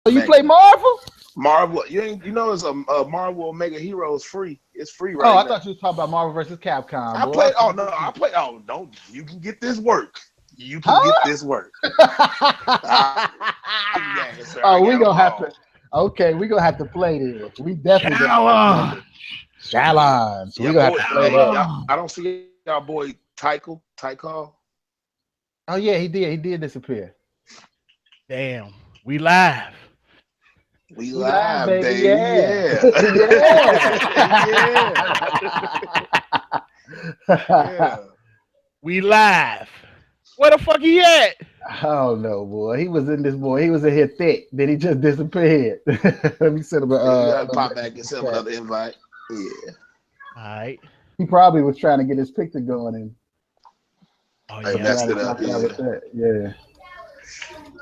So you play Marvel? Marvel, you know, it's a Marvel Omega Heroes free. It's free right now. now. I thought you was talking about Marvel versus Capcom. I played. Oh no, I played. Oh, don't. You can get this work. You can get this work. We gonna have to. Okay, we gonna have to play this. We definitely challenge. So we gonna have to play that. I don't see y'all boy Tycho. Oh yeah, he did disappear. Damn, we live. We live, baby. Yeah. Yeah. We live. Where the fuck he at? I don't know, boy. He was in here thick. Then he just disappeared. Let me send him pop back and send him another invite. Yeah. All right. He probably was trying to get his picture going in. Oh yeah. Messed it up. Yeah.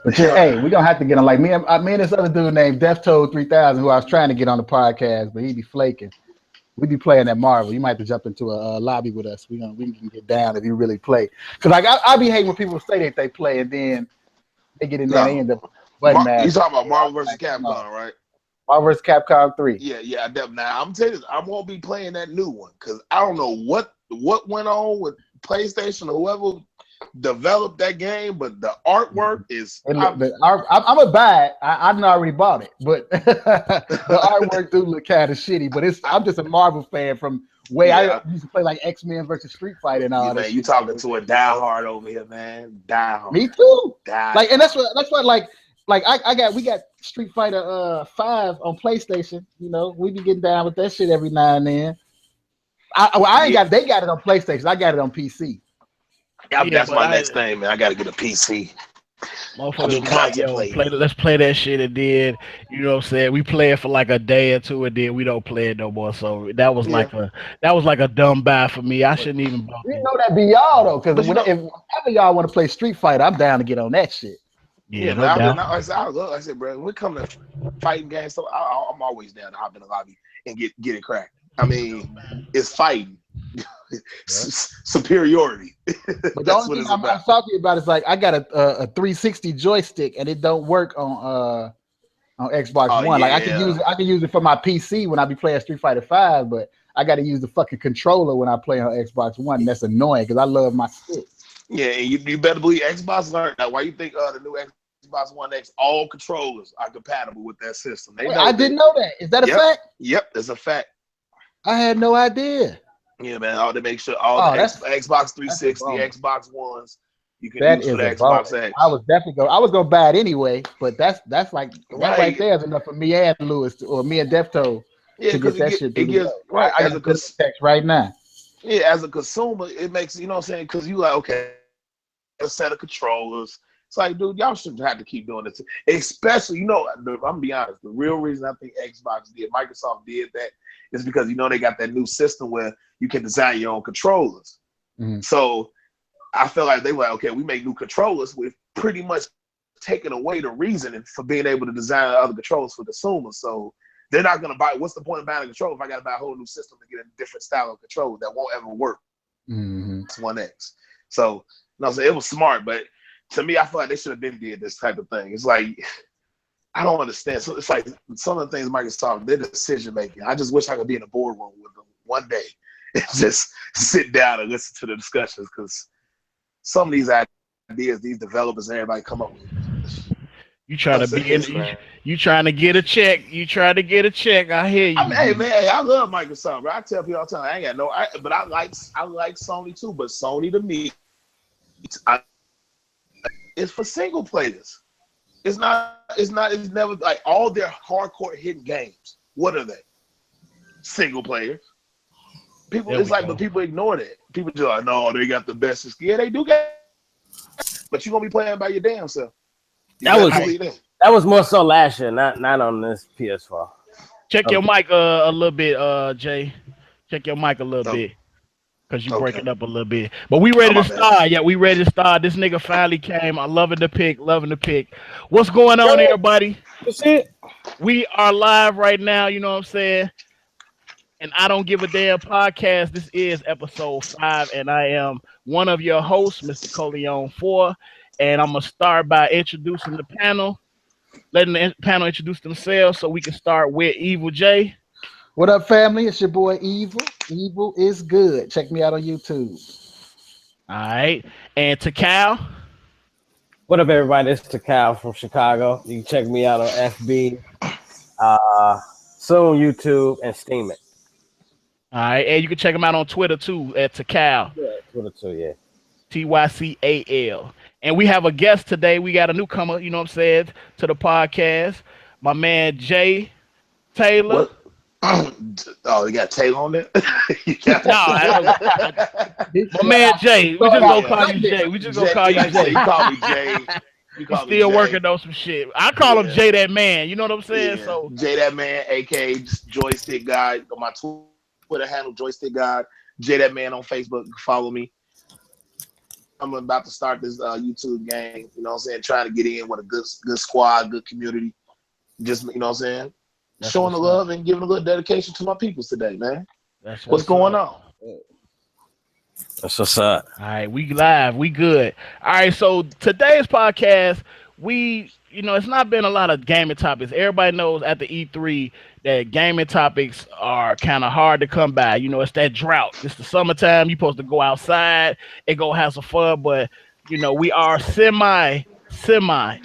But yeah, hey, we gonna have to get on. Like me and this other dude named Deathtoad 3000, who I was trying to get on the podcast, but he be flaking. We be playing that Marvel. You might have to jump into a lobby with us. We can get down if you really play. Cause like I be hating when people say that they play and then they get in there and they end up button mad. You talking about Marvel versus Capcom, right? Marvel versus Capcom 3. Yeah. Now I'm telling you, I won't be playing that new one because I don't know what went on with PlayStation or whoever developed that game, but the artwork is. I'm gonna buy it. I've already bought it, but the artwork do look kind of shitty. But I'm just a Marvel fan from I used to play like X-Men versus Street Fighter and all that. Man, you talking to a diehard over here, man. Diehard. Me too. Die. Like, and that's what like we got Street Fighter 5 on PlayStation. You know, we be getting down with that shit every now and then. They got it on PlayStation. I got it on PC. That's my next thing, man. I got to get a PC. Let's play that shit, and then you know what I'm saying, we play it for like a day or two, and then we don't play it no more. So that was like a dumb buy for me. I shouldn't even. You know that be y'all though, because if y'all want to play Street Fighter, I'm down to get on that shit. Yeah, no doubt. I said, bro, when we come to fighting games, so I'm always down to hop in the lobby and get it cracked. I mean, it's fighting. Superiority. But the only thing I'm talking about is like I got a 360 joystick and it don't work on Xbox One. Like I can use it for my PC when I be playing Street Fighter 5, but I got to use the fucking controller when I play on Xbox One. And that's annoying because I love my stick. Yeah, and you better believe Xbox learned that. Why you think the new Xbox One X, all controllers are compatible with that system? I didn't know that. Is that a fact? Yep, it's a fact. I had no idea. Yeah, man. To make sure all the Xbox 360, Xbox Ones, you can use for the Xbox X. I was gonna buy it anyway, but that's like that right there is enough for me and Lewis or me and Defto to get that shit. It gives right as a text right now. Yeah, as a consumer, it makes you know what I'm saying, because you like a set of controllers. It's like, dude, y'all shouldn't have to keep doing this. Especially, I'm gonna be honest. The real reason I think Microsoft did that is because they got that new system where you can design your own controllers. Mm-hmm. So I feel like they were like, okay, we make new controllers. We've pretty much taken away the reasoning for being able to design other controllers for consumers. So they're not gonna buy. What's the point of buying a controller if I got to buy a whole new system to get a different style of controller that won't ever work? Mm-hmm. It's One X. So so it was smart, but to me, I feel like they should have been did this type of thing. It's like, I don't understand. So it's like some of the things Microsoft, their decision making. I just wish I could be in a boardroom with them one day and just sit down and listen to the discussions, because some of these ideas, these developers and everybody come up with. You trying to be in? You trying to get a check? You trying to get a check? I hear you. I mean, hey man, I love Microsoft, bro. I tell people all the time, I ain't got no. But I like Sony too. But Sony to me, it's for single players. It's never like all their hardcore hidden games. What are they? Single players. But people ignore that. People just like, no, they got the best. Yeah, they do get. But you're gonna be playing by your damn self. That was more so last year, not on this PS4. Check your mic a little bit, Jay. Check your mic a little bit. Because you breaking up a little bit. But we ready to start. Yeah, we ready to start. This nigga finally came. I'm loving the pick. What's going on, everybody? That's it. We are live right now, you know what I'm saying? And I Don't Give a Damn podcast. This is episode 5, and I am one of your hosts, Mr. Coleon 4. And I'm going to start by introducing the panel. letting the panel introduce themselves so we can start with Evil J. What up, family? It's your boy Evil. Evil is good. Check me out on YouTube. All right. And to Cal. What up, everybody? It's Cal from Chicago. You can check me out on FB, soon YouTube, and Steam it. All right. And you can check him out on Twitter too at Cal. Yeah, Twitter too, yeah. TYCAL. And we have a guest today. We got a newcomer, you know what I'm saying, to the podcast. My man Jay Taylor. What? Oh, you got Taylor on there? My man Jay. We just gonna call you Jay. We just gonna call you Jay. You call me Jay. He's still working on some shit. I call him Jay that man. You know what I'm saying? Yeah. So Jay that man, aka Joystick Guy. On my Twitter handle, Joystick Guy. Jay that man on Facebook. Follow me. I'm about to start this YouTube game. You know what I'm saying? Trying to get in with a good squad, good community. Just, you know what I'm saying? That's showing the love and giving a little dedication to my peoples today, man. That's what's going on. That's what's up. All right, we live, we good. All right, so today's podcast, it's not been a lot of gaming topics. Everybody knows at the E3 that gaming topics are kind of hard to come by. You know, it's that drought. It's the summertime. You're supposed to go outside and go have some fun, but we are semi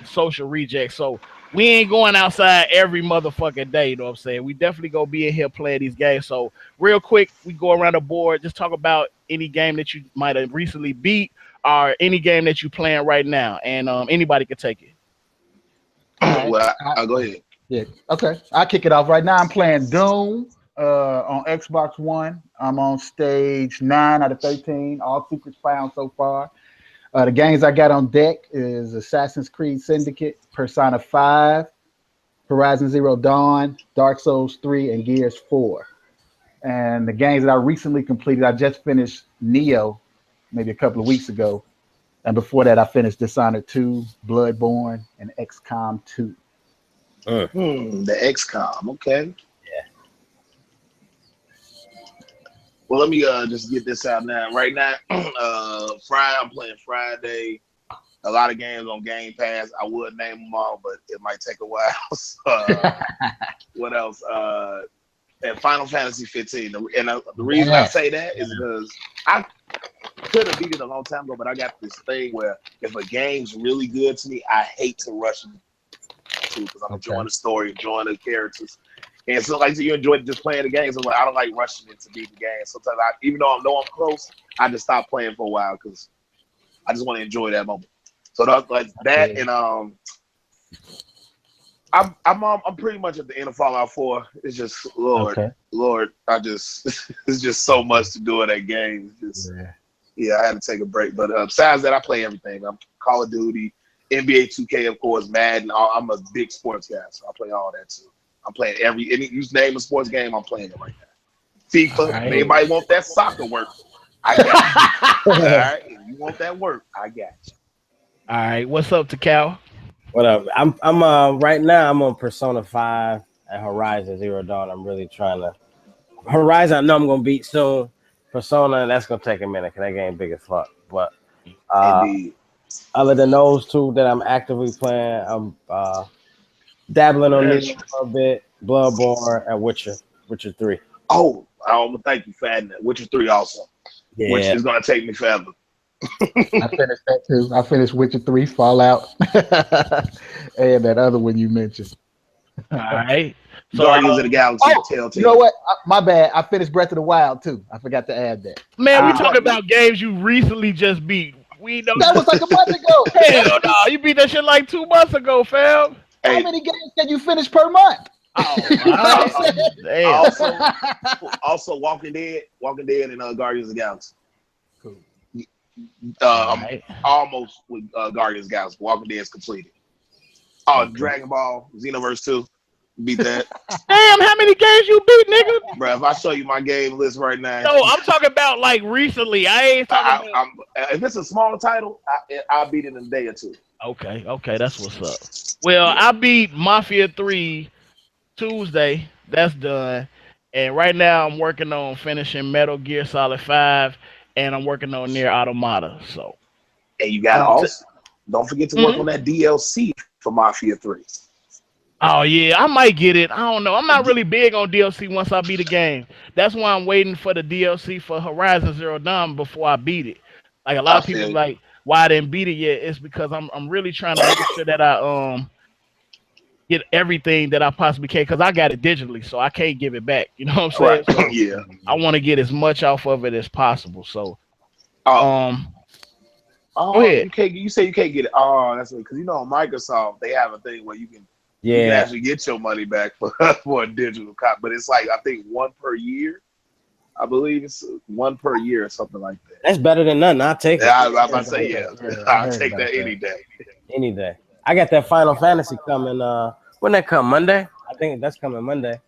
social rejects. So we ain't going outside every motherfucking day, you know what I'm saying? We definitely gonna be in here playing these games. So real quick, we go around the board, just talk about any game that you might have recently beat or any game that you playing right now. And anybody can take it. Right. Well, I'll go ahead. Yeah, okay. I'll kick it off right now. I'm playing Doom on Xbox One. I'm on stage 9 out of 13. All secrets found so far. The games I got on deck is Assassin's Creed Syndicate, Persona 5, Horizon Zero Dawn, Dark Souls 3, and Gears 4. And the games that I recently completed, I just finished Neo maybe a couple of weeks ago. And before that, I finished Dishonored 2, Bloodborne, and XCOM 2. The XCOM, okay. Yeah. Well, let me just get this out now. Right now, I'm playing Friday. A lot of games on Game Pass. I would name them all, but it might take a while. So, what else? And Final Fantasy 15. And the reason I say that is because I could have beat it a long time ago, but I got this thing where if a game's really good to me, I hate to rush it because I'm enjoying the story, enjoying the characters. And so, like, so you enjoy just playing the game. So, like, I don't like rushing it to beat the game. Sometimes, even though I know I'm close, I just stop playing for a while because I just want to enjoy that moment. So that's like that, and I'm pretty much at the end of Fallout 4. It's just Lord, it's just so much to do in that game. It's just, I had to take a break. But besides that, I play everything. I'm Call of Duty, NBA 2K, of course, Madden. I'm a big sports guy, so I play all that too. I'm playing you name a sports game, I'm playing it right now. FIFA. Right. If anybody want that soccer work, I got you. All right, if you want that work, I got you. All right, what's up to Cal? What up? I'm right now I'm on Persona 5 and Horizon Zero Dawn. I'm really trying to Horizon. I know I'm gonna beat soon. Persona, that's gonna take a minute because that game big as fuck. But other than those two that I'm actively playing, I'm dabbling on this a bit. Bloodborne and Witcher 3. Oh, thank you for adding that. Witcher 3 also. Yeah. Which is gonna take me forever. I finished that too. I finished Witcher 3, Fallout, and that other one you mentioned. All right. So Guardians of the Galaxy, Telltale. You know what? My bad. I finished Breath of the Wild too. I forgot to add that. Man, we talking about games you recently just beat. We know that was like a month ago. Hell no, you beat that shit like 2 months ago, fam. How many games can you finish per month? Also, Walking Dead, and Guardians of the Galaxy. Cool. I'm almost with Guardians of the Galaxy. Walking Dead is completed. Dragon Ball, Xenoverse 2, beat that. Damn, how many games you beat, nigga? Bro, if I show you my game list right now. No, I'm talking about like recently. I ain't talking about. If it's a smaller title, I'll beat it in a day or two. Okay, that's what's up. Well, I beat Mafia 3 Tuesday. That's done. And right now I'm working on finishing Metal Gear Solid 5, and I'm working on Nier Automata. So, and you got also don't forget to work on that DLC for Mafia 3. Oh yeah, I might get it. I don't know. I'm not really big on DLC once I beat a game. That's why I'm waiting for the DLC for Horizon Zero Dawn before I beat it. Like a lot I of people feel like why I didn't beat it yet. It's because I'm really trying to make sure that I get everything that I possibly can because I got it digitally, so I can't give it back. You know what I'm right. saying? So Yeah. I want to get as much off of it as possible. So Oh, um, go oh, ahead. you can't. You say you can't get it. Oh, that's because on Microsoft they have a thing where you can Yeah, actually get your money back for for a digital copy, but it's like I think one per year. I believe it's one per year or something like that. that's better than nothing. I'll take Yeah, it I'm about to Like say that. yeah. Yeah, I I'll heard take about that any that. day. any day. I got that Final Fantasy coming. When that come Monday? I think that's coming Monday.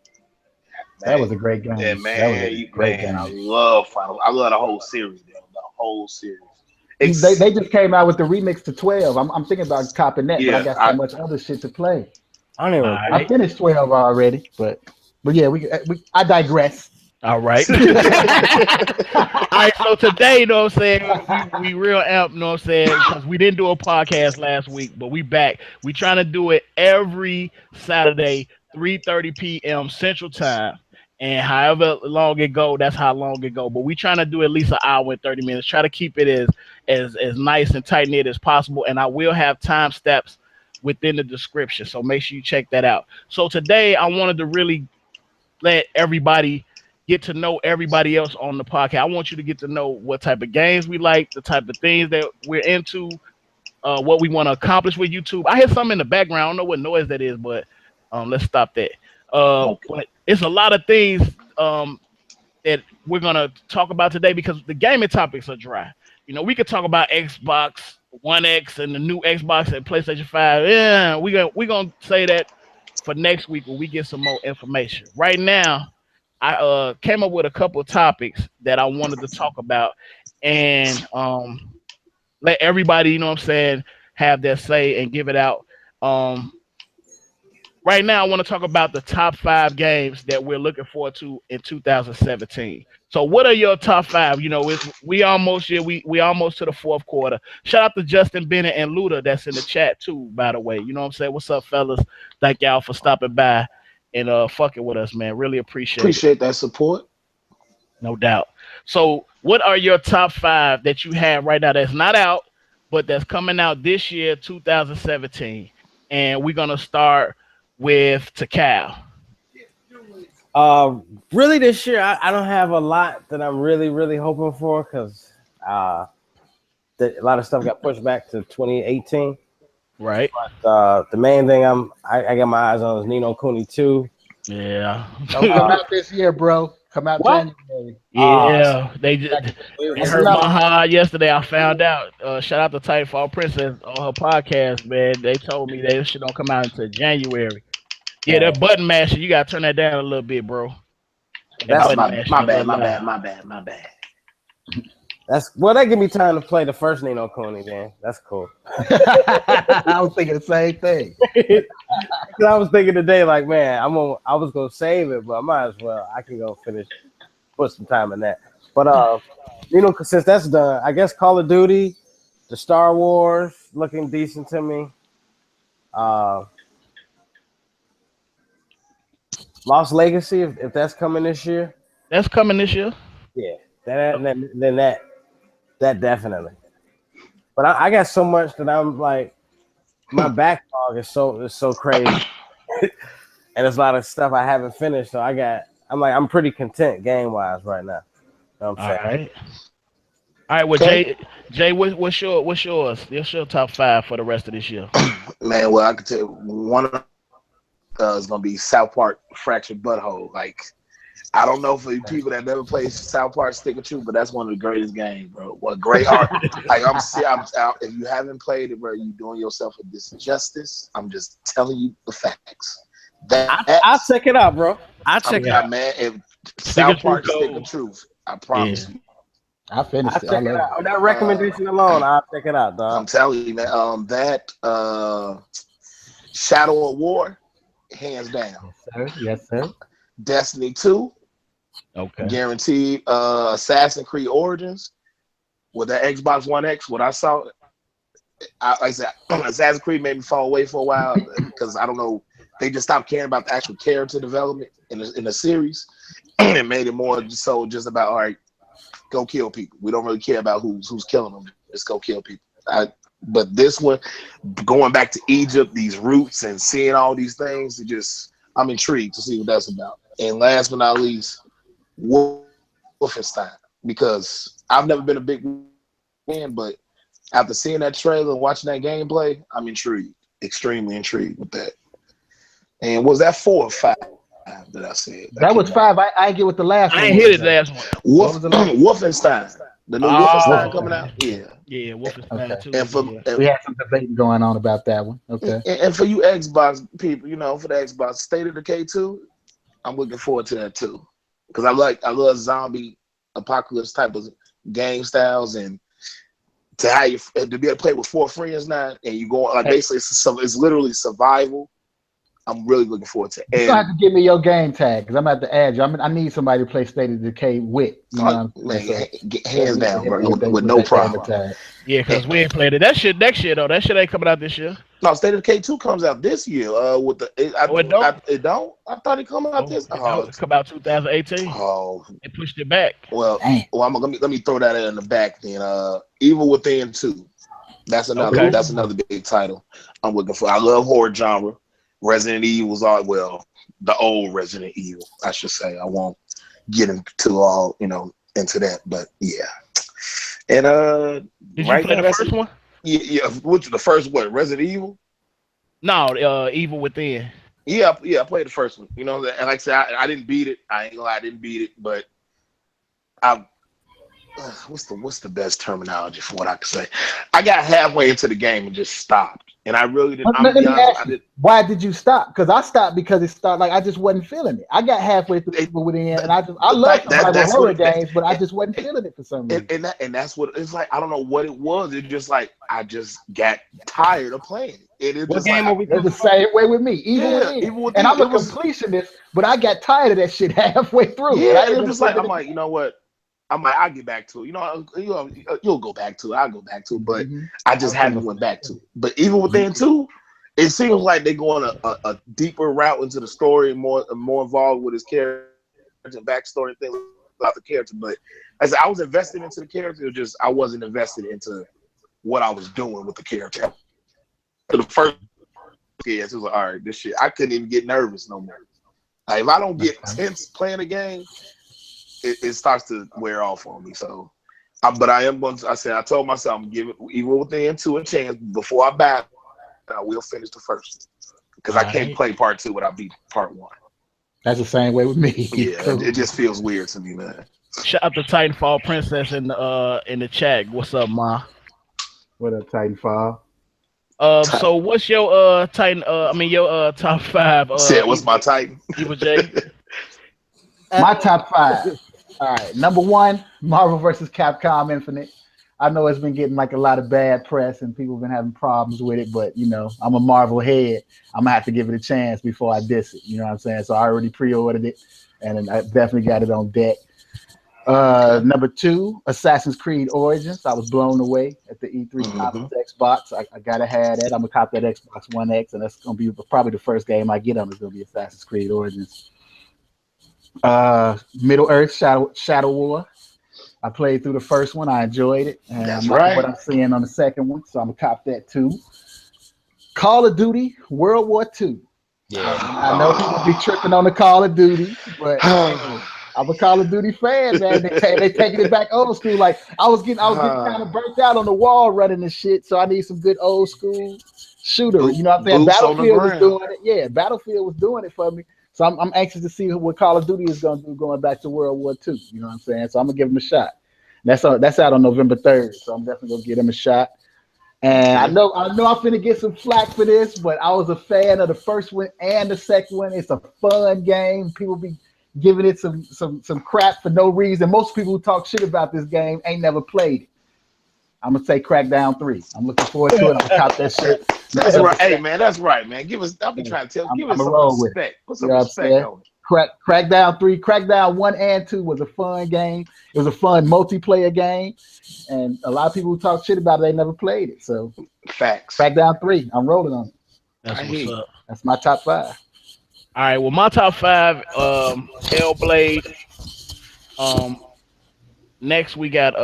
That Man, was a great yeah, game. That was a man, great I game. love Final. I love the whole series, man. The whole series. They just came out with the remix to 12. I'm thinking about copping that, but I Yeah, got so much other shit to play. I don't All even. I right. finished 12 already, but yeah, I digress. All right. All right. So today, you know what I'm saying, we real amp, you know what I'm saying, because we didn't do a podcast last week, but we back. We trying to do it every Saturday, 3:30 p.m. Central Time. And however long it go, that's how long it go. But we trying to do at least an hour and 30 minutes. Try to keep it as nice and tight knit as possible. And I will have time steps within the description. So make sure you check that out. So today I wanted to really let everybody get to know everybody else on the podcast. I want you to get to know what type of games we like, the type of things that we're into, what we want to accomplish with YouTube. I hear something in the background. I don't know what noise that is, but let's stop that. okay. But it's a lot of things that we're gonna talk about today because the gaming topics are dry. You know, we could talk about Xbox One X and the new Xbox and PlayStation 5. Yeah, we gonna say that for next week when we get some more information. Right now, I came up with a couple of topics that I wanted to talk about and let everybody, you know what I'm saying, have their say and give it out. Um, right now, I want to talk about the top 5 games that we're looking forward to in 2017. So, what are your top 5? You know, we almost here. We almost to the fourth quarter. Shout out to Justin Bennett and Luda that's in the chat too. By the way, you know what I'm saying. What's up, fellas? Thank y'all for stopping by and fucking with us, man. Really appreciate it. Appreciate that support. No doubt. So, what are your top 5 that you have right now that's not out, but that's coming out this year, 2017? And we're gonna start with Takal. Uh, really this year I don't have a lot that I'm really hoping for because a lot of stuff got pushed back to 2018. Right. The main thing I got my eyes on is Nino Kuni 2. Yeah. Don't come out this year, bro. Come out What? January. Yeah. They just it That's hurt my another- heart yesterday. I found out. Shout out to Titanfall Princess on her podcast, man. They told me that shit don't come out until January. Yeah, that button mashing, you gotta turn that down a little bit, bro. That That's button My mashing a little loud. my bad. that give me time to play the first Nino Kuni then. That's cool. I was thinking the same thing. I was thinking today, like, man, I was gonna save it, but I might as well. I can go put some time in that. But since that's done, I guess Call of Duty, the Star Wars looking decent to me. Lost Legacy, if that's coming this year, That's coming this year. yeah, then that definitely. But I got so much that I'm like, my backlog is so crazy, and there's a lot of stuff I haven't finished. So I'm pretty content game wise right now. You know what I'm saying? All right. All right, well, Okay. Jay, what's yours? What's your top 5 for the rest of this year? Man, well, I could tell you one of is gonna be South Park Fractured Butthole. Like, I don't know for you people that never played South Park Stick of Truth, but that's one of the greatest games, bro. What great art! Like, I'm out. If you haven't played it, bro, you're doing yourself a disjustice. I'm just telling you the facts. I'll check it out, bro. I'll check it out. Man. If Stick of South Park Truth Stick Code. of Truth, I promise you. I finished I'll it. check it out. On that recommendation alone, I'll check it out, dog. I'm telling you, man. That Shadow of War, hands down. Yes, sir. Destiny 2, Okay. guaranteed. Assassin's Creed Origins with the Xbox One X. What I saw, like I said, Assassin's Creed made me fall away for a while because I don't know. they just stopped caring about the actual character development in the series, and it made it more so just about, all right, go kill people. We don't really care about who's killing them. Just go kill people. But this one, going back to Egypt, these roots and seeing all these things, I'm intrigued to see what that's about. And last but not least, Wolfenstein, because I've never been a big fan, but after seeing that trailer and watching that gameplay, I'm intrigued, extremely intrigued with that. And was that 4 or 5 that I said? That was 5. I didn't get what the last one was. I ain't hit it last one. Wolfenstein. The new Wolfenstein coming out? Yeah. Yeah, Wolfenstein too. And we had some debate going on about that one. Okay. And for you Xbox people, for the Xbox, State of Decay 2, I'm looking forward to that too. Because I love zombie apocalypse type of game styles, and to be able to play with 4 friends now, and you go basically it's literally survival. I'm really looking forward to it. You have to give me your game tag because I'm about to add you. I need somebody to play State of Decay with. Hands down, bro, with no problem. Yeah, because we ain't played it. That shit next year though. That shit ain't coming out this year. No, State of Decay 2 comes out this year. It don't. I thought it come out this. It come out 2018. Oh, they pushed it back. Well, let me throw that in the back then. Evil Within 2. That's another big title I'm looking for. I love horror genre. Resident Evil's the old Resident Evil, I should say. I won't get into all into that, but yeah. And did you play the first one? Yeah. Which the first what? Resident Evil? No, Evil Within. Yeah, I played the first one. And like I said, I didn't beat it. I ain't gonna lie, I didn't beat it, but what's the best terminology for what I can say? I got halfway into the game and just stopped. And I really didn't. Why did you stop? Because I stopped because it started I just wasn't feeling it. I got halfway through Evil Within, and I love horror games, but I just wasn't feeling it for some reason. And that's what it's like. I don't know what it was. It's just like I just got tired of playing. What game are we? It's the same way with me. Evil Within. And I'm a completionist, but I got tired of that shit halfway through. Yeah, it was just like I'm like, you know what? I'll get back to it. You'll go back to it. I'll go back to it. But I just haven't went back to it. But even within 2, it seems like they're going a deeper route into the story, more involved with his character and backstory and things about the character. But as I was invested into the character, I wasn't invested into what I was doing with the character. For the first it was like, all right, this shit, I couldn't even get nervous no more. Like, if I don't get tense playing a game, it starts to wear off on me. So, but I am going to. I told myself I'm giving Evil Within 2 a chance before I battle. I will finish the first because I can't play part 2 without beating part 1. That's the same way with me. Yeah, it just feels weird to me, man. Shout out to Titanfall Princess in the chat. What's up, Ma? What up, Titanfall? So what's your your top 5? What's my Titan? Evil J. My top 5. All right, number 1, Marvel vs. Capcom Infinite. I know it's been getting a lot of bad press and people have been having problems with it, but I'm a Marvel head. I'm gonna have to give it a chance before I diss it. You know what I'm saying? So I already pre-ordered it, and I definitely got it on deck. Number 2, Assassin's Creed Origins. I was blown away at the E3 conference Xbox. I gotta have that. I'm gonna cop that Xbox One X, and that's gonna be probably the first game I get on. Is gonna be Assassin's Creed Origins. Middle Earth Shadow War. I played through the first one. I enjoyed it. And that's right. What I'm seeing on the second one, so I'm gonna cop that too. Call of Duty World War II. Yeah, I know people be tripping on the Call of Duty, but I'm a Call of Duty fan, man. They taking it back old school. Like I was getting kind of burnt out on the wall running this shit, so I need some good old school shooter. You know what I'm saying? Battlefield was doing it. Yeah, Battlefield was doing it for me. So I'm anxious to see what Call of Duty is going to do going back to World War II. You know what I'm saying? So I'm going to give them a shot. That's out on November 3rd, so I'm definitely going to give them a shot. And I know I'm finna get some flack for this, but I was a fan of the first one and the second one. It's a fun game. People be giving it some crap for no reason. Most people who talk shit about this game ain't never played it. I'm gonna say Crackdown 3. I'm looking forward to it. I'm gonna cop that shit. That's right. Hey man, that's right, man. I'll be trying to tell. Give us some respect. Put some respect on it. Crackdown 3, Crackdown 1 and 2 was a fun game. It was a fun multiplayer game, and a lot of people who talk shit about it, they never played it. So facts. Crackdown 3, I'm rolling on it. That's what's up. That's my top 5. All right. Well, my top 5, Hellblade. Um, Next we got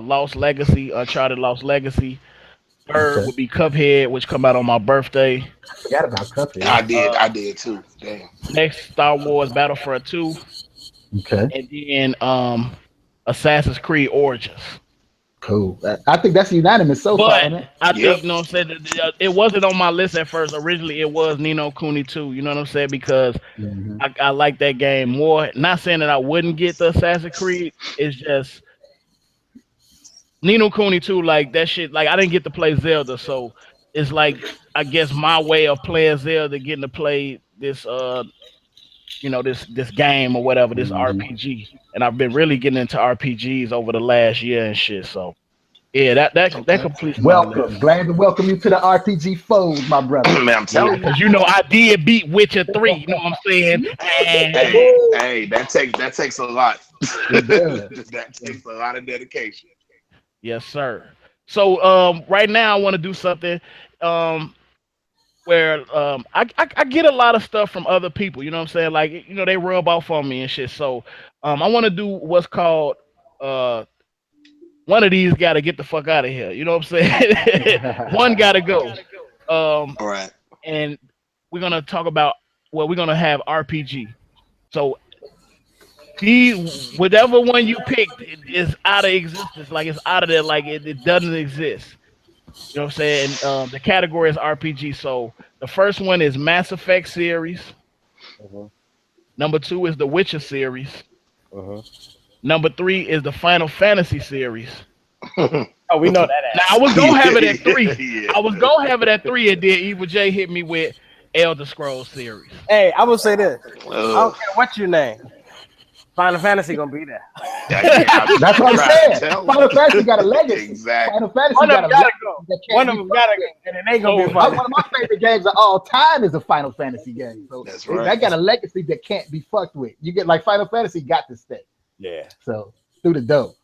Lost Legacy, Uncharted Lost Legacy. Third Okay. would be Cuphead, which come out on my birthday. Forgot about Cuphead. I did too. Damn. Next, Star Wars Battlefront 2, Okay. and then Assassin's Creed Origins. Cool. I think that's unanimous so far, But isn't it? I think, you know what I'm saying, it wasn't on my list at first. Originally, it was Nino Kuni 2, you know what I'm saying, because Mhm. I like that game more. Not saying that I wouldn't get the Assassin's Creed. It's just Nino Kuni 2, like that shit. Like I didn't get to play Zelda, so it's like I guess my way of playing Zelda, getting to play this this game or whatever, this Mhm. RPG. And I've been really getting into RPGs over the last year and shit. So yeah, that completes my list. Welcome. Glad to welcome you to the RPG fold, my brother. Man, I'm telling you. Because I did beat Witcher 3. You know what I'm saying? Hey, that takes a lot. It does. That takes a lot of dedication. Yes, sir. So right now I want to do something where I get a lot of stuff from other people, you know what I'm saying? Like, they rub off on me and shit. So I want to do what's called one of these got to get the fuck out of here. You know what I'm saying? One got to go. All right. And we're going to talk about, we're going to have RPG. So whatever one you picked is out of existence. Like it's out of there. Like it doesn't exist. You know what I'm saying? The category is RPG. So the first one is Mass Effect series. Number 2 is the Witcher series. Number 3 is the Final Fantasy series. Oh, we know that. Now I was gonna have it at 3. Yeah. I was gonna have it at 3, and then Evil J hit me with Elder Scrolls series. Hey, I will say this. I don't care what your name. Final Fantasy gonna be there. That's what I'm saying. Final Fantasy got a legacy. Exactly. Final Fantasy One of got them a gotta legacy. go. That can't One of be them gotta fucked go, and it ain't gonna be One fun. of my favorite games of all time is a Final Fantasy game. So That's right. that got a legacy that can't be fucked with. You get like Final Fantasy got to stay. Yeah. So through the dough.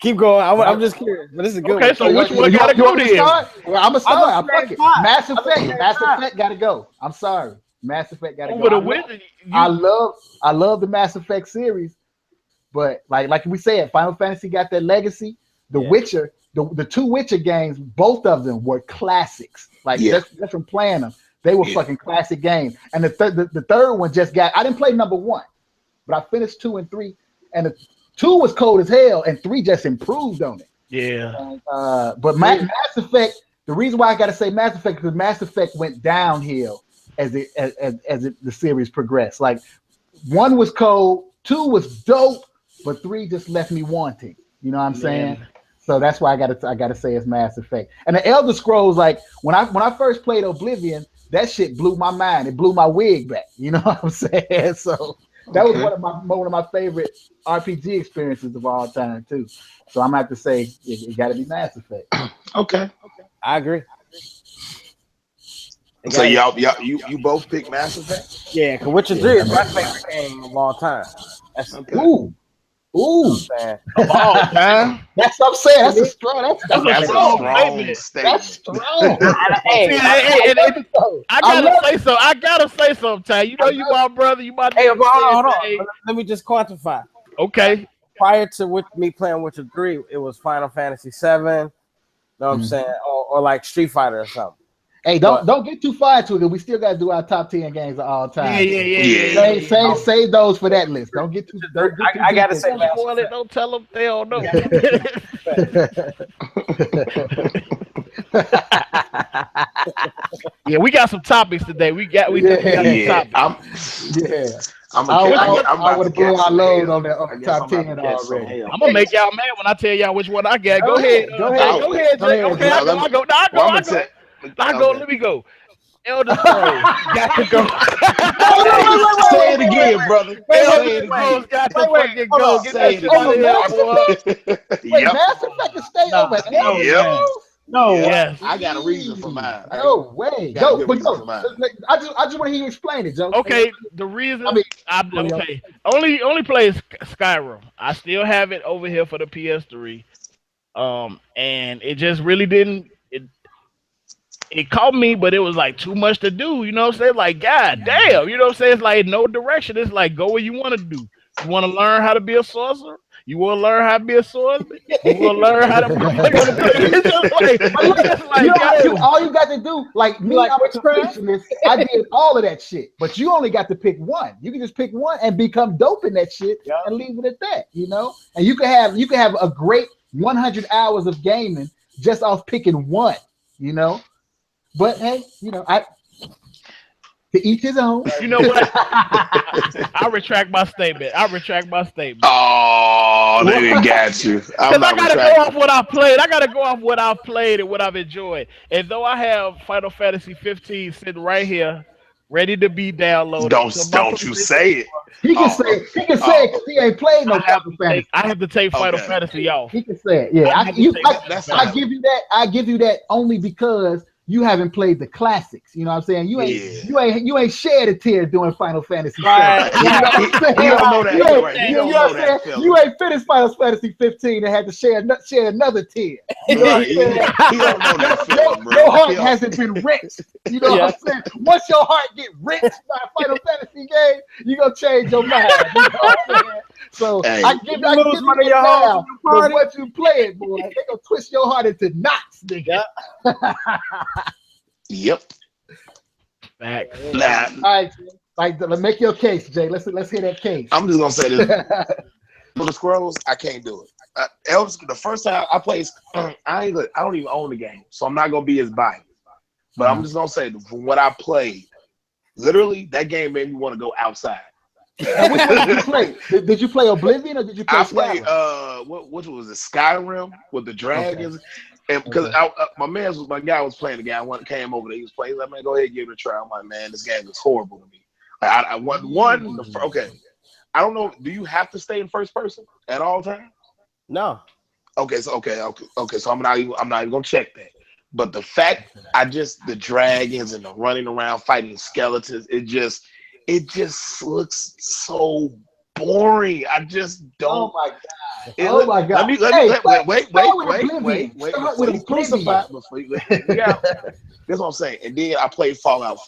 Keep going. I'm just curious, but this is a good. Okay, one. so which one You gotta go want me to then? start? Well, I'm gonna start. I'm saying fucking five. Mass I'm Effect. saying Mass five. Effect gotta go. I'm sorry. Mass Effect gotta Over go. the Witcher, I love the Mass Effect series, but like we said, Final Fantasy got that legacy. The Witcher, the 2 Witcher games, both of them were classics. Like just from playing them, they were fucking classic games. And the third one just got. I didn't play number 1, but I finished 2 and 3, and the 2 was cold as hell, and 3 just improved on it. yeah. But Mass Effect, the reason why I got to say Mass Effect because Mass Effect went downhill as the series progressed. Like 1 was cold, 2 was dope, but 3 just left me wanting. You know what I'm saying? So that's why I gotta say it's Mass Effect. And the Elder Scrolls, like when I first played Oblivion, that shit blew my mind. It blew my wig back. You know what I'm saying? So that was one of my favorite RPG experiences of all time too. So I'm gonna have to say it got to be Mass Effect. Okay. I agree. So you both pick Mass Effect? Yeah, because Witcher 3 is my favorite game of all time. That's Okay. Ooh. man. Of all time. That's what I'm saying. That's a strong. That's That's a strong. strong statement. That's strong. Hey, I gotta say something, Ty. You know you my brother. You my Hey, nigga. hold on. Let me just quantify. Okay. Prior to me playing Witcher 3, it was Final Fantasy 7. Know what I'm saying? Or like Street Fighter or something. Hey, don't get too far into it. We still got to do our top 10 games of all time. Yeah. Save those for that list. Don't get too. I gotta say, Don't spoil it. Don't tell them they don't know. Yeah, we got some topics today. We got some topics. I would have blown our load on the top 10 already. I'm gonna make y'all mad when I tell y'all which one I got. Go ahead, Jay. Okay, I go. Let me go. Elder Scrolls got to go. Say it again, brother. Elder Scrolls got to fucking go. Get that shit out of here, boy. Wait, Mass Effect can stay over Elder Scrolls? No, Yes. I got a reason for mine. No way. Got a Yo, good but reason yo, for mine. I just want to hear you explain it, Joe. Okay, the reason okay. Only play Skyrim. I still have it over here for the PS3. And it just really didn't it caught me, but it was like too much to do. You know what I'm saying? Like, god damn. You know what I'm saying? It's like no direction. It's like go where you want to do. You want to learn how to be a sorcerer? You want to learn how to be a swordsman? You want to learn how to? It's just like, all you got to do, like me, I'm a traditionalist. I did all of that shit, but you only got to pick one. You can just pick one and become dope in that shit and leave it at that. You know, and you can have a great 100 hours of gaming just off picking one. You know, but hey, you know, to each his own. You know what? I retract my statement. Oh, they got you. Because I gotta go off what I played. I gotta go off what I've played and what I've enjoyed. And though I have Final Fantasy 15 sitting right here, ready to be downloaded. Don't you say it. He can say it because he ain't played no Final Fantasy. I have to take Final Fantasy off. He can say it. Yeah, I give you that. I give you that only because you haven't played the classics. You know what I'm saying? You ain't shed a tear doing Final Fantasy. Right. You know what I'm saying? You know what I'm saying? You ain't finished Final Fantasy 15 and had to shed another tear. You know what I'm saying? He don't know that feeling, bro. Your heart hasn't been rinsed. You know what I'm saying? Once your heart get rinsed by a Final Fantasy game, you're gonna change your mind. You know what I'm saying? So I give you one of your heart for what you playing, boy. They gonna twist your heart into knots, nigga. Yep. Facts. All right, let's make your case, Jay. Let's hear that case. I'm just gonna say this: Elder Scrolls, I can't do it. The first time I played, I don't even own the game, so I'm not gonna be as biased. But I'm just gonna say, from what I played, literally that game made me want to go outside. Which one did you play? Did you play Oblivion or did you play? I played what was it? Skyrim with the dragons. Okay. And because my guy was playing the game, I came over there. He was playing. He's like, man, go ahead and give it a try. I'm like, man, this game is horrible to me. I won. Okay, I don't know. Do you have to stay in first person at all times? No. Okay. So So I'm not even gonna check that. But the fact the dragons and the running around fighting skeletons, it just looks so boring. I just don't. Oh my god! Let me wait. Crucify before you. Yeah, that's what I'm saying. And then I played Fallout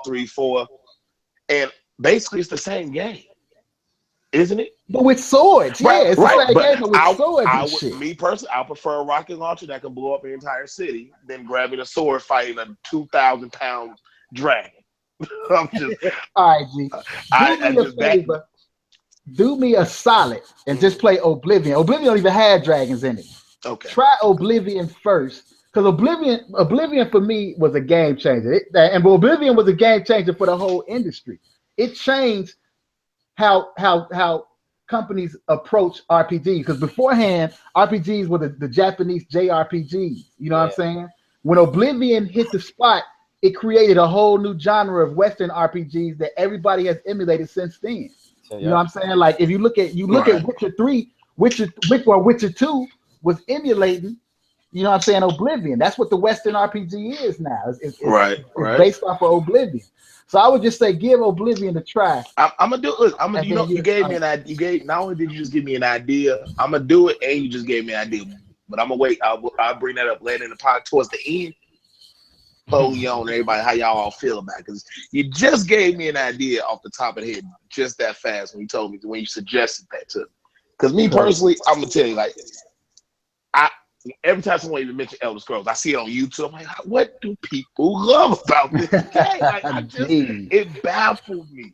3, 4, and basically it's the same game, isn't it? But with swords, it's the same game, but with swords. Me personally, I prefer a rocket launcher that can blow up an entire city than grabbing a sword fighting a 2,000-pound dragon. I'm just all right, G. Do me a solid and just play Oblivion. Oblivion don't even have dragons in it. Okay. Try Oblivion first, because Oblivion for me was a game changer. Oblivion was a game changer for the whole industry. It changed how companies approach RPGs. Because beforehand, RPGs were the Japanese JRPGs. You know what I'm saying? When Oblivion hit the spot, it created a whole new genre of Western RPGs that everybody has emulated since then. You know what I'm saying? Like if you look at Witcher 3, Witcher 2 was emulating, you know what I'm saying, Oblivion. That's what the Western RPG is now. It's based off of Oblivion. So I would just say give Oblivion a try. I'm gonna do it. You gave me an idea. Not only did you just give me an idea, I'm gonna do it, and you just gave me an idea. But I'm gonna wait. I'll bring that up later in the podcast towards the end. Polly on everybody, how y'all all feel about it? Because you just gave me an idea off the top of the head just that fast when you suggested that to me. Because me personally, I'm gonna tell you, like, every time someone even mentions Elder Scrolls, I see it on YouTube. I'm like, what do people love about this game? It baffled me.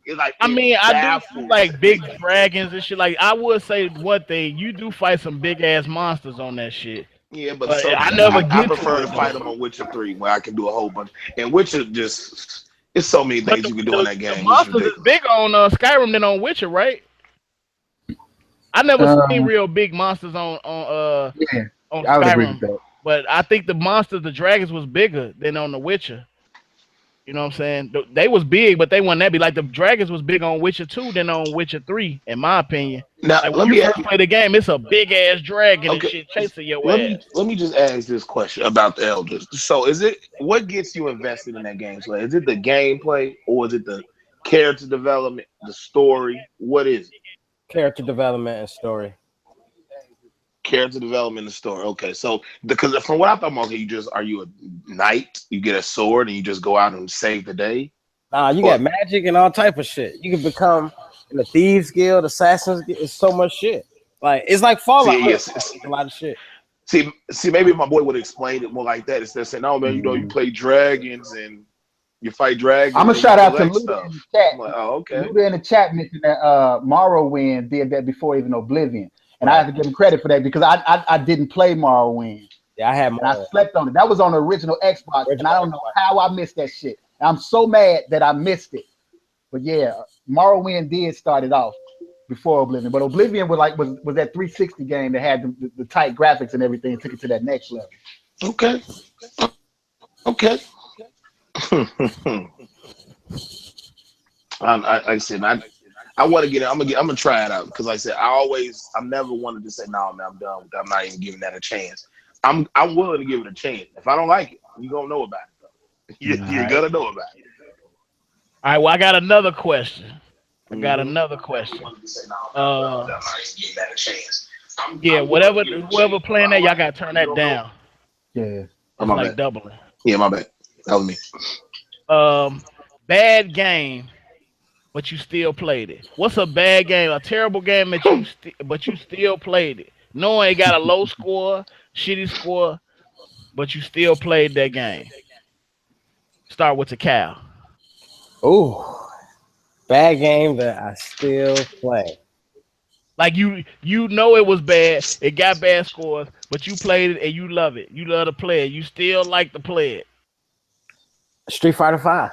I do like big dragons and shit. Like, I would say one thing: you do fight some big ass monsters on that shit. Yeah, but I prefer to fight them on Witcher 3, where I can do a whole bunch. And Witcher it's so many things you can do in that game. The monsters is big on Skyrim than on Witcher, right? I never seen real big monsters on Skyrim, but I think the dragons was bigger than on the Witcher. You know what I'm saying? They was big, but they wasn't that big. Like the dragons was big on Witcher 2 than on Witcher 3, in my opinion. Now, like, when you first play the game, it's a big ass dragon and shit chasing your ass. Let me just ask this question about the Elders. So, what gets you invested in that game? So, is it the gameplay, or is it the character development, the story? What is it? Character development and story. Character development in the story. Okay, so because from what I thought, okay, are you a knight? You get a sword and you just go out and save the day? Nah, you got magic and all type of shit. You can become in the Thieves Guild, Assassins Guild. It's so much shit. Like it's like Fallout. It's a lot of shit. See, maybe if my boy would explain it more like that instead of saying, "No, man, you play dragons and you fight dragons." I'm gonna shout out to Luda in the chat. Like, oh, okay. Luda in the chat mentioned that Morrowind did that before even Oblivion, and I have to give him credit for that because I didn't play Morrowind. Yeah, I had. And I slept on it. That was on the original Xbox, and I don't know how I missed that shit. I'm so mad that I missed it. But yeah, Morrowind did start it off before Oblivion. But Oblivion was that 360 game that had the tight graphics and everything, took it to that next level. Okay. I said I want to get it. I'm gonna try it out because like I said I never wanted to say no, man, I'm done with that. I'm not even giving that a chance. I'm willing to give it a chance. If I don't like it, you're gonna know about it. You're gonna know about it. All right, well, I got another question. Yeah, whoever playing that, y'all gotta turn that down. Yeah. I'm like doubling. Yeah, my bad. That was me. Bad game, but you still played it. What's a bad game? A terrible game that you still played it. Knowing it got a low score, shitty score, but you still played that game. Start with the cow. Oh, bad game that I still play. Like you know it was bad. It got bad scores, but you played it and you love it. You love to play it. You still like to play it. Street Fighter 5.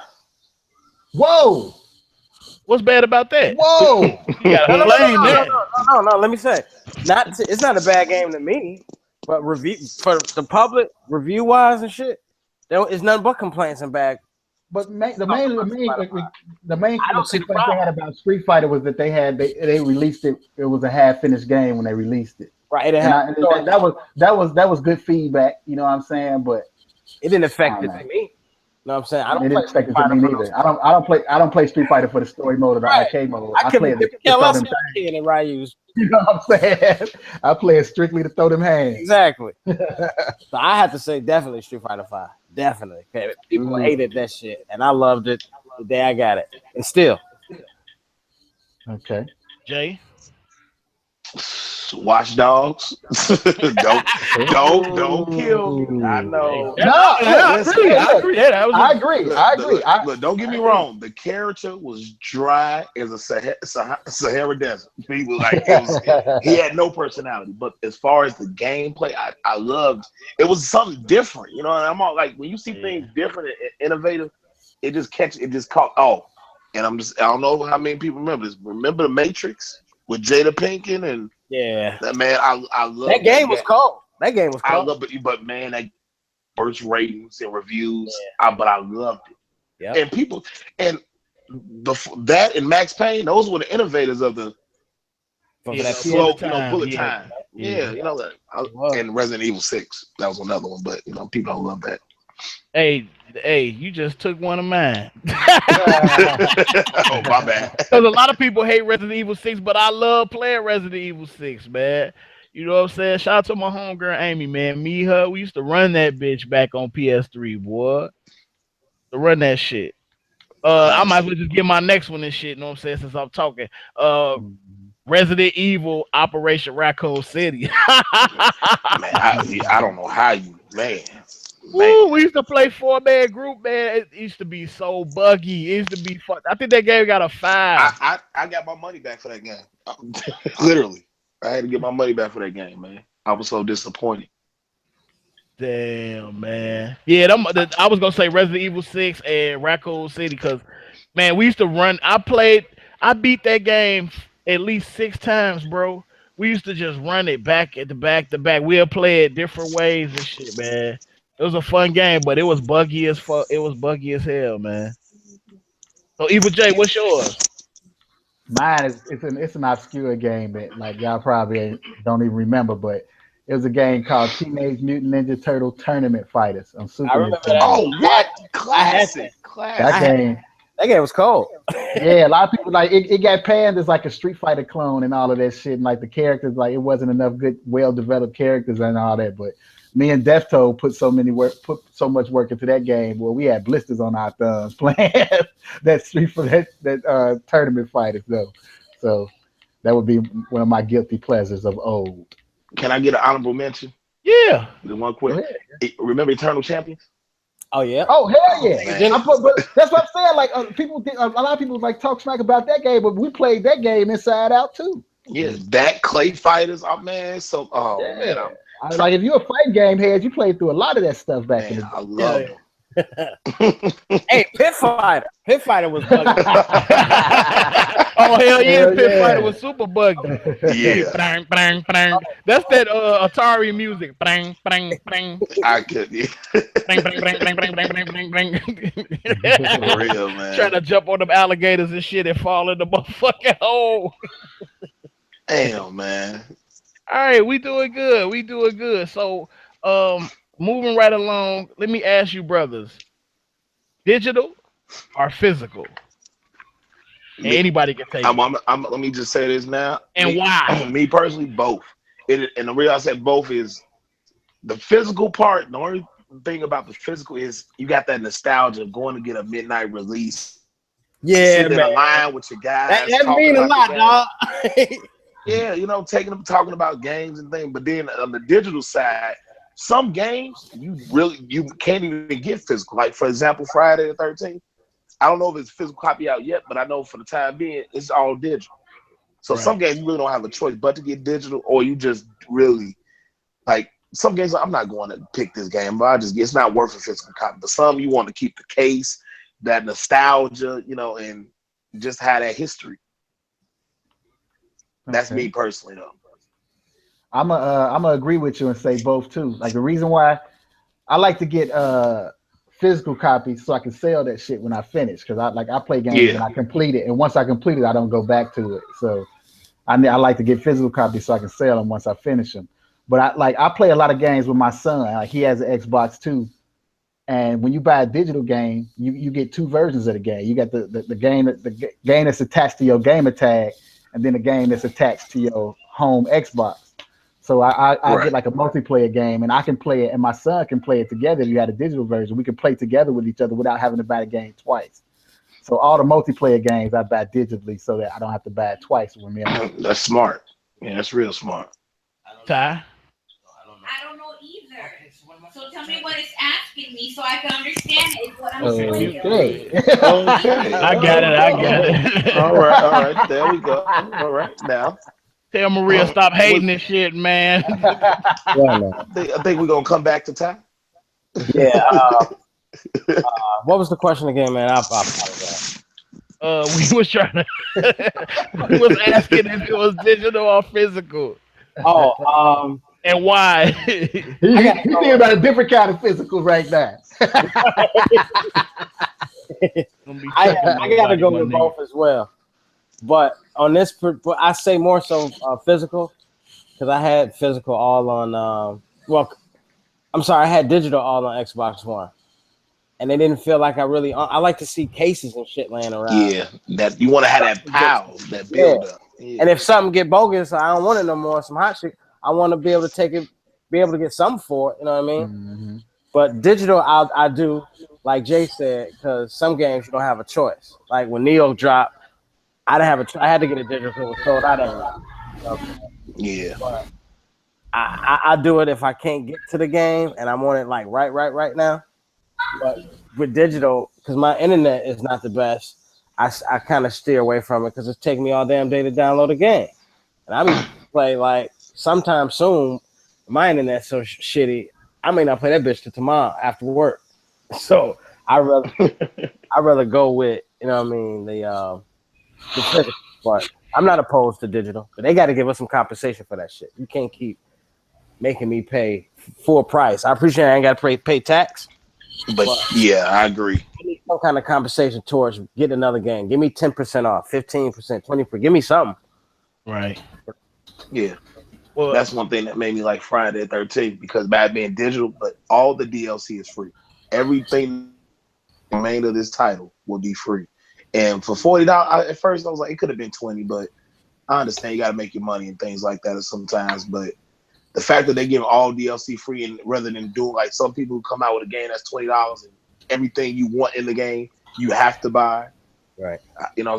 Whoa! What's bad about that? Whoa! You gotta blame that. No. Let me say, it's not a bad game to me, but review for the public, review wise and shit, it's nothing but complaints and bad. But the main complaint they had about Street Fighter was that they released it. It was a half finished game when they released it. Right. That was good feedback. You know what I'm saying? But it didn't affect it to me. You know what I'm saying? I don't play Street Fighter neither. I don't play Street Fighter for the story mode or the arcade mode. I play it to throw them hands. You know what I'm saying? I play it strictly to throw them hands. Exactly. So I have to say definitely Street Fighter 5. Definitely. People hated that shit, and I loved it the day I got it, and still. Okay. Jay? Watch Dogs. don't kill. I know. I agree. Look, don't get me wrong. The character was dry as a Sahara Desert. People he had no personality. But as far as the gameplay, I loved. It was something different, you know. And I'm all like, when you see things different and innovative, it just caught. Oh, and I don't know how many people remember this. Remember the Matrix with Jada Pinkett and. Yeah, that man, I love that game. Was cold. That game was cold. I love it, but man, that first ratings and reviews. But I loved it. Yeah, and people and that and Max Payne, those were the innovators of the slow, bullet time. Yeah, you know that. And Resident Evil 6, that was another one, but people don't love that. Hey, you just took one of mine. Oh, my bad. Because a lot of people hate Resident Evil 6, but I love playing Resident Evil 6, man. You know what I'm saying? Shout out to my homegirl Amy, man. Me, her, we used to run that bitch back on PS3, boy. To run that shit. I might as well just get my next one and shit, you know what I'm saying, since I'm talking. Resident Evil Operation Raccoon City. Man, I don't know how you, man. Woo, we used to play 4-man group, man. It used to be so buggy. It used to be fun. I think that game got a 5. I got my money back for that game. Literally. I had to get my money back for that game, man. I was so disappointed. Damn, man. Yeah, I was going to say Resident Evil 6 and Raccoon City because, man, we used to run. I beat that game at least 6 times, bro. We used to just run it back to back. We'll play it different ways and shit, man. It was a fun game, but it was buggy as fuck. It was buggy as hell, man. So, Evil J, what's yours? Mine is it's an obscure game that like y'all probably don't even remember, but it was a game called Teenage Mutant Ninja Turtle Tournament Fighters on Super Nintendo. Oh, what classic! That That game was cold. Yeah, a lot of people like it got panned as like a Street Fighter clone and all of that shit. And like the characters, like it wasn't enough good, well developed characters and all that. But me and Defto put so much work into that game. Well, we had blisters on our thumbs playing that tournament fighters though. So that would be one of my guilty pleasures of old. Can I get an honorable mention? Yeah. One quick. Remember Eternal Champions? Oh yeah. Oh hell yeah! But that's what I'm saying. Like a lot of people like talk smack about that game, but we played that game inside out too. Yeah, that Clay Fighters, oh man. So man, like if you're a fighting game head, you played through a lot of that stuff back in the day. I love them. Hey, Pit Fighter. Pit Fighter was buggy. Oh hell yeah, Pit Fighter was super buggy. Yeah. Bang, bang, bang. That's that Atari music. Bang, bang, bang. I could. Yeah. Bang, bang, bang, bang, bang, bang, bang, bang. For real, man. Trying to jump on them alligators and shit and fall in the motherfucking hole. Damn, man. All right, we doing good. We doing good. So, moving right along, let me ask you, brothers, digital or physical? Anybody can take it. Let me just say this now. And why? Me personally, both. And the reason I said both is the physical part. The only thing about the physical is you got that nostalgia of going to get a midnight release. Yeah, sitting in a line with your guys. That mean a lot, dog. Yeah, you know, talking about games and things. But then on the digital side, some games you can't even get physical. Like for example, Friday the 13th. I don't know if it's a physical copy out yet, but I know for the time being, it's all digital. So some games you really don't have a choice but to get digital, or you just really like some games. I'm not going to pick this game, but it's not worth a physical copy. But some you want to keep the case, that nostalgia, you know, and just have that history. That's me personally, though. I'm gonna agree with you and say both too. Like the reason why I like to get physical copies so I can sell that shit when I finish, because I play games and I complete it, and once I complete it, I don't go back to it. So I like to get physical copies so I can sell them once I finish them. But I play a lot of games with my son. Like he has an Xbox too, and when you buy a digital game, you get two versions of the game. You got the game that's attached to your Gamertag, and then the game that's attached to your home Xbox. So I get like a multiplayer game, and I can play it, and my son can play it together. If you had a digital version, we can play together with each other without having to buy the game twice. So all the multiplayer games I buy digitally, so that I don't have to buy it twice with me. That's smart. Yeah, that's real smart. Ty? I don't know either. So tell me what it's asking me so I can understand it. What I'm saying. Okay. I got it. All right. There we go. All right, now. Tell Maria stop hating this shit, man. I think we're gonna come back to Ty. Yeah. What was the question again, man? I apologize. We was trying to. We was asking if it was digital or physical. Oh, and why? He's thinking about a different kind of physical right now. I gotta go with both as well. But on this, I say more so physical, because I had physical all on. I had digital all on Xbox One, and they didn't feel like I like to see cases and shit laying around. Yeah, that you want to have that power, that build up. Yeah. And if something get bogus, I don't want it no more. Some hot shit, I want to be able to take it, be able to get something for it. You know what I mean? Mm-hmm. But digital, I do, like Jay said, because some games you don't have a choice. Like when Neo dropped. I had to get a digital because it was sold out everywhere. Yeah. But I do it if I can't get to the game and I want it like right now. But with digital, because my internet is not the best, I kind of steer away from it because it's taking me all damn day to download a game. And I mean, play like sometime soon. My internet's so shitty, I may not play that bitch till tomorrow after work. So I rather go with, you know what I mean, the physical part. I'm not opposed to digital, but they got to give us some compensation for that shit. You can't keep making me pay full price. I appreciate I ain't got to pay tax, but yeah, I agree. I need some kind of compensation towards getting another game. Give me 10% off, 15%, 20%. Give me something. Right. Yeah. Well, that's one thing that made me like Friday the 13th, because by being digital, but all the DLC is free. Everything remainder of this title will be free. And for $40, at first I was like, it could have been 20, but I understand you got to make your money and things like that sometimes. But the fact that they give all DLC free, and rather than doing like some people who come out with a game that's $20 and everything you want in the game you have to buy. Right. You know.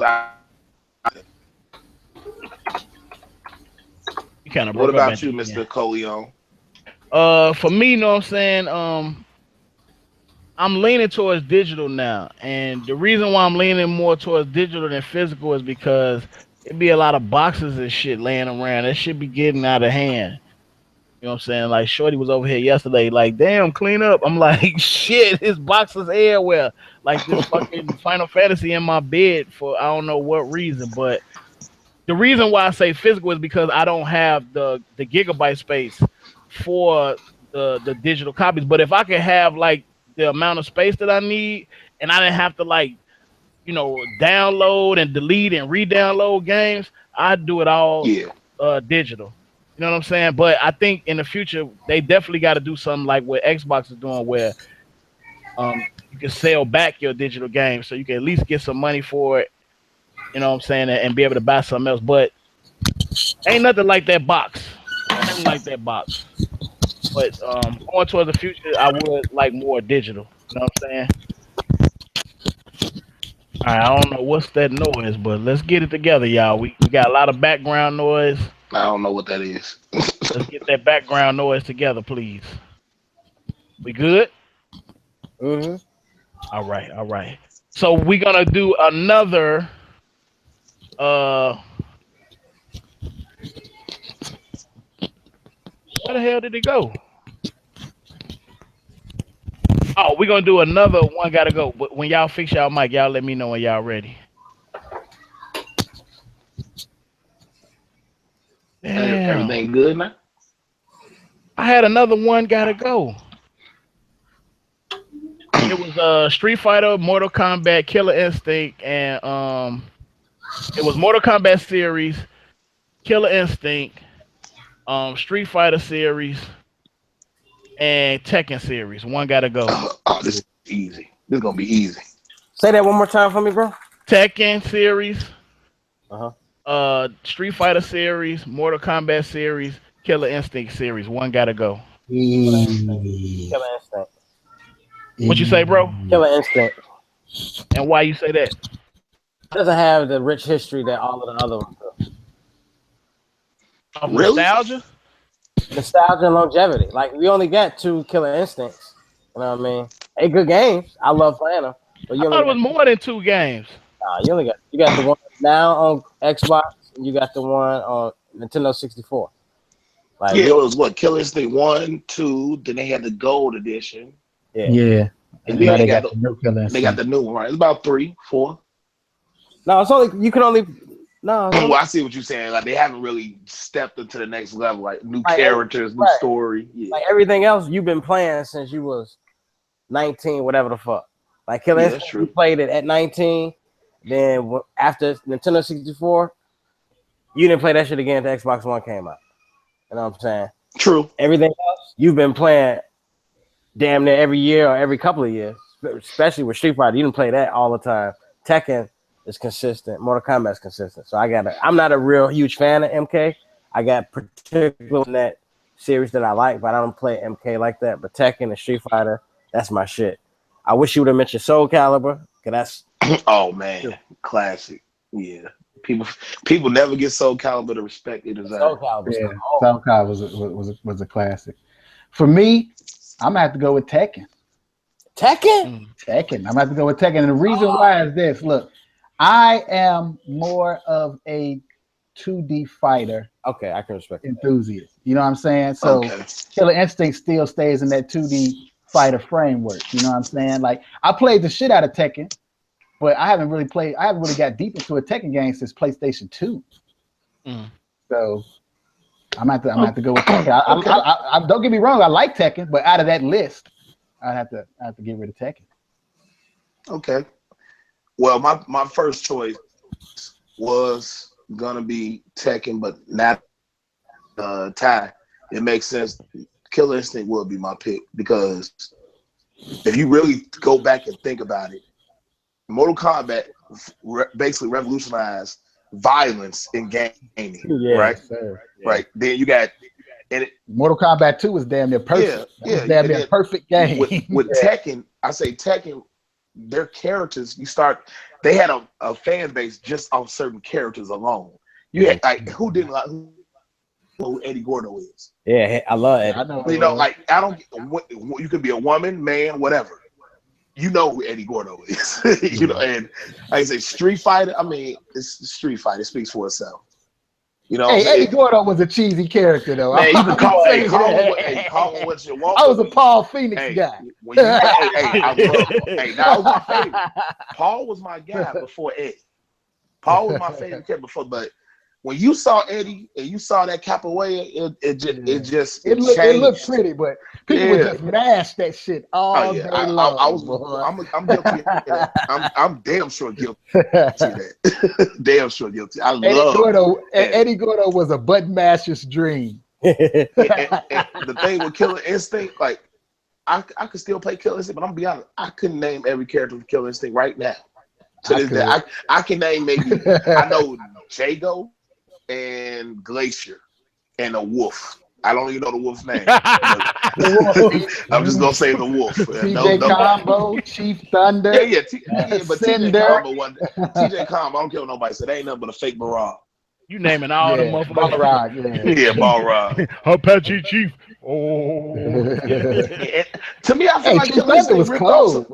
You kind of. What about you, Mr. Coleon? For me, you know what I'm saying? I'm leaning towards digital now, and the reason why I'm leaning more towards digital than physical is because it'd be a lot of boxes and shit laying around. That shit be getting out of hand. You know what I'm saying? Like Shorty was over here yesterday, like, damn, clean up. I'm like, shit, his boxes everywhere. Like this fucking Final Fantasy in my bed for I don't know what reason, but the reason why I say physical is because I don't have the gigabyte space for the digital copies. But if I could have like the amount of space that I need, and I didn't have to like, you know, download and delete and re-download games, I'd do it all digital. You know what I'm saying? But I think in the future they definitely got to do something like what Xbox is doing, where you can sell back your digital games, so you can at least get some money for it. You know what I'm saying, and be able to buy something else. But ain't nothing like that box. Nothing like that box. But going towards the future, I would like more digital. You know what I'm saying? All right, I don't know what's that noise, but let's get it together, y'all. We got a lot of background noise. I don't know what that is. Let's get that background noise together, please. We good? Mm-hmm. All right. So we're gonna do another. Where the hell did it go? Oh, we're gonna do another one. Gotta go. When y'all fix y'all mic, y'all let me know when y'all ready. Damn. Everything good now? I had another one. Gotta go. It was Street Fighter, Mortal Kombat, Killer Instinct, and it was Mortal Kombat series, Killer Instinct, Street Fighter series, and Tekken series. One gotta go. Oh, this is easy. This is gonna be easy. Say that one more time for me, bro. Tekken series, Uh-huh. Street Fighter series, Mortal Kombat series, Killer Instinct series. One gotta go. Killer Instinct. What you say, bro? Killer Instinct. And why you say that? It doesn't have the rich history that all of the other ones do. Really? Nostalgia? Nostalgia and longevity. Like, we only got 2 Killer Instincts. You know what I mean? Hey, good games. I love playing them. But you I thought it was more than 2 games. Nah, you got the one now on Xbox, and you got the one on Nintendo 64. Like, Yeah, it was what? Killer Instinct 1, 2, then they had the gold edition. Yeah. And Now then they got the new Killer they got the new one, right? It's about 3, 4. No, it's only you can only no. It's only, Well, I see what you're saying. Like they haven't really stepped into the next level, like new Like, characters, new right. story. Yeah. like everything else you've been playing since you was 19, whatever the fuck. Like Killer that's Instinct, true. you played it at 19. Then after Nintendo 64, you didn't play that shit again until Xbox One came out. You know what I'm saying? True. Everything else you've been playing damn near every year or every couple of years, especially with Street Fighter. You didn't play that all the time. Tekken is consistent. Mortal Kombat is consistent. So I'm not a real huge fan of MK. I got particular in that series that I like, but I don't play MK like that. But Tekken and Street Fighter, that's my shit. I wish you would have mentioned Soul Calibur, because that's Oh man, classic. Yeah. People never get Soul Calibur the respect it deserves. Soul Calibur. Yeah, Soul Calibur was a classic. For me, I'm gonna have to go with Tekken. Tekken? Tekken. I'm gonna have to go with Tekken. And the reason why is this. Look, I am more of a 2D fighter Okay, I can respect that. enthusiast. You know what I'm saying? So Okay. Killer Instinct still stays in that 2D fighter framework. You know what I'm saying? Like I played the shit out of Tekken, but I haven't really got deep into a Tekken game since PlayStation 2. So I'm gonna have to go with Tekken. I don't get me wrong, I like Tekken, but out of that list, I have to get rid of Tekken. Okay. Well, my first choice was gonna be Tekken, but not Ty. It makes sense. Killer Instinct would be my pick because if you really go back and think about it, Mortal Kombat basically revolutionized violence in gaming, Yeah, right? Sir. Right. Then you got Mortal Kombat 2 was damn near perfect. Yeah. That was damn near a perfect game. With Tekken, I say Tekken, their characters, they had a fan base just on certain characters alone. You had like who know who Eddie Gordo is? Yeah, I love Eddie. I know. You know, like I don't. You could be a woman, man, whatever. You know who Eddie Gordo is. You know, and like I say, Street Fighter. I mean, it's Street Fighter. It speaks for itself. You know, hey, Eddie Gordo was a cheesy character though. Man, you can call him what you want. I was a Paul Phoenix guy. When you, I love. Hey, that was my favorite. Paul was my guy before Eddie. Paul was my favorite character before, but when you saw Eddie and you saw that capoeira, it looked pretty, but people would just mash that shit all day long. I'm guilty. I'm damn sure guilty of that. Damn sure guilty. Eddie Gordo was a button masher's dream. And the thing with Killer Instinct, like I could still play Killer Instinct, but I'm gonna be honest, I couldn't name every character from Killer Instinct right now. To this day, I can name maybe I know Jago and Glacier and a wolf. I don't even know the wolf's name. I'm just gonna say the wolf. TJ Combo, Chief Thunder. But TJ Combo one. TJ Combo, I don't care what nobody said. They ain't nothing but a fake Barrage. You naming all the motherfuckers. Balrog, Balrog. Apache Chief. Oh. To me, I feel like Chief Thunder was cold.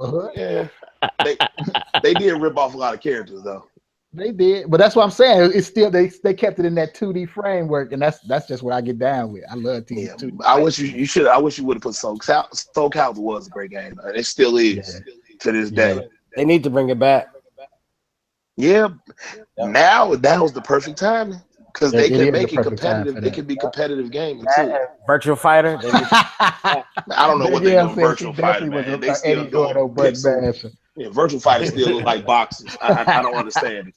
They did rip off a lot of characters though. They did, but that's what I'm saying. It's still they kept it in that 2D framework, and that's just what I get down with. I love 2D. I wish I wish you would have put Soul Calibur was a great game. It still is to this day. They need to bring it back. Yeah. Now was the perfect time because they can make it competitive. It can be competitive gaming too. Virtual Fighter. I don't know what they do. Virtual Fighter, man. They still doing Virtual Fighter still look like boxes. I don't understand it.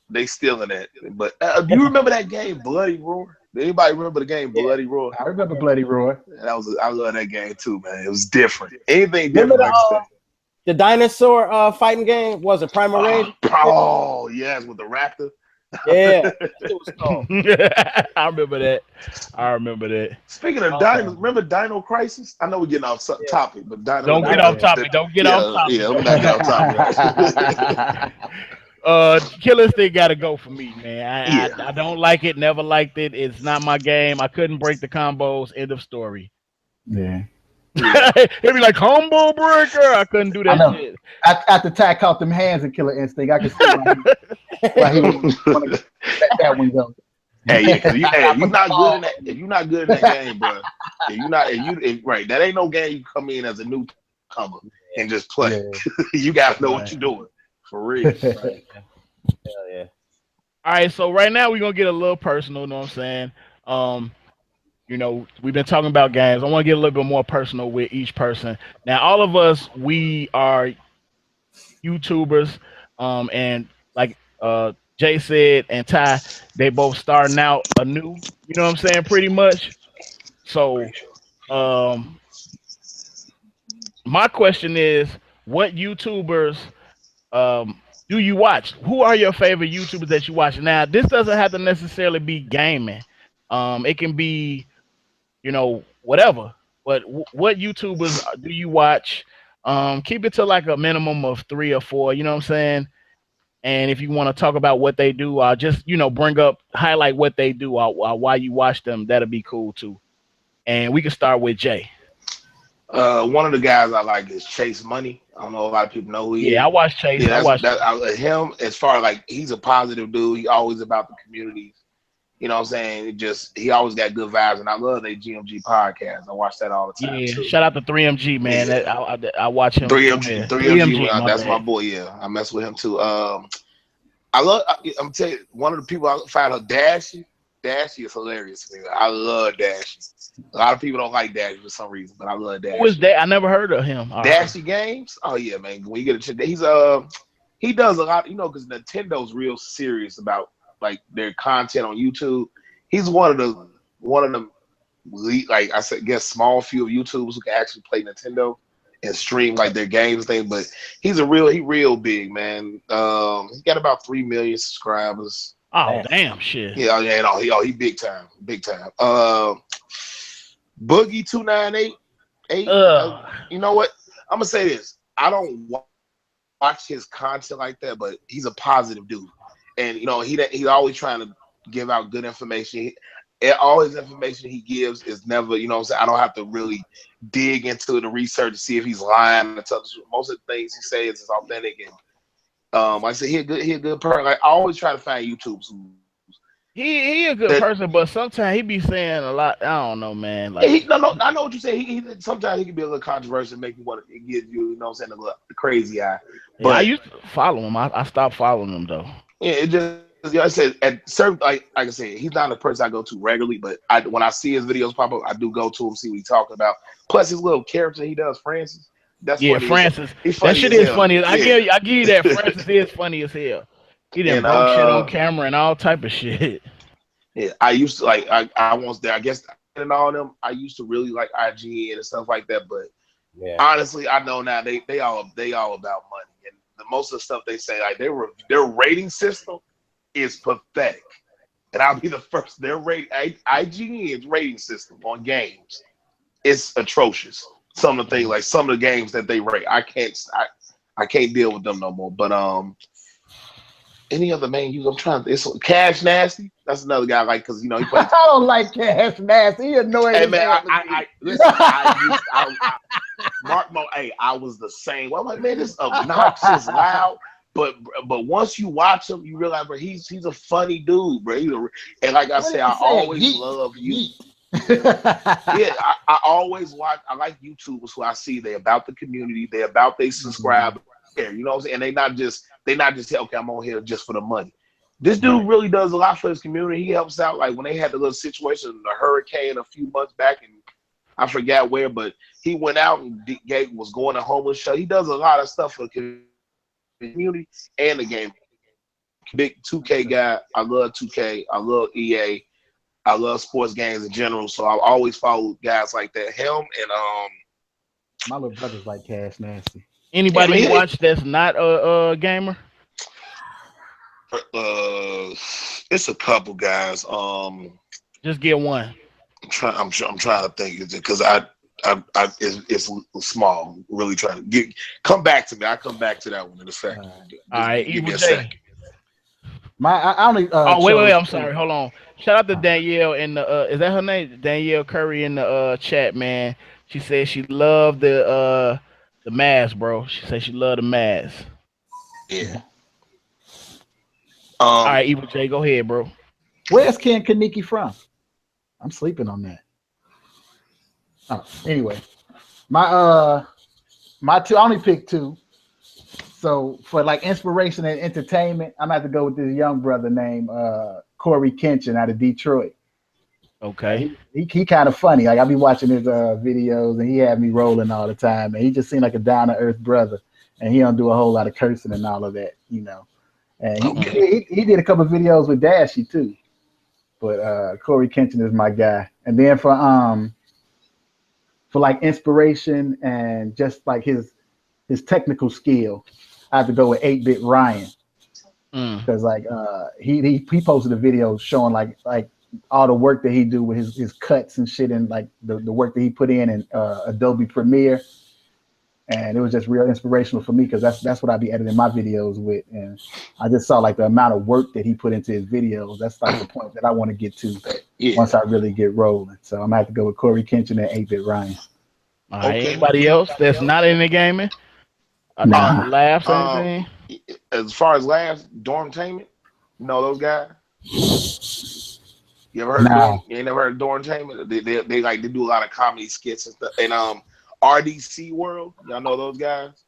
They still in that. But do you remember that game Bloody Roar? Did anybody remember the game Bloody Roar? I remember Bloody Roar. I love that game too, man. It was different. Anything different. The dinosaur fighting game was it Primal Rage? Oh yes, with the raptor. Yeah, it was cool. I remember that. Speaking of Dino, remember Dino Crisis? I know we're getting off topic, but Dino. Don't get off topic. Don't get off topic. Yeah, we're not getting off topic. Killer Instinct gotta go for me, man. I don't like it. Never liked it. It's not my game. I couldn't break the combos. End of story. Yeah. It'd be like combo breaker. I couldn't do that shit. After Ty caught them hands in Killer Instinct, I could see why he would want to let that one go. Hey, if you're not good in that, if you're not good in that game, bro, right, that ain't no game you come in as a newcomer and just play. Yeah. You gotta know what you're doing for real. Right. Hell yeah. All right, so right now we're gonna get a little personal. You know what I'm saying? You know, we've been talking about games. I want to get a little bit more personal with each person. Now, all of us, we are YouTubers, and like Jay said and Ty, they both starting out anew. You know what I'm saying? Pretty much. So, my question is, what YouTubers do you watch? Who are your favorite YouTubers that you watch? Now, this doesn't have to necessarily be gaming. It can be, you know, whatever. But what YouTubers do you watch? Keep it to like a minimum of 3 or 4. You know what I'm saying? And if you want to talk about what they do, I'll just, you know, highlight what they do, why you watch them. That'll be cool too. And we can start with Jay. One of the guys I like is Chase Money. I don't know a lot of people know who he is. Yeah, I watch Chase. Yeah, him, as far as like, he's a positive dude. He always about the communities. You know what I'm saying? He always got good vibes, and I love their GMG podcast. I watch that all the time. Yeah, too. Shout out to 3MG, man. Yeah. I watch him. 3MG, that's my boy. Yeah, I mess with him too. I'm telling you, one of the people I found out, Dashy. Dashy is hilarious to me. I love Dashy. A lot of people don't like Dashy for some reason, but I love Dashy. Who is that? I never heard of him. Dashy Games? Oh yeah, man. When you get a chance, he does a lot, you know, because Nintendo's real serious about like their content on YouTube. He's one of the like I said, guess small few of YouTubers who can actually play Nintendo and stream like their games thing. But he real big, man. He got about 3 million subscribers. Oh damn, shit. Yeah, he big time. Boogie 2988. You know what? I'm gonna say this. I don't watch his content like that, but he's a positive dude, and he's always trying to give out good information. All his information he gives is never, what I'm saying. I don't have to really dig into the research to see if he's lying. Most of the things he says is authentic, and like I said, he a good person. Like I always try to find YouTubers who. He a good person, but sometimes he be saying a lot. I don't know, man. Like I know what you say. He sometimes he can be a little controversial, make you want to give you, what I'm saying, a little crazy eye. But I used to follow him. I stopped following him though. Yeah, it just. I said at certain like I said, he's not a person I go to regularly, but when I see his videos pop up, I do go to him, see what he's talking about. Plus his little character he does, Francis. That's funny. Francis. He's funny. That shit is funny. Yeah. I give you that. Francis is funny as hell. He done broke shit on camera and all type of shit. Yeah, I used to like I once there. I guess and all them. I used to really like IGN and stuff like that, but honestly, I know now they all about money, and most of the stuff they say, like their rating system is pathetic. And I'll be the first. Their IGN's rating system on games is atrocious. Some of the things, like some of the games that they rate, I can't deal with them no more. But any other main user, I'm trying. It's Cash Nasty. That's another guy, like, because he plays. I don't like Cash Nasty. He annoying. Hey man, listen. Mark Mo. Hey, I was the same. Well, I'm like, man, this obnoxious, loud. But once you watch him, you realize, bro, he's a funny dude, bro. And like I said, I always love you. Yeah, I always watch. I like YouTubers who I see they about the community, they about they subscribe. You know what I'm saying? And they not just say, okay, I'm on here just for the money. This dude really does a lot for his community. He helps out, like when they had the little situation, the hurricane a few months back, and I forgot where, but he went out and was going to homeless shelter. He does a lot of stuff for the community and the game. Big 2K guy. I love 2K. I love EA. I love sports games in general. So I always follow guys like that. Him and my little brother's like Cash Nasty. Anybody you watch that's not a gamer? It's a couple guys. Just get one. I'm trying to think because it's small. Really trying to come back to me. I'll come back to that one in a second. All right, EvilJxX. I only. Wait. I'm sorry. Hold on. Shout out to Danielle in the. Is that her name? Danielle Curry in the chat, man. She said she loved the mask, bro. She said she loved the mask. Yeah. All right, EvilJxX, go ahead, bro. Where's Ken Kaneki from? I'm sleeping on that. Oh, anyway, my two. I only picked two. So for like inspiration and entertainment, I'm gonna have to go with this young brother named Corey Kenshin out of Detroit. Okay. He kind of funny. Like I be watching his videos, and he had me rolling all the time. And he just seemed like a down to earth brother, and he don't do a whole lot of cursing and all of that, And he did a couple of videos with Dashy too. But Corey Kenshin is my guy. And then for like inspiration and just like his technical skill, I have to go with 8-Bit Ryan. Because like he posted a video showing like all the work that he do with his cuts and shit, and like the work that he put in Adobe Premiere. And it was just real inspirational for me because that's what I be editing my videos with. And I just saw like the amount of work that he put into his videos. That's like the point that I want to get to once I really get rolling. So I'm gonna have to go with Corey Kenshin and 8-Bit Ryan. All right. Anybody else that's not in the gaming? Laughs or anything? As far as laughs, Dormtainment, you know those guys? You ever heard of them? You ain't never heard of Dormtainment? They do a lot of comedy skits and stuff. And RDC World, y'all know those guys?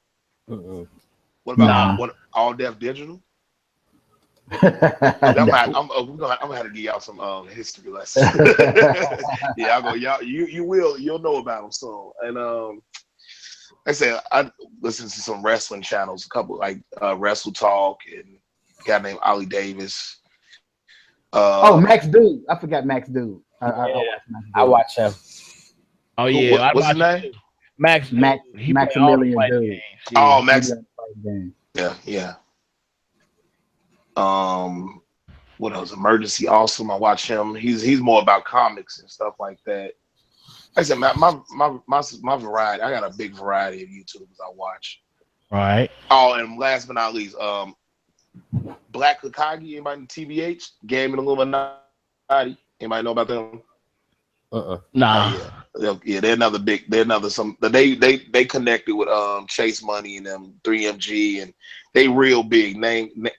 What about All Deaf Digital? I'm gonna have to give y'all some history lessons. Yeah, I'll go. You'll know about them soon. And like I said, I listen to some wrestling channels, a couple like Wrestle Talk and a guy named Ollie Davis. Max Dude. I forgot Max Dude. I watch him. Oh yeah, what's his name? Max, he play all the Maximilian fighting dude. games. Yeah. Oh, Max. Game. Yeah. What else? Emergency Awesome. I watch him. He's more about comics and stuff like that. Like I said, my variety. I got a big variety of YouTubers I watch. Right. Oh, and last but not least, Black Hokage. Anybody in TBH? Gaming Illuminati. Anybody know about them? Nah. Yeah, they're another big. They're another some. They connected with Chase Money and them 3MG, and they real big.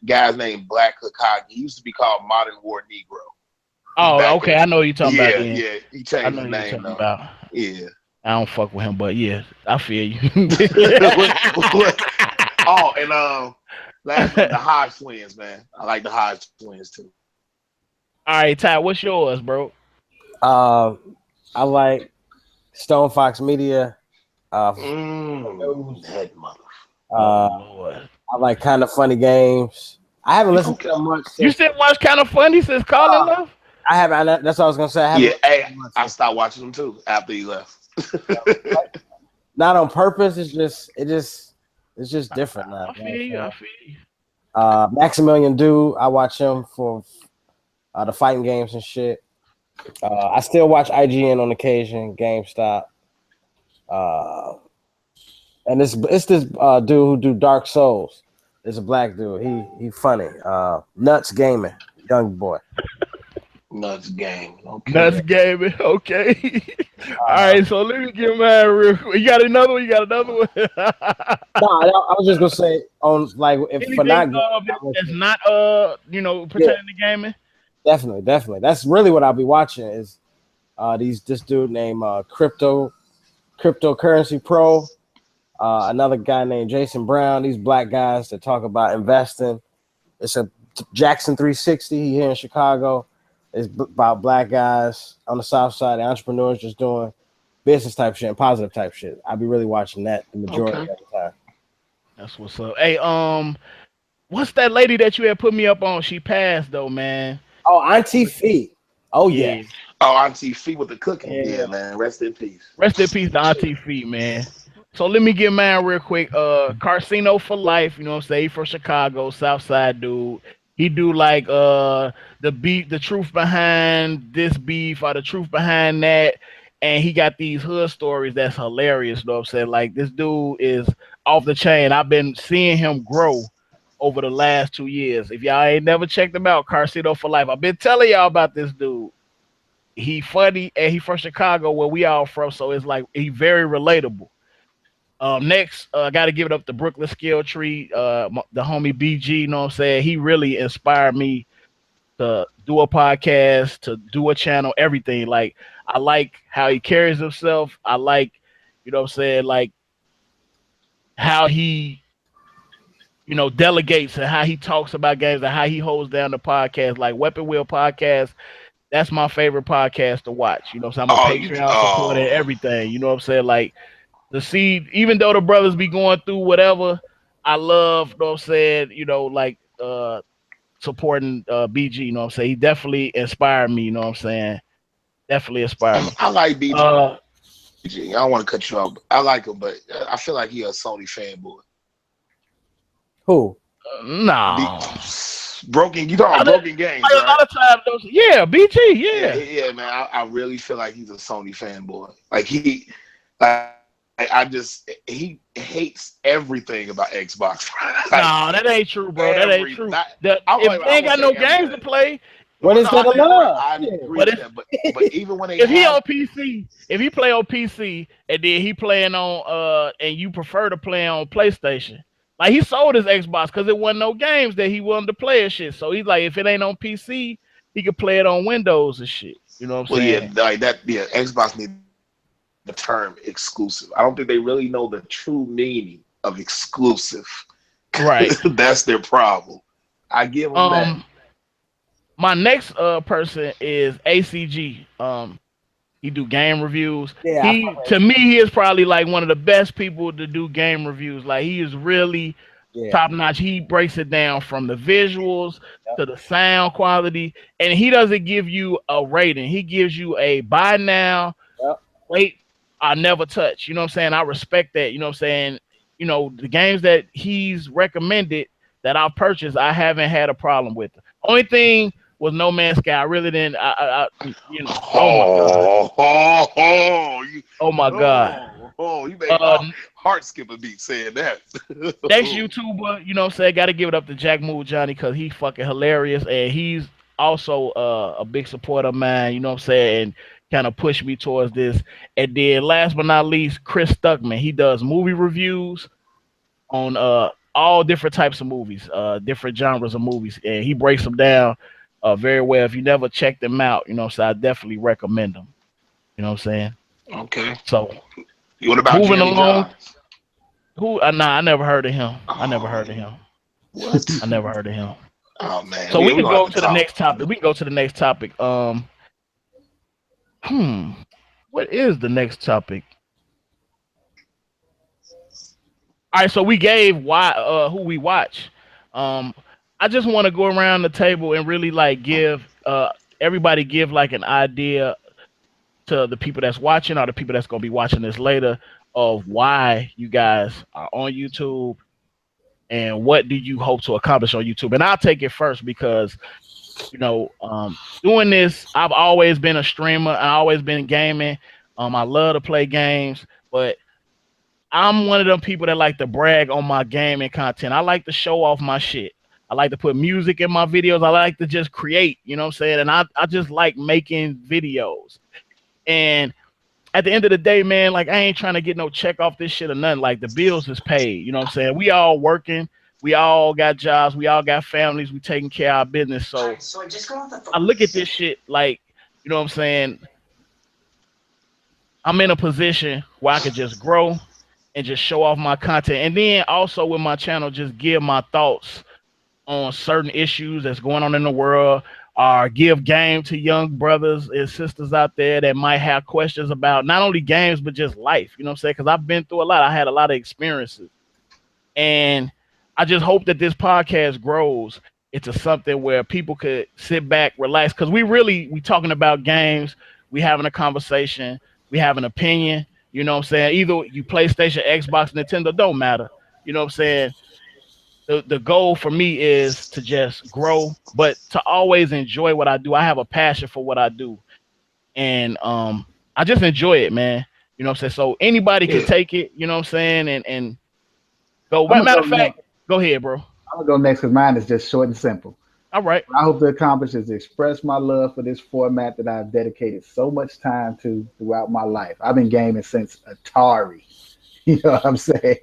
Guys named Black Hokage. He used to be called Modern War Negro. Oh, okay. I know what you're talking about. Then. Yeah. He changed his name though. About. Yeah. I don't fuck with him, but yeah, I feel you. Oh, and last one, the Hodge twins, man. I like the Hodge twins too. All right, Ty, what's yours, bro? I like Stone Fox Media. That mother. I like Kind of Funny Games. I haven't listened to them much. You still watch Kind of Funny since Colin left? I haven't. That's what I was gonna say. I stopped watching them too after he left. Not on purpose. It's just different now. I feel you. Maximilian Dude. I watch him for the fighting games and shit. I still watch IGN on occasion, GameStop. And it's this dude who do Dark Souls. It's a black dude. He funny. Nuts Gaming, young boy. Nuts Game. Okay. Nuts Gaming. Okay. All right. So let me get mine real quick. You got another one? No, I was just gonna say on like if anything for not that's not pertaining to gaming. Definitely. That's really what I'll be watching is this dude named Cryptocurrency Pro, another guy named Jason Brown. These black guys that talk about investing. It's a Jackson 360 here in Chicago. It's about black guys on the South Side, entrepreneurs just doing business type shit and positive type shit. I'll be really watching that the majority of the time. That's what's up. Hey, what's that lady that you had put me up on? She passed though, man. Oh, Auntie Fee. Oh yeah. Oh, Auntie Fee with the cooking. Yeah, man. Rest in peace. Rest in peace to Auntie Fee, man. So let me get mine real quick. Carcino for life. You know what I'm saying? He from Chicago, South Side dude. He do like the truth behind this beef or the truth behind that. And he got these hood stories that's hilarious, you know what I'm saying? Like this dude is off the chain. I've been seeing him grow over the last 2 years. If y'all ain't never checked him out, Carcino for life. I've been telling y'all about this dude. He funny and he from Chicago where we all from, so it's like he very relatable. Next, I got to give it up to Brooklyn Skill Tree, the homie BG, you know what I'm saying? He really inspired me to do a podcast, to do a channel, everything. Like, I like how he carries himself. I like, you know what I'm saying, like how he, delegates and how he talks about games and how he holds down the podcast. Like Weapon Wheel Podcast, that's my favorite podcast to watch. You know what I'm saying? I'm a Patreon supporter and everything. You know what I'm saying? Like, the seed, even though the brothers be going through whatever, I love, you know what I'm saying, supporting BG, you know what I'm saying? He definitely inspired me, you know what I'm saying? Definitely inspired me. I like BG. I don't want to cut you off. I like him, but I feel like he a Sony fanboy. Who? No. Broken, you talking Broken Games, like right? A lot of times, yeah, BG, yeah. Yeah, man. I really feel like he's a Sony fanboy. Like he hates everything about Xbox. No, that ain't true, bro. That ain't true. If they ain't got no games to play, what is that love? I agree with that, but even when if he on PC, if he play on PC and then he playing on and you prefer to play on PlayStation, like he sold his Xbox because it wasn't no games that he wanted to play and shit. So he's like, if it ain't on PC, he could play it on Windows and shit. You know what I'm saying? Yeah, like that. Yeah, Xbox needs the term exclusive. I don't think they really know the true meaning of exclusive. Right. That's their problem. I give them that. My next person is ACG. He do game reviews. Yeah, to me, he is probably like one of the best people to do game reviews. Like he is really top notch. He breaks it down from the visuals to the sound quality, and he doesn't give you a rating. He gives you a buy now, wait I never touch. You know what I'm saying? I respect that. You know what I'm saying? You know, the games that he's recommended that I've purchased, I haven't had a problem with. Only thing was No Man's Sky. I really didn't. You know. Oh my god. Oh my god. You made my heart skip a beat saying that. Next YouTuber, you know what I'm saying? Got to give it up to Jack Mood Johnny because he's fucking hilarious and he's also a big supporter of mine. You know what I'm saying? And kind of pushed me towards this. And then last but not least, Chris Stuckman. He does movie reviews on all different types of movies, different genres of movies, and he breaks them down very well. If you never checked them out, you know, so I definitely recommend them. You know what I'm saying? Okay. So, what about moving Jeremy along? Jahns? Who? Nah, I never heard of him. I never heard of him. What? I never heard of him. Oh man. So we can go to to the next topic. We can go to the next topic. What is the next topic? All right, so we gave who we watch. I just want to go around the table and really like give everybody give like an idea to the people that's watching or the people that's gonna be watching this later of why you guys are on YouTube and what do you hope to accomplish on YouTube. And I'll take it first because you know, doing this, I've always been a streamer. I always been gaming. I love to play games, but I'm one of them people that like to brag on my gaming content. I like to show off my shit. I like to put music in my videos. I like to just create, you know what I'm saying? And I just like making videos. And at the end of the day, man, like I ain't trying to get no check off this shit or nothing. Like the bills is paid, you know what I'm saying? We all working. We all got jobs. We all got families. We taking care of our business. So I look at this shit like, you know what I'm saying? I'm in a position where I could just grow and just show off my content. And then also with my channel, just give my thoughts on certain issues that's going on in the world, or give game to young brothers and sisters out there that might have questions about not only games, but just life. You know what I'm saying? Because I've been through a lot. I had a lot of experiences. And I just hope that this podcast grows into something where people could sit back, relax. Because we talking about games. We having a conversation. We have an opinion. You know what I'm saying? Either you PlayStation, Xbox, Nintendo, don't matter. You know what I'm saying? The goal for me is to just grow, but to always enjoy what I do. I have a passion for what I do. And I just enjoy it, man. You know what I'm saying? So anybody can take it, you know what I'm saying, and go. Matter of fact, go ahead, bro. I'm gonna go next because mine is just short and simple. All right. What I hope to accomplish is to express my love for this format that I've dedicated so much time to throughout my life. I've been gaming since Atari. You know what I'm saying?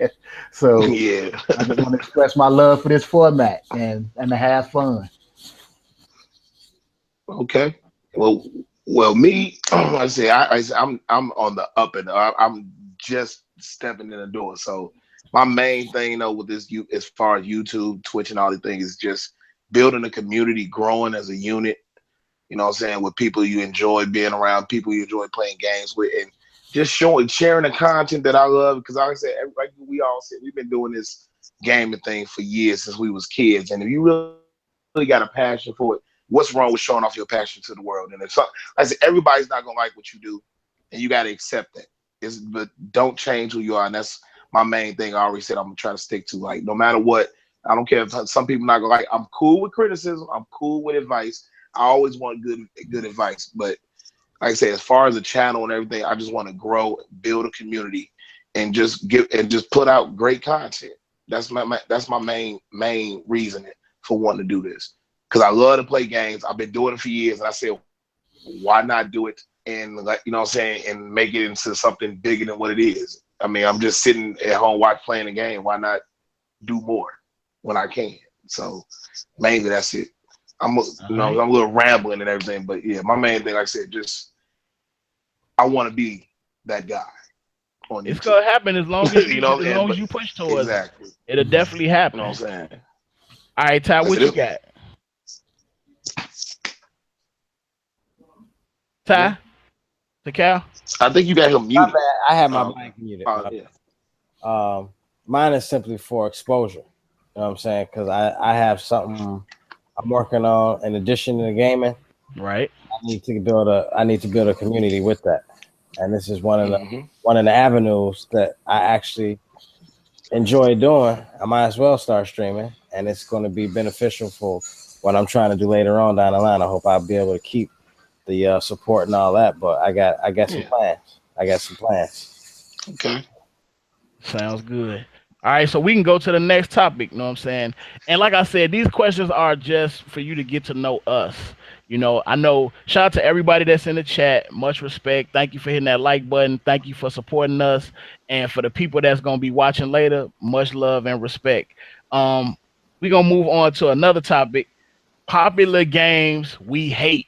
So yeah, I just want to express my love for this format and to have fun. Okay. Well, me, I say I'm on the up and up. I'm just stepping in the door. So my main thing though with this, as far as YouTube, Twitch, and all the things, is just building a community, growing as a unit. You know what I'm saying? With people you enjoy being around, people you enjoy playing games with, and just sharing the content that I love. Because like I said, like we all said, we've been doing this gaming thing for years since we was kids. And if you really got a passion for it, what's wrong with showing off your passion to the world? And it's like I said, everybody's not gonna like what you do, and you got to accept that. But don't change who you are, and that's my main thing. I already said I'm gonna try to stick to. Like no matter what, I don't care if some people not gonna like. I'm cool with criticism. I'm cool with advice. I always want good advice, but like I say, as far as the channel and everything, I just want to grow, build a community, and just put out great content. That's my main reason for wanting to do this. Because I love to play games. I've been doing it for years, and I said, why not do it and like you know what I'm saying, and make it into something bigger than what it is. I mean, I'm just sitting at home playing a game. Why not do more when I can? So mainly that's it. I'm a little rambling and everything, but yeah, my main thing, like I said, just I want to be that guy. It's gonna happen as long as you as long as you push towards it. It'll definitely happen. You know what I'm saying? All right, Ty, what you got? Ty? The cow? I think you got him muted. My bad. I have my mic muted. Yeah. Mine is simply for exposure. You know what I'm saying? Because I have something I'm working on in addition to the gaming. Right. I need to build a community with that. and this is one of the avenues that I actually enjoy doing. I might as well start streaming, and it's going to be beneficial for what I'm trying to do later on down the line. I hope I'll be able to keep the support and all that, but I got some plans. I got some plans. Okay. Sounds good. All right, so we can go to the next topic, you know what I'm saying? And like I said, these questions are just for you to get to know us. You know, I know, shout out to everybody that's in the chat. Much respect. Thank you for hitting that like button. Thank you for supporting us. And for the people that's going to be watching later, much love and respect. We're going to move on to another topic. Popular games we hate.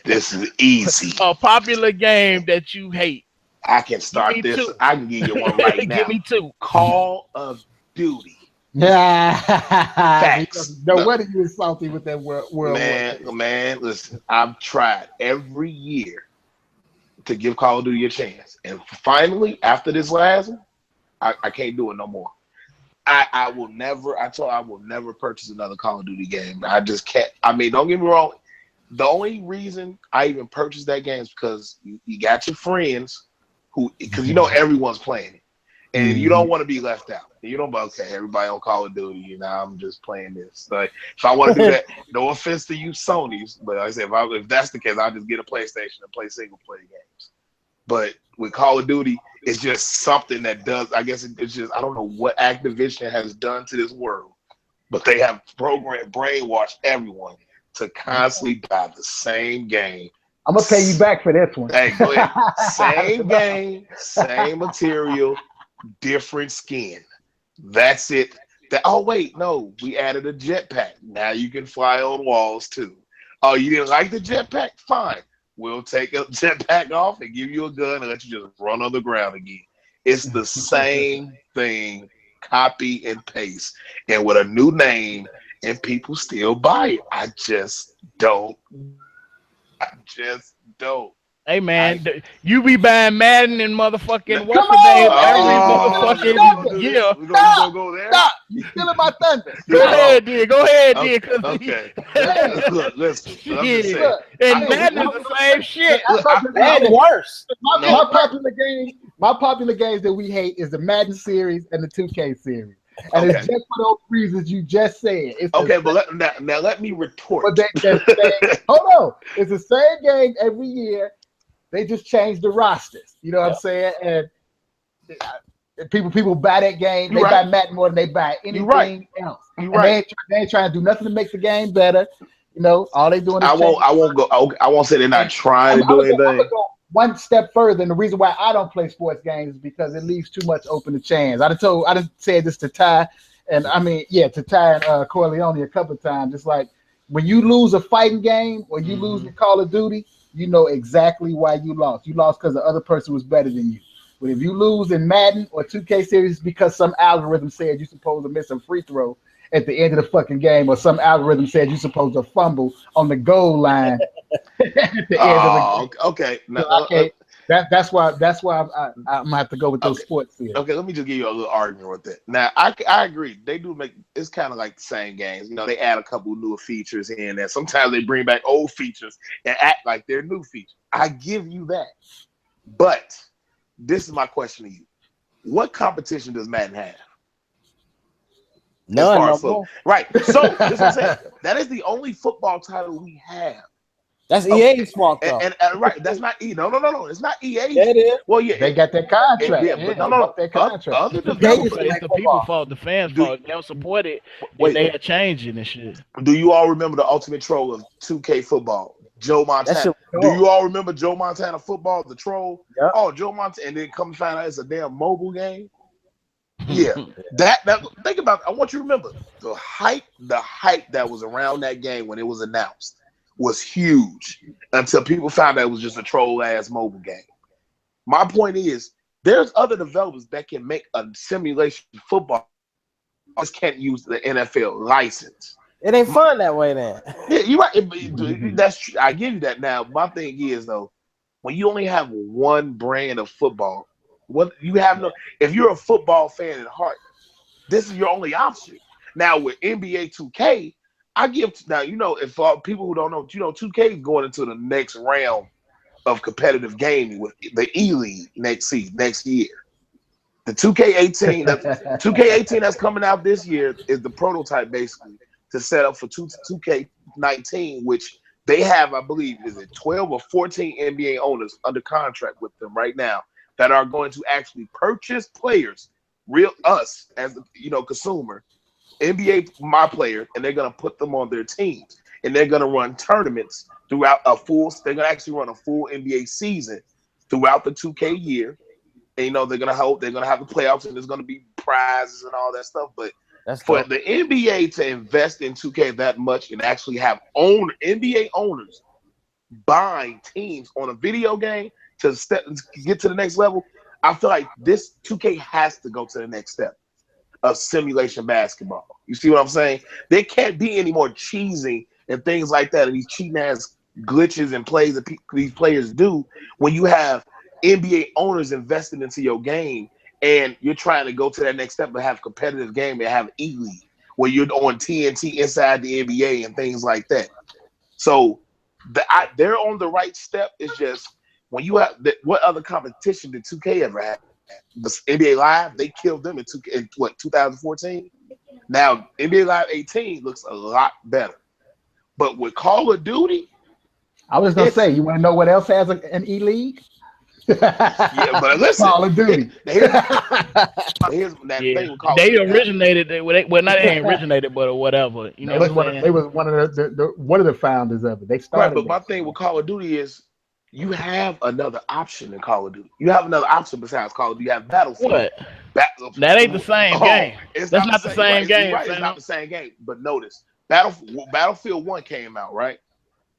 This is easy. A popular game that you hate. I can start this. Two. I can give you one right now. Give me two. Call of Duty. Yeah. Facts. No wonder you were salty with that world. Man, listen. I've tried every year to give Call of Duty a chance, and finally, after this last one, I can't do it no more. I will never. I will never purchase another Call of Duty game. I just can't. I mean, don't get me wrong. The only reason I even purchased that game is because you got your friends. Because you know everyone's playing it, and you don't want to be left out. You don't, okay, everybody on Call of Duty, you know, I'm just playing this. Like, if I want to do that, no offense to you, Sony's, but like I said, if that's the case, I'll just get a PlayStation and play single player games. But with Call of Duty, it's just something that does. I guess it's just I don't know what Activision has done to this world, but they have brainwashed everyone to constantly buy the same game. I'm gonna pay you back for this one. Hey, go ahead. Same game, same material, different skin. That's it. Oh wait, no, we added a jetpack. Now you can fly on walls too. Oh, you didn't like the jetpack? Fine, we'll take a jetpack off and give you a gun and let you just run on the ground again. It's the same thing, copy and paste, and with a new name, and people still buy it. I just don't. Hey man, you be buying Madden and motherfucking what's the name every motherfucking year. We gonna go there. Stop! You stealing my thunder. Go ahead, dear. Okay. Look, listen. And Madden is the same shit. Madden worse. My popular games that we hate is the Madden series and the 2K series. And it's just for those reasons you just said. It's okay, but now let me retort. But hold on. It's the same game every year. They just changed the rosters. You know what I'm saying? And people buy that game. They buy Madden more than they buy anything else. They ain't trying to do nothing to make the game better. You know, all they doing is I won't say they're not trying to do anything. I'm gonna go one step further, and the reason why I don't play sports games is because it leaves too much open to chance. I just said this to Ty, and to Ty and Corleone a couple of times. It's like when you lose a fighting game or you lose in Call of Duty, you know exactly why you lost. You lost because the other person was better than you. But if you lose in Madden or 2K series, it's because some algorithm said you're supposed to miss a free throw at the end of the fucking game, or some algorithm said you're supposed to fumble on the goal line at the end of the game. Okay. That's why I'm gonna have to go with those sports fields. Okay, let me just give you a little argument with that. Now, I agree. They do make it's kind of like the same games. You know, they add a couple newer features in there. Sometimes they bring back old features and act like they're new features. I give you that. But this is my question to you: what competition does Madden have? None. Right. So this is what I'm saying. That is the only football title we have. That's EA's fault, though. And right, that's not EA. No. It's not EA. Yeah, it is. Well, yeah, they got that contract. But no. That contract. It's the people's fault, the fans' fault. They don't support it. They are changing and shit. Do you all remember the ultimate troll of 2K football? Joe Montana. Do you all remember Joe Montana football, the troll? Yep. Oh, Joe Montana, and then come to find out it's a damn mobile game. Yeah, that think about it. I want you to remember the hype that was around that game when it was announced was huge until people found out it was just a troll ass mobile game. My point is, there's other developers that can make a simulation football. Just can't use the NFL license. It ain't fun that way, then. Yeah, you're right. That's true. I give you that. Now, my thing is though, when you only have one brand of football. What you have no, if you're a football fan at heart, this is your only option. Now with NBA 2K, I give now if people who don't know, 2K is going into the next round of competitive gaming with the E-League next year. The 2K18, 2K18 that's coming out this year is the prototype basically to set up for 2K19, which they have, I believe, is it 12 or 14 NBA owners under contract with them right now that are going to actually purchase players, real us as consumer, NBA my player, and they're gonna put them on their teams, and they're gonna run tournaments throughout they're gonna actually run a full NBA season throughout the 2K year. And they're gonna have the playoffs, and there's gonna be prizes and all that stuff. But for the NBA to invest in 2K that much and actually have NBA owners buying teams on a video game to get to the next level, I feel like this 2K has to go to the next step of simulation basketball. You see what I'm saying? There can't be any more cheesing and things like that, and these cheating ass glitches and plays that these players do when you have NBA owners invested into your game, and you're trying to go to that next step and have competitive game and have E-League where you're on TNT inside the NBA and things like that. So they're on the right step. It's just when you have what other competition did 2K ever have? The NBA Live, they killed them in 2014. Now NBA Live 18 looks a lot better, but with Call of Duty, I was gonna say, you want to know what else has an E-League? Yeah, but listen, Call of Duty. They originated. They ain't originated, but whatever. They was one of the founders of it. They started. Right, but my thing with Call of Duty is you have another option in Call of Duty. You have another option besides Call of Duty. You have Battlefield. What? That ain't the same game. That's not the same game. Right, it's not the same game. But notice, Battlefield 1 came out, right?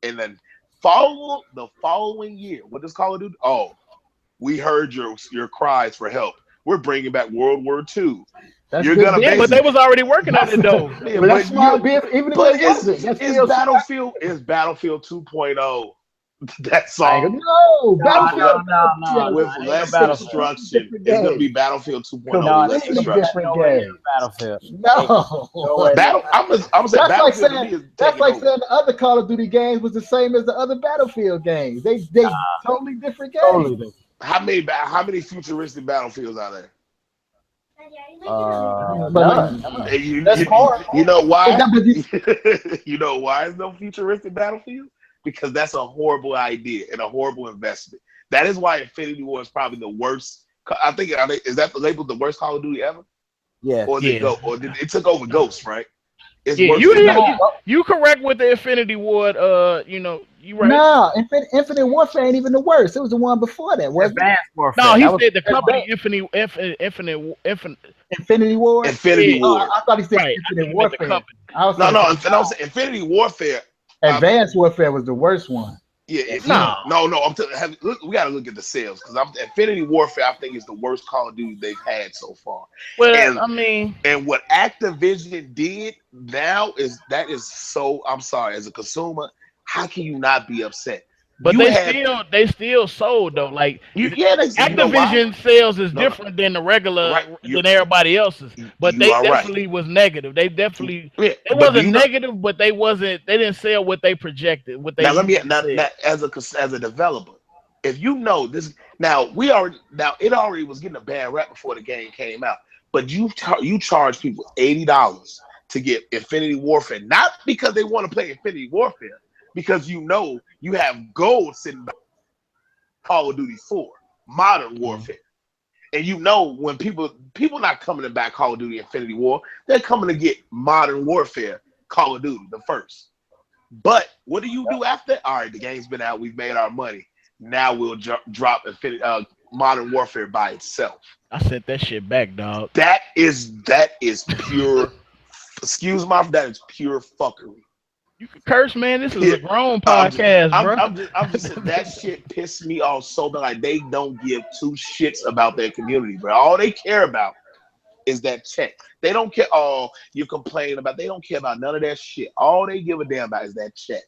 And then the following year, what does Call of Duty? Oh, we heard your cries for help. We're bringing back World War II. You're gonna but they was already working on it though. It's Battlefield 2.0. That's all. No, Battlefield with less construction. It's gonna be Battlefield 2.0. No, this is a different game. Battlefield. No. I'm saying that's like saying the other Call of Duty games was the same as the other Battlefield games. They totally different games. Totally different. How many futuristic Battlefields are there? You know why? You know why is no futuristic Battlefield? Because that's a horrible idea and a horrible investment. That is why Infinity War is probably the worst. I think is that the label the worst Call of Duty ever? Yeah. Or did it took over Ghost, right? It's you correct with the Infinity War. You right. No, Infinite Warfare ain't even the worst. It was the one before that. Advanced Warfare. No, he said the company Infinity War. Infinity War. I thought he said Infinite Warfare. No, Infinity Warfare. Advanced Warfare was the worst one. Yeah, no. Look, we got to look at the sales because Infinity Warfare, I think, is the worst Call of Duty they've had so far. Well, and what Activision did now is so. I'm sorry, as a consumer, how can you not be upset? But they still sold though. Like Activision sales is different than the regular than everybody else's. But they definitely was negative. They definitely it wasn't negative, but they didn't sell what they projected. What they as a developer, if you know this it already was getting a bad rap before the game came out. But you charge people $80 to get Infinity Warfare, not because they want to play Infinity Warfare. Because you have gold sitting back Call of Duty 4, Modern Warfare. And when people not coming to back Call of Duty Infinity War, they're coming to get Modern Warfare Call of Duty, the first. But what do you do after? All right, the game's been out, we've made our money. Now we'll drop Modern Warfare by itself. I set that shit back, dog. That is pure that is pure fuckery. You can curse, man. This is a grown podcast, bro. I'm just that shit pissed me off so bad. Like they don't give two shits about their community, bro. All they care about is that check. They don't care. Oh, you complain about. They don't care about none of that shit. All they give a damn about is that check,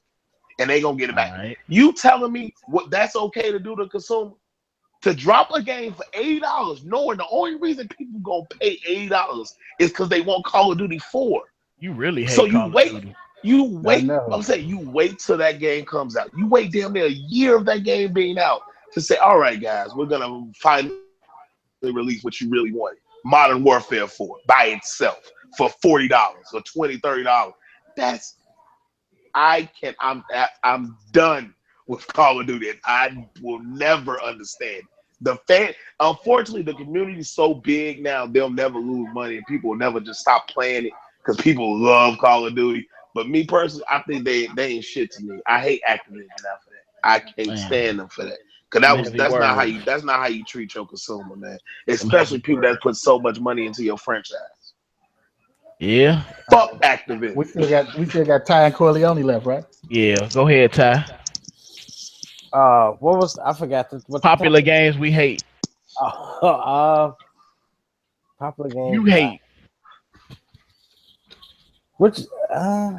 and they gonna get it back. Right. You telling me what that's okay to do to consumer? To drop a game for $80, knowing the only reason people gonna pay $80 is because they want Call of Duty 4. You really hate so Call of Duty. You wait. know. I'm saying you wait till that game comes out. You wait damn near a year of that game being out to say, all right, guys, we're gonna finally release what you really wanted. Modern Warfare 4 by itself for $40 or $20, $30. I'm done with Call of Duty. And I will never understand. Unfortunately, the community is so big now, they'll never lose money and people will never just stop playing it because people love Call of Duty. But me personally, I think they ain't shit to me. I hate Activision now for that. I can't stand them for that. Cause that's not how you treat your consumer, man. Especially people that put so much money into your franchise. Yeah. Fuck Activision. We still got Ty and Corleone left, right? Yeah. Go ahead, Ty. What was I forgot what Popular games we hate. Popular games You hate. Which Popular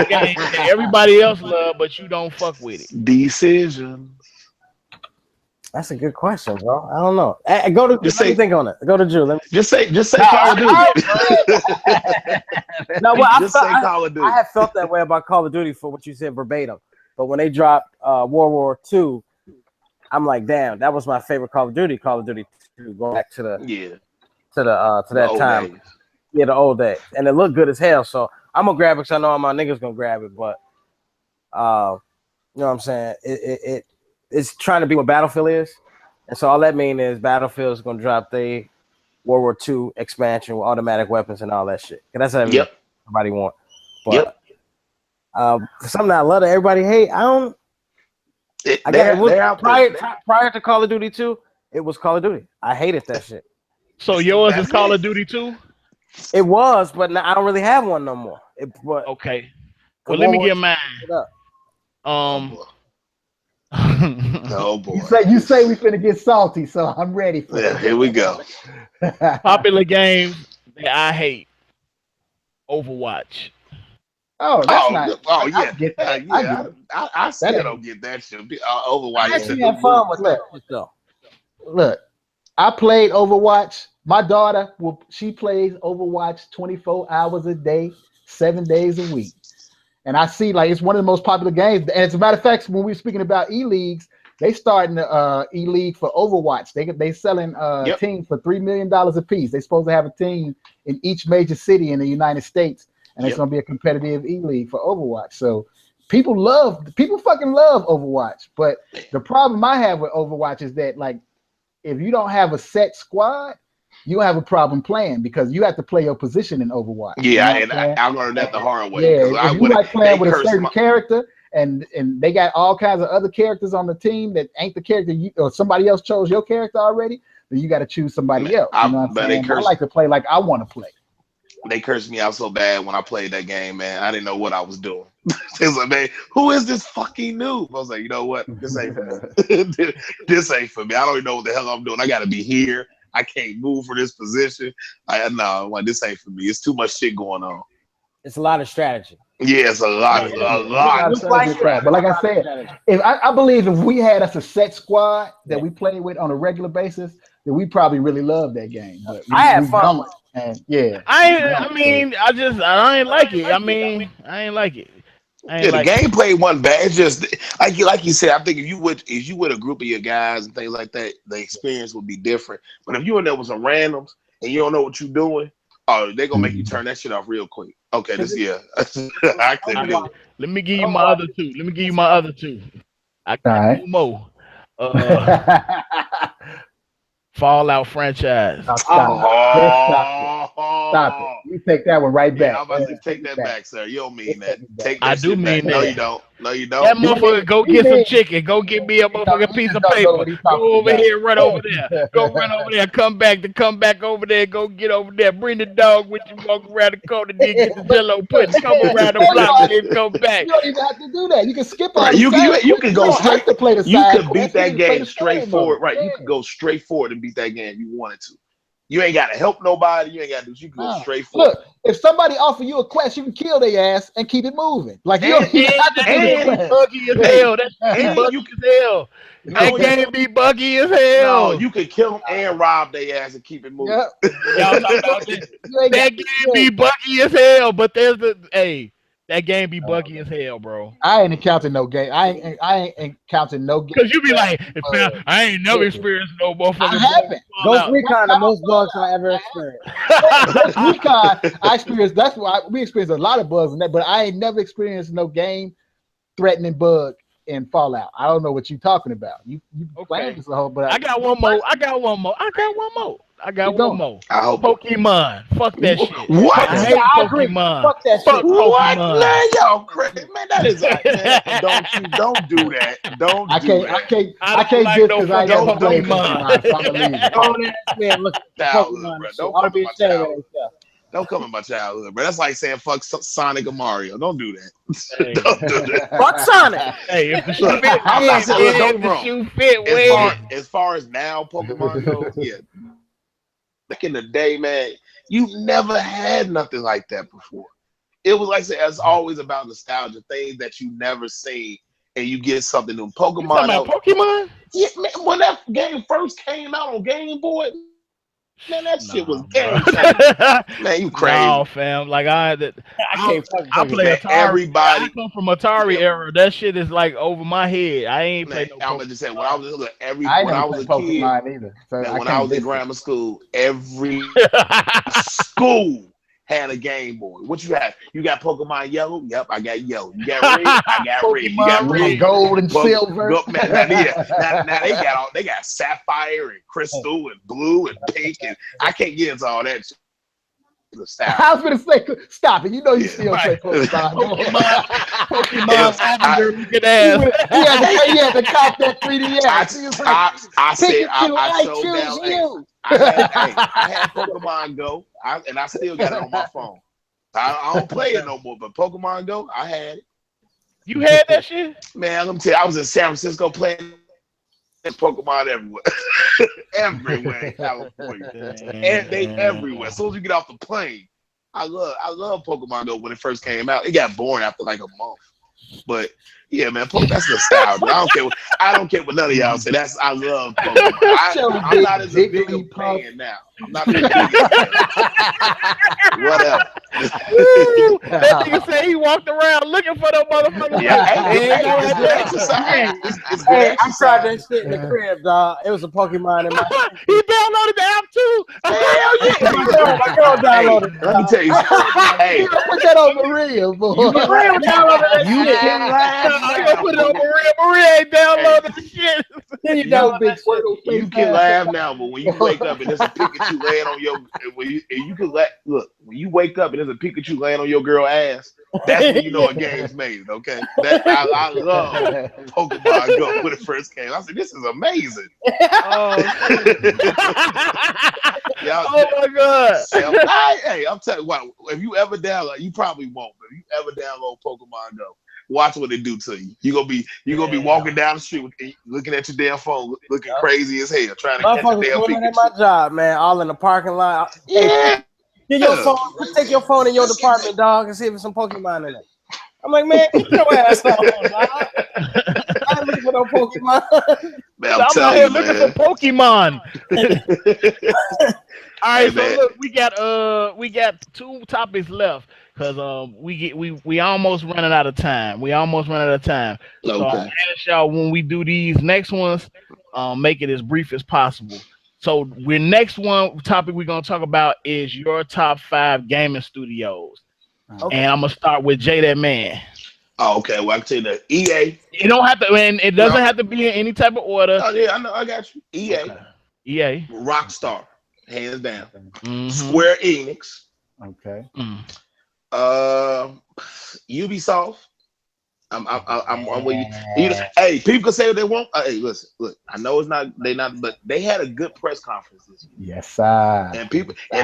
games that everybody else love, but you don't fuck with it. Decisions. That's a good question, bro. I don't know. Go to just let me think on it. Go to Drew. Let me just say Call of Duty. No, well, Call of Duty. I have felt that way about Call of Duty for what you said verbatim. But when they dropped World War II, I'm like, damn, that was my favorite Call of Duty. Call of Duty 2, going back to that time. Days. Yeah, the old days, and it looked good as hell. So I'm gonna grab it because I know all my niggas gonna grab it. But you know what I'm saying? It's trying to be what Battlefield is, and so all that means is Battlefield is gonna drop the World War II expansion with automatic weapons and all that shit. Cause that's what everybody want. But something I love that everybody hate. I don't. Prior to Call of Duty 2, it was Call of Duty. I hated that shit. So yours is Call of Duty 2? It was, but now I don't really have one no more. Okay. Well, let me get mine. Oh boy. You say we finna get salty, so I'm ready for it. Here we go. Popular games that I hate. Overwatch. Oh, that's not. Oh yeah. I get that. I still don't get that shit. Overwatch. I actually have fun with that though. Look, I played Overwatch. My daughter she plays Overwatch 24 hours a day, 7 days a week. And I see like it's one of the most popular games. And as a matter of fact, when we're speaking about e-leagues, they starting the e-league for Overwatch. They selling teams for $3 million a piece. They're supposed to have a team in each major city in the United States, and it's gonna be a competitive e-league for Overwatch. So people fucking love Overwatch. But the problem I have with Overwatch is that like if you don't have a set squad, you have a problem playing because you have to play your position in Overwatch. Yeah, you know and I learned that the hard way. Yeah, if you like playing with a certain character and they got all kinds of other characters on the team that ain't the character or somebody else chose your character already, then you got to choose somebody else. You know what I'm saying? I like to play like I want to play. They cursed me out so bad when I played that game, man. I didn't know what I was doing. They was like, man, who is this fucking noob? I was like, you know what? This ain't for me. This ain't for me. I don't even know what the hell I'm doing. I got to be here. I can't move for this position. This ain't for me. It's too much shit going on. It's a lot of strategy. Yeah, it's a lot. But like I said, I believe if we had us a set squad that we played with on a regular basis, then we probably really love that game. But I had fun. And yeah, I ain't like it. I ain't like it. The gameplay wasn't bad. It's just like you said. I think if you with a group of your guys and things like that, the experience would be different. But if you in there with some randoms and you don't know what you're doing, they're gonna make you turn that shit off real quick. Okay, I couldn't do it. Let me give you my other two. I got two more. Fallout franchise. Stop it. You take that one right back. I'm about to take that back, sir. You don't mean that. Take that I do mean back. that. No, you don't. That motherfucker, go get some chicken. Go get me a motherfucking piece of paper. Go over here, run over there. Go run over there. Come back over there. Go get over there. Bring the dog with you. Walk around the corner. Then get the Jello pudding. Come around the block and then come back. You don't even have to do that. You can skip all you can go straight to play the You side could beat that game straight forward. Right. You could go straight forward and beat that game if you wanted to. You ain't gotta help nobody. You ain't gotta do. You can go straight forward. Look, if somebody offer you a quest, you can kill their ass and keep it moving. Like you don't even have to do That buggy as hell. That buggy as hell. That game be buggy as hell. No, you can kill them and rob their ass and keep it moving. Yep. Y'all talking about this? That game be buggy as hell, but there's that game be buggy as hell, bro. I ain't encountered no game. I ain't encountered no game. Cause you be like, I ain't never experienced no motherfucking. I haven't. Ghost Recon, the most bugs I ever experienced. Ghost Recon, I experienced. That's why we experienced a lot of bugs in that, but I ain't never experienced no game threatening bug in Fallout. I don't know what you talking about. You playing this whole, but I got one more. I got one more. I hope Pokemon. Fuck that shit. What? I hate Pokemon. Fuck that shit. What? Pokemon. Man, y'all crazy. Man, that is don't do that. I can't like just no because I fucking don't play Pokemon. Pokemon. So I'm gonna leave it. All that man, look at Pokemon. Don't Ought to come be in my ashamed of childhood. themselves. Don't come in my childhood, bro. That's like saying fuck Sonic or Mario. Don't do that. Don't do that. Fuck Sonic. Hey, if the shoe fit, I'm not saying don't the wrong. shoe fit, As far as now Pokemon goes, yeah. Back in the day, man, you've never had nothing like that before. It was like I said, it's always about nostalgia, things that you never seen, and you get something new. Pokemon? Yeah, man, when that game first came out on Game Boy, man, that shit was game changer. Man, you crazy. No, fam. Like I play Man, Atari. everybody. I come from Atari era. That shit is like over my head. I ain't play no I'm Pokemon. just saying when I was a Pokemon kid, either. So man, when I was in grammar school, every school had a Game Boy. What you have? You got Pokemon Yellow? Yep, I got Yellow. You got Red? I got Red. You got Red. Gold and silver. Now they got Sapphire and Crystal and Blue and Pink, and I can't get into all that shit. I was gonna say, stop it. You know you still play Pokemon. Pokemon Avenger looking ass. He had to cop that 3DS. I said I choose showed down. you. I had Pokemon Go, and I still got it on my phone. I don't play it no more, but Pokemon Go, I had it. You had that shit? Man, let me tell you, I was in San Francisco playing Pokemon everywhere. Everywhere in California. And they everywhere. As soon as you get off the plane, I love Pokemon Go when it first came out. It got boring after like a month. But yeah, man, that's nostalgia. I don't care what none of y'all say. I love Pokemon. I'm not as a big a fan now. I'm not as big a fan. Whatever. That nigga said he walked around looking for them motherfuckers. Yeah, it's good exercise. It's good exercise. I tried that shit in the crib, dog. It was a Pokemon in my. He downloaded the app too. Hell yeah. My girl downloaded it. Let me tell you something. Hey, Put that on Maria, boy. Maria downloaded you it. can laugh. I'm gonna put it on Maria. Maria ain't downloaded the shit. Then you download big shit. You can laugh now, but when you wake up and there's a Pikachu laying on your, when you wake up and there's a Pikachu laying on your girl ass, that's when you know a game's made. Okay, I love Pokemon Go when it first came. I said, this is amazing. Oh my god! Hey, I'm telling you what. If you ever download, you probably won't, but if you ever download Pokemon Go, watch what it do to you. You're gonna be walking down the street looking at your damn phone, looking crazy as hell, trying to catch a damn Pikachu. At my job, man, all in the parking lot. Yeah. Get your phone. Take your phone in your department, dog, and see if there's some Pokemon in it. I'm like, man, get your ass on, dog. I ain't looking for no Pokemon. Man, I'm out here looking for Pokemon. All right, so look, we got 2 topics left because we almost running out of time. So I ask y'all when we do these next ones, make it as brief as possible. So next topic we're gonna talk about is your top 5 gaming studios. Okay. And I'm gonna start with Jay that man. Oh, okay. Well, I can tell you that EA. It don't have to, and it doesn't have to be in any type of order. Oh yeah, I know. I got you. EA. Okay. EA. Rockstar, hands down. Mm-hmm. Square Enix. Okay. Ubisoft. I'm with you. Hey, people can say what they want. Hey, listen, look. I know they not, but they had a good press conference this year. Yes, sir. And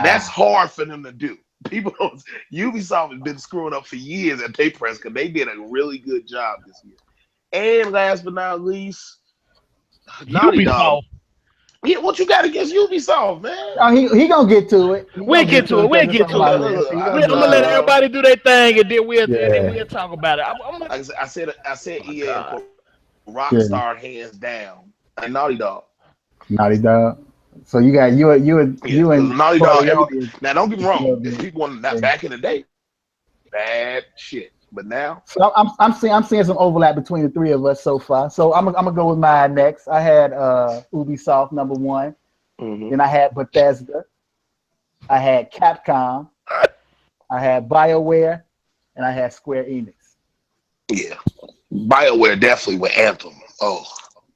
that's hard for them to do. Ubisoft has been screwing up for years at their press because they did a really good job this year. And last but not least, Naughty Dog. Yeah, what you got against Ubisoft, man? Oh, he gonna get to it. We'll get to it. We'll get to it. I'm gonna let everybody do their thing, and then we'll talk about it. I said EA God. Rockstar hands down, and Naughty Dog. Naughty Dog. So you got you and Naughty Dog. Now don't get me wrong. People want that back in the day, bad shit. But now, so I'm seeing some overlap between the three of us so far. So I'm gonna go with mine next. I had Ubisoft number one. mm-hmm. Then I had Bethesda. I had Capcom. I had BioWare, and I had Square Enix. Yeah, BioWare definitely with Anthem. Oh,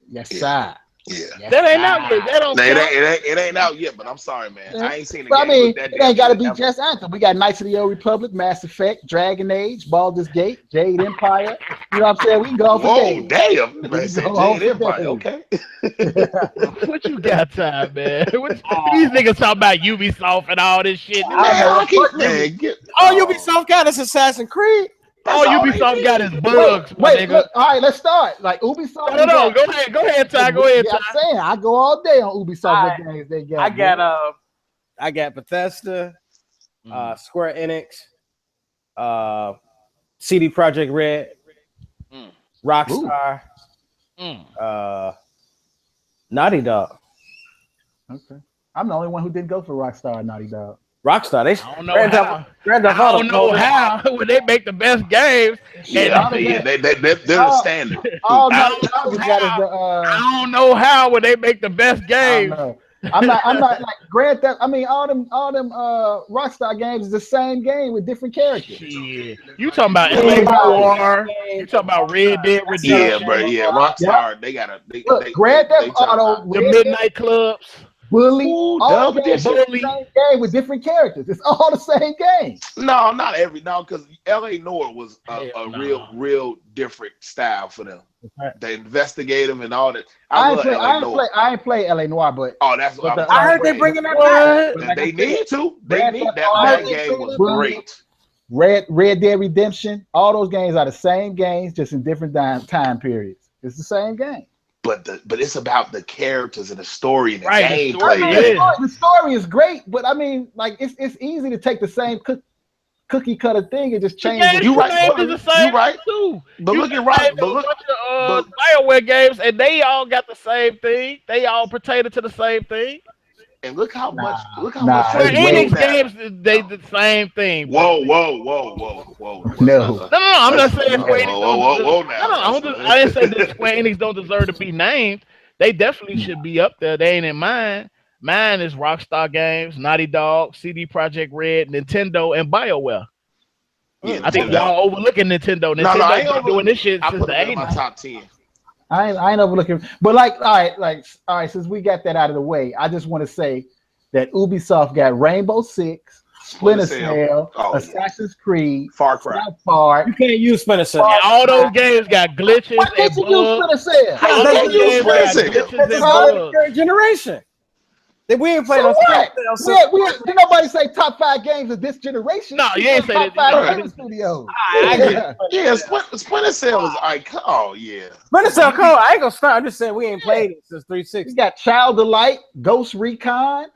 yes, yeah. sir. Yeah, Yes, that ain't out yet. That don't. It ain't out yet. But I'm sorry, man. I ain't seen it. I mean, it ain't got to be just Anthem. We got Knights of the Old Republic, Mass Effect, Dragon Age, Baldur's Gate, Jade Empire. You know what I'm saying? We can go for days. Damn! Man, Jade Empire. Okay. What you got time, man? These niggas talking about Ubisoft and all this shit. Ubisoft got us Assassin's Creed. Ubisoft got his bugs. Wait, look, all right, let's start. Like Ubisoft. No, go ahead, Ty. Go ahead, Ty. I'm saying I go all day on Ubisoft games they got. I got Bethesda, Square Enix, CD Projekt Red, Rockstar, Naughty Dog. Okay, I'm the only one who didn't go for Rockstar and Naughty Dog. Rockstar, I don't know how when they make the best games. Yeah, they're the standard. I don't know how when they make the best games. I'm not like Grand Theft. I mean, all them Rockstar games is the same game with different characters. Yeah. You talking about LA Noire? You talking about Red Dead Redemption? Yeah, bro. Yeah, Rockstar. They got Grand Theft Auto, the Midnight Clubs. Bully, all the same game with different characters. It's all the same game. No, not every because LA Noire was a real different style for them. The investigative and all that. I ain't play LA Noire, but that's what I heard they bringing that back. They need to. They need that game was great. Red Dead Redemption, all those games are the same games, just in different time periods. It's the same game. But it's about the characters and the story and the gameplay. The story is great, but I mean, like it's easy to take the same cookie cutter thing and just change it. You're right. Too. But look at BioWare games, and they all got the same thing. They all pertain to the same thing. And look how much. Enix games, they the same thing. Whoa. No, I'm not saying Square Enix. Whoa. Now. I didn't say that Square Enix don't deserve to be named. They definitely should be up there. They ain't in mine. Mine is Rockstar Games, Naughty Dog, CD Projekt Red, Nintendo, and BioWare. Yeah, I think y'all overlooking Nintendo. Nintendo's been doing this shit since the 80s. My top 10. I ain't overlooking, but all right. Since we got that out of the way, I just want to say that Ubisoft got Rainbow Six, Splinter Cell, Assassin's Creed, Far Cry. Far. You can't use Splinter Cell. And all those games got glitches and bugs. How can you use Splinter Cell? It's all third generation. We ain't playing on Splinter Cell. Did nobody say top 5 games of this generation? No, you ain't say that. Top 5 studios. Splinter Cell is icon. Oh yeah. Splinter Cell, cool. I ain't gonna start. I'm just saying we ain't played it since 360. We got Child of Light, Ghost Recon.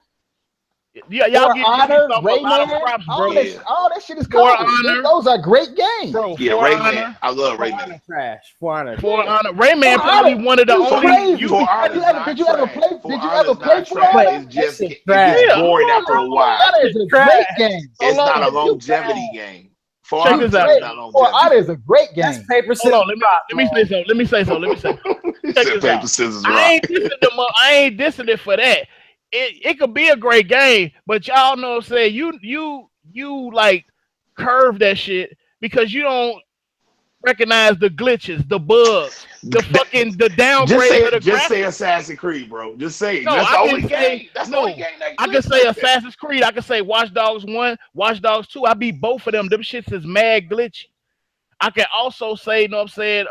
Yeah, y'all get Honor, Rayman, props, bro. All that shit is cool. Those are great games. Bro, Rayman. I love Rayman. Trash. For Honor. Rayman probably one of the only. Did you ever play For Honor? It's just boring after a while. That is a great game. It's not a longevity game. Check this out. For Honor is a great game. That's paper scissors. Hold on, let me say something. Check this out. Scissors, I ain't dissing it for that. It could be a great game, but y'all know what I'm saying. You like curve that shit because you don't recognize the glitches, the bugs, the downgrade of the graphics. Just say Assassin's Creed, bro. Just say it. No, that's the only game. That's the only game that I can say Assassin's Creed. I can say Watch Dogs 1, Watch Dogs 2. I beat both of them. Them shits is mad glitchy. I can also say, you know what I'm saying,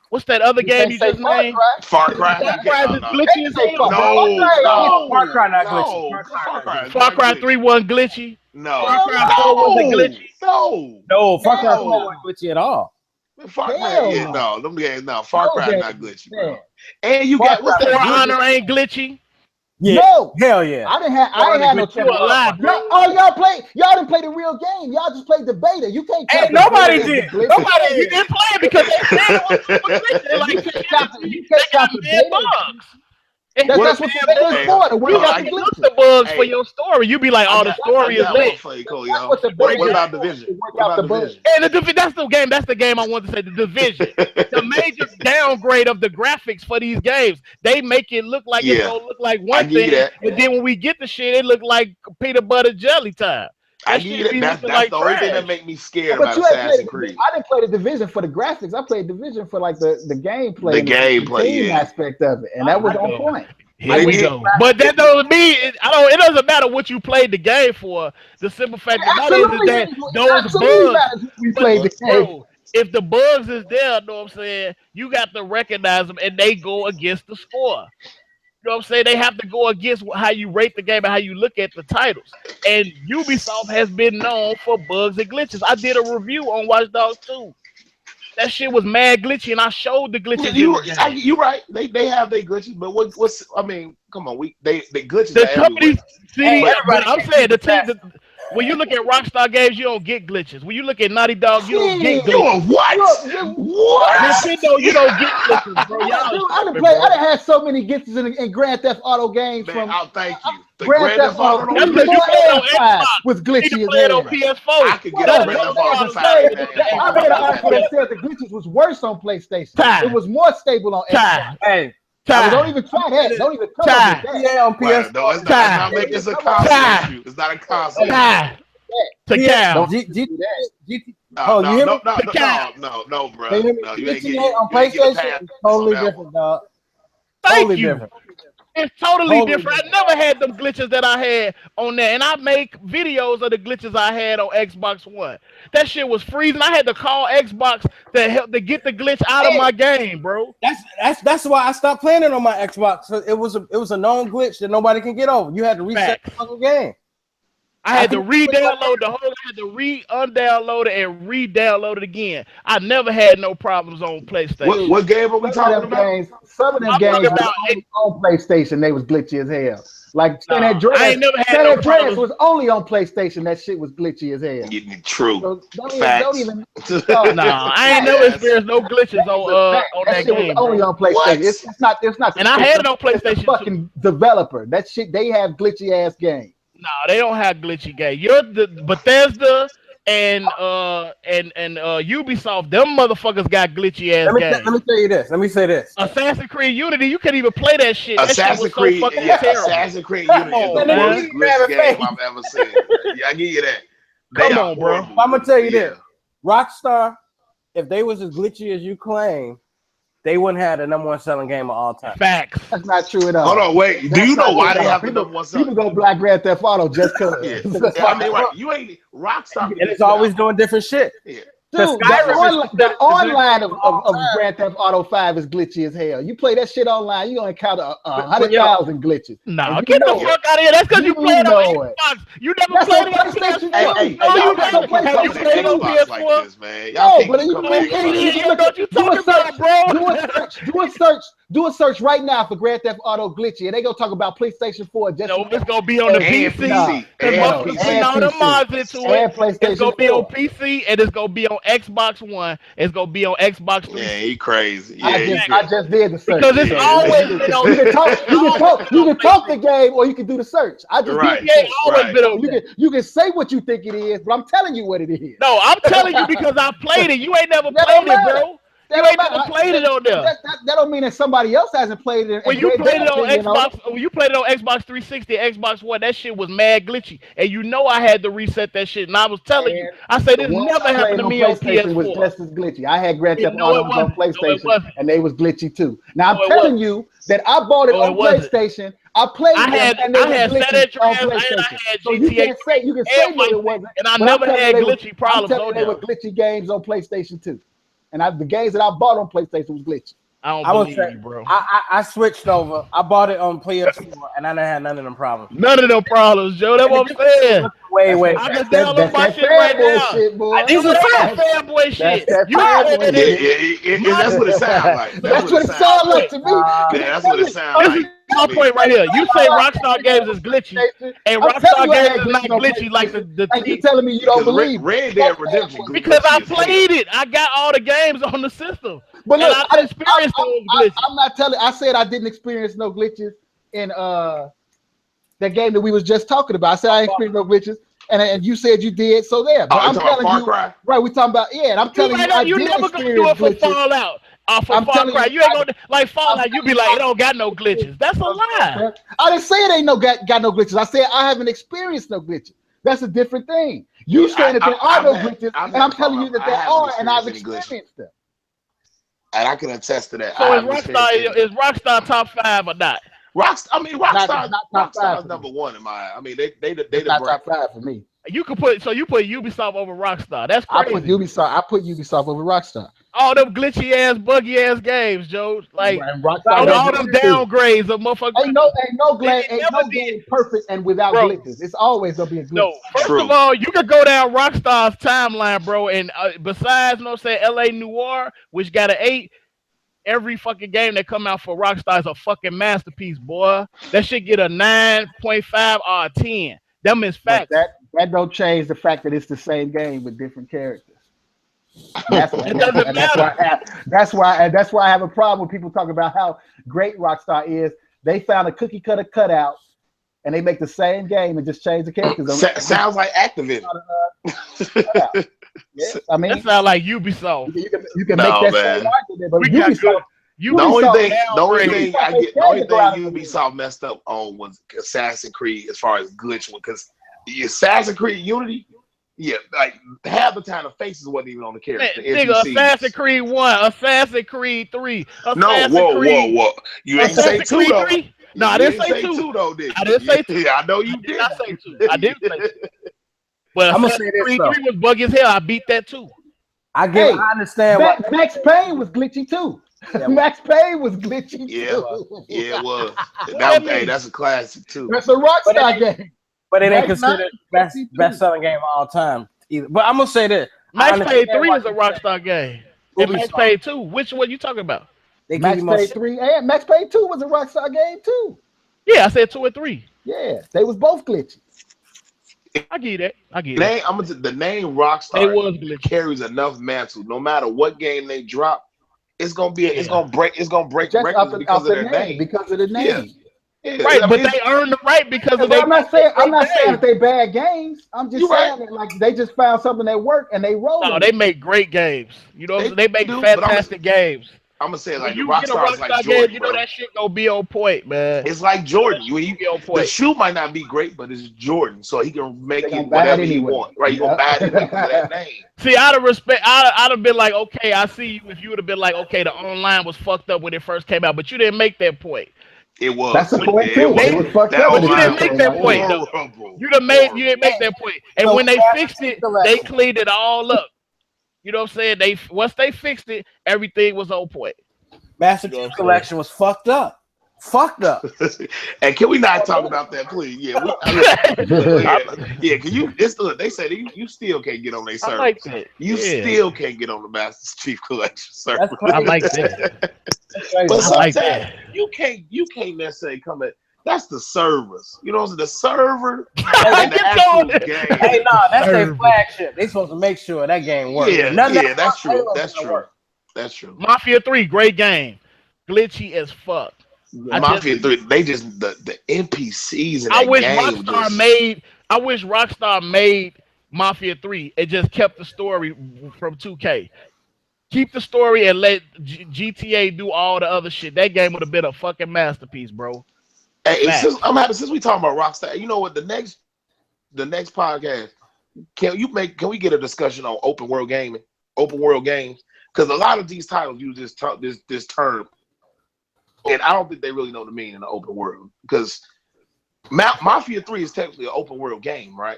what's that other game you just named? Far Cry. Far Cry is glitchy as hell. No. Far Cry not glitchy. Far Cry 3 wasn't glitchy. No. Far Cry 4 wasn't glitchy. No. No, Far Cry 4 wasn't glitchy at all. Far Hell Cry, no. them games, Far Cry games, not glitchy, bro. man. And you Far got what's Cry that? For Honor ain't glitchy. Yeah. No. Hell yeah. I ain't had no You a lie, bro. Y'all didn't play the real game. Y'all just played the beta. You can't count Hey, the nobody beta as the did. glitch. Nobody We did. didn't play it because they said it was super glitchy. They're like, You can't count the mad beta. bugs. That's what the beta is for. To work You out have the to look glitches. the bugs for your story. You be like, oh, the story is I got one lit. for you, Cole, That's yo. what the beta What is about for, Division? to work What out about the bugs. Division? And that's the game I want to say, the Division. The major downgrade of the graphics for these games. They make it look like it's gonna look like one give you thing, that. but then when we get the shit, it look like peanut butter jelly time. I That give shit you that. be That's looking like the only thing trash. that make me scared But about you ain't Assassin's played. Creed. I didn't play the Division for the graphics. I played Division for like the gameplay, The and gameplay, the team yeah. aspect of it, and that was on point. Here we go. But that doesn't mean it doesn't matter what you played the game for. The simple fact of the matter is that those bugs. We played the game. Bro, if the bugs is there, know what I'm saying, you got to recognize them, and they go against the score. You know what I'm saying? They have to go against how you rate the game and how you look at the titles. And Ubisoft has been known for bugs and glitches. I did a review on Watch Dogs 2. That shit was mad glitchy, and I showed the glitches. You're right. They have their glitches, but what's I mean, come on, they glitches The are companies, everywhere. but I'm saying when you look at Rockstar games, you don't get glitches. When you look at Naughty Dog, you don't get glitches. What? Nintendo, you don't get glitches, bro. I done had so many glitches in Grand Theft Auto games. Man, I'll thank you. The Grand Theft Auto. That's because you play it on Xbox. Was glitchy you as play it hell. on PS4. I could get Grand Theft Auto 5. I read an article that said the glitches was worse on PlayStation. It was more stable on Xbox. Hey. Don't even try that. Don't even come up with that. Yeah, on PS4. No, it's not making this a console issue. It's not a console issue. No, bro. No, you ain't getting on PlayStation. It's totally different, dog. Thank you. It's totally different. I never had them glitches that I had on there, and I make videos of the glitches I had on Xbox One. That shit was freezing. I had to call Xbox to help to get the glitch out of my game, bro. That's why I stopped playing it on my Xbox. So it was a known glitch that nobody can get over. You had to reset the fucking game. I had to re-download the whole. I had to undownload it and re-download it again. I never had no problems on PlayStation. What game are we talking about? Some of them games on PlayStation, they was glitchy as hell. Like San Andreas. I ain't never had San no Andreas problems. was only on PlayStation. That shit was glitchy as hell. True. So don't even. I ain't never experienced no glitches on that game. Was only on PlayStation. It's not. And I had it on PlayStation. Fucking developer. That shit. They have glitchy ass games. No, they don't have glitchy games. You're the Bethesda and Ubisoft. Them motherfuckers got glitchy ass games. Let me tell you this. Let me say this. Assassin's Creed Unity, you can't even play that shit. Assassin's Creed, Assassin's Creed Unity is the worst glitch game I've ever seen. Yeah, I give you that. Come on, bro. I'm gonna tell you this. Rockstar, if they was as glitchy as you claim, they wouldn't have the #1 selling game of all time. Facts. That's not true at all. Hold on, wait. Do you know why they have the #1 selling? People go Black Grand Theft Auto just because. I mean, right. You ain't Rockstar. And it's always doing different shit. Yeah. Dude, the online of Grand Theft Auto 5 is glitchy as hell. You play that shit online, you're gonna encounter 100,000 glitches. No, get the fuck out of here. That's because you played on Xbox. You never played on PlayStation. No, you never played on PS4 like this, man. Y'all but you talking about, bro? Do a search right now for Grand Theft Auto glitchy, and they gonna talk about PlayStation 4. Just it's gonna be on the PC. It's gonna be on PC, and it's gonna be on Xbox One. It's gonna be on Xbox 3. Yeah, he crazy. Yeah, I just did the search. Because it's always been on. You can talk the game, or you can do the search. I just did it. Always been on. You can say what you think it is, but I'm telling you what it is. No, I'm telling you because I played it. You ain't never played it, bro. You ain't never played it on there. That don't mean that somebody else hasn't played it. When you played it on Xbox, when you played it on Xbox 360, Xbox One, that shit was mad glitchy, and you know I had to reset that shit. And I was telling you, I said this never happened to me on PS4. Was just as glitchy. I had Grand Theft Auto on PlayStation, and they was glitchy too. Now I'm telling you that I bought it on PlayStation. I played I had San Andreas, I had so GTA. You can say what it wasn't. And I never had glitchy problems. I'm telling you, they were glitchy games on PlayStation 2. And the games that I bought on PlayStation was glitchy. I don't believe you, bro. I switched over. I bought it on PS4, and I didn't have none of them problems. None of them problems, Joe. That's what I'm saying. Wait. I can That's download my that shit right fanboy now. shit, boy. These are That's fanboy shit. that You fanboy said shit. it. That's what it sounds like. That's what it sounds like to me. Yeah, that's what it sounds This like. is my point right here. You say Rockstar Games is glitchy, and I'm telling Rockstar you I Games had is not glitches on glitchy like the and you team. telling me you don't believe me. Red Dead Redemption. Because I glitchy as hell. played it. I got all the games on the system. But look, and I experienced those glitches. I'm not telling. I said I didn't experience no glitches in that game that we was just talking about. I said I experienced no glitches, and you said you did. So there. But I'm telling you, right? We talking about and I'm telling you, I you did never gonna do it for Fallout. For Far Cry, you ain't gonna like Fallout. You be like, it don't got no glitches. That's a lie. I didn't say it ain't got no glitches. I said I haven't experienced no glitches. That's a different thing. You saying that there are no glitches, and I'm telling you that there are, and I've experienced them. And I can attest to that. So is Rockstar top 5 or not? Rockstar's number one in my eye. I mean, they the top 5 for me. You put Ubisoft over Rockstar. That's crazy. I put Ubisoft over Rockstar. All them glitchy ass, buggy ass games, Joe. Like Rockstar all them downgrades of motherfuckers. Ain't no game perfect and without glitches. It's always gonna be a glitch. No, first of all, you could go down Rockstar's timeline, bro, and besides, LA Noire, which got an 8. Every fucking game that come out for Rockstar is a fucking masterpiece, boy. That should get a 9.5 or a 10. Them is facts. That don't change the fact that it's the same game with different characters. That's why I have a problem when people talk about how great Rockstar is. They found a cookie cutter cutout and they make the same game and just change the characters. Sounds like Activision. Yes, I mean, that sounds like Ubisoft. You can make that same argument, but Ubisoft. The only thing Ubisoft messed up on was Assassin's Creed as far as glitch one, because Assassin's Creed Unity, like half the time the faces wasn't even on the character. Nigga, Assassin's Creed 1, Assassin's Creed 3. Whoa. You ain't say 2 though. No, I didn't say 2 though, did you? I didn't say 2. Yeah, I know you did. I say 2. I didn't say 2. But I'm gonna say this, Creed 3 was buggy as hell. I beat that too. I understand. Max Payne was glitchy too. Yeah, Max Payne was glitchy too. Yeah, it was. That's a classic too. That's a Rockstar game. But it ain't considered best selling game of all time either. But I'm gonna say this: Max Payne 3 is a Rockstar game. And Max Payne 2. Which one you talking about? Max Payne 3 and Max Payne 2 was a Rockstar game too. Yeah, I said 2 and 3. Yeah, they was both glitchy. I get it. The name Rockstar carries enough mantle. No matter what game they drop, it's gonna break records because of their name. Because of the name. Yeah. Right, but they earned the right because of their. I'm not saying that they bad games. I'm just saying that like they just found something that worked and they rolled. No, they make great games. They make fantastic games. I'm gonna say like you Rockstar get a Rockstar like game, Jordan, you know that shit gonna be on point, man. It's like Jordan. The shoe might not be great, but it's Jordan, so he can make it whatever he wants. Right? You gonna buy it because of that name. See, I'd have been like, okay, I see you. If you would have been like, okay, the online was fucked up when it first came out, but you didn't make that point. It was. That's the point too. It was fucked up. You didn't make that point. You didn't make that point. And when they fixed it, they cleaned it all up. You know what I'm saying? Once they fixed it, everything was on point. Master Chief Collection was fucked up. And can we not talk about that, please? Yeah, Can you? They said you still can't get on their server. I like that. You still can't get on the Master Chief Collection server. I like that. But sometimes you can't necessarily come at. That's the servers. You know what I'm saying? The server and the actual game. Hey, that's their flagship. They supposed to make sure that game works. Yeah, that's true. That's true. Mafia 3, great game. Glitchy as fuck. Mafia 3, they just the NPCs in that game. I wish Rockstar made Mafia 3 and just kept the story from 2K. Keep the story and let GTA do all the other shit. That game would have been a fucking masterpiece, bro. Hey, since we talking about Rockstar, you know what? The next podcast, can we get a discussion on open world games? Because a lot of these titles use this term, and I don't think they really know the meaning of the open world. Because Mafia 3 is technically an open world game, right?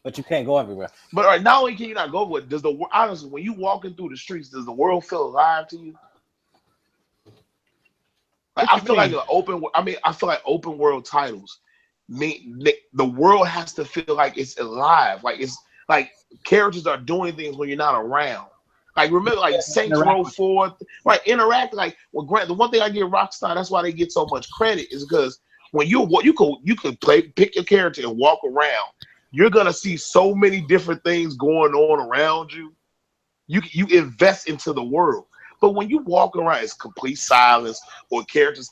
But you can't go everywhere. But not only can you not go everywhere, honestly, when you walking through the streets, does the world feel alive to you? Like, I feel like open world titles the world has to feel like it's alive. Like it's like characters are doing things when you're not around. Like remember, like Saints Row 4, right? Interact like well, Grant. The one thing I give Rockstar, that's why they get so much credit, is because when you could pick your character and walk around, you're gonna see so many different things going on around you. You invest into the world, but when you walk around, it's complete silence, or characters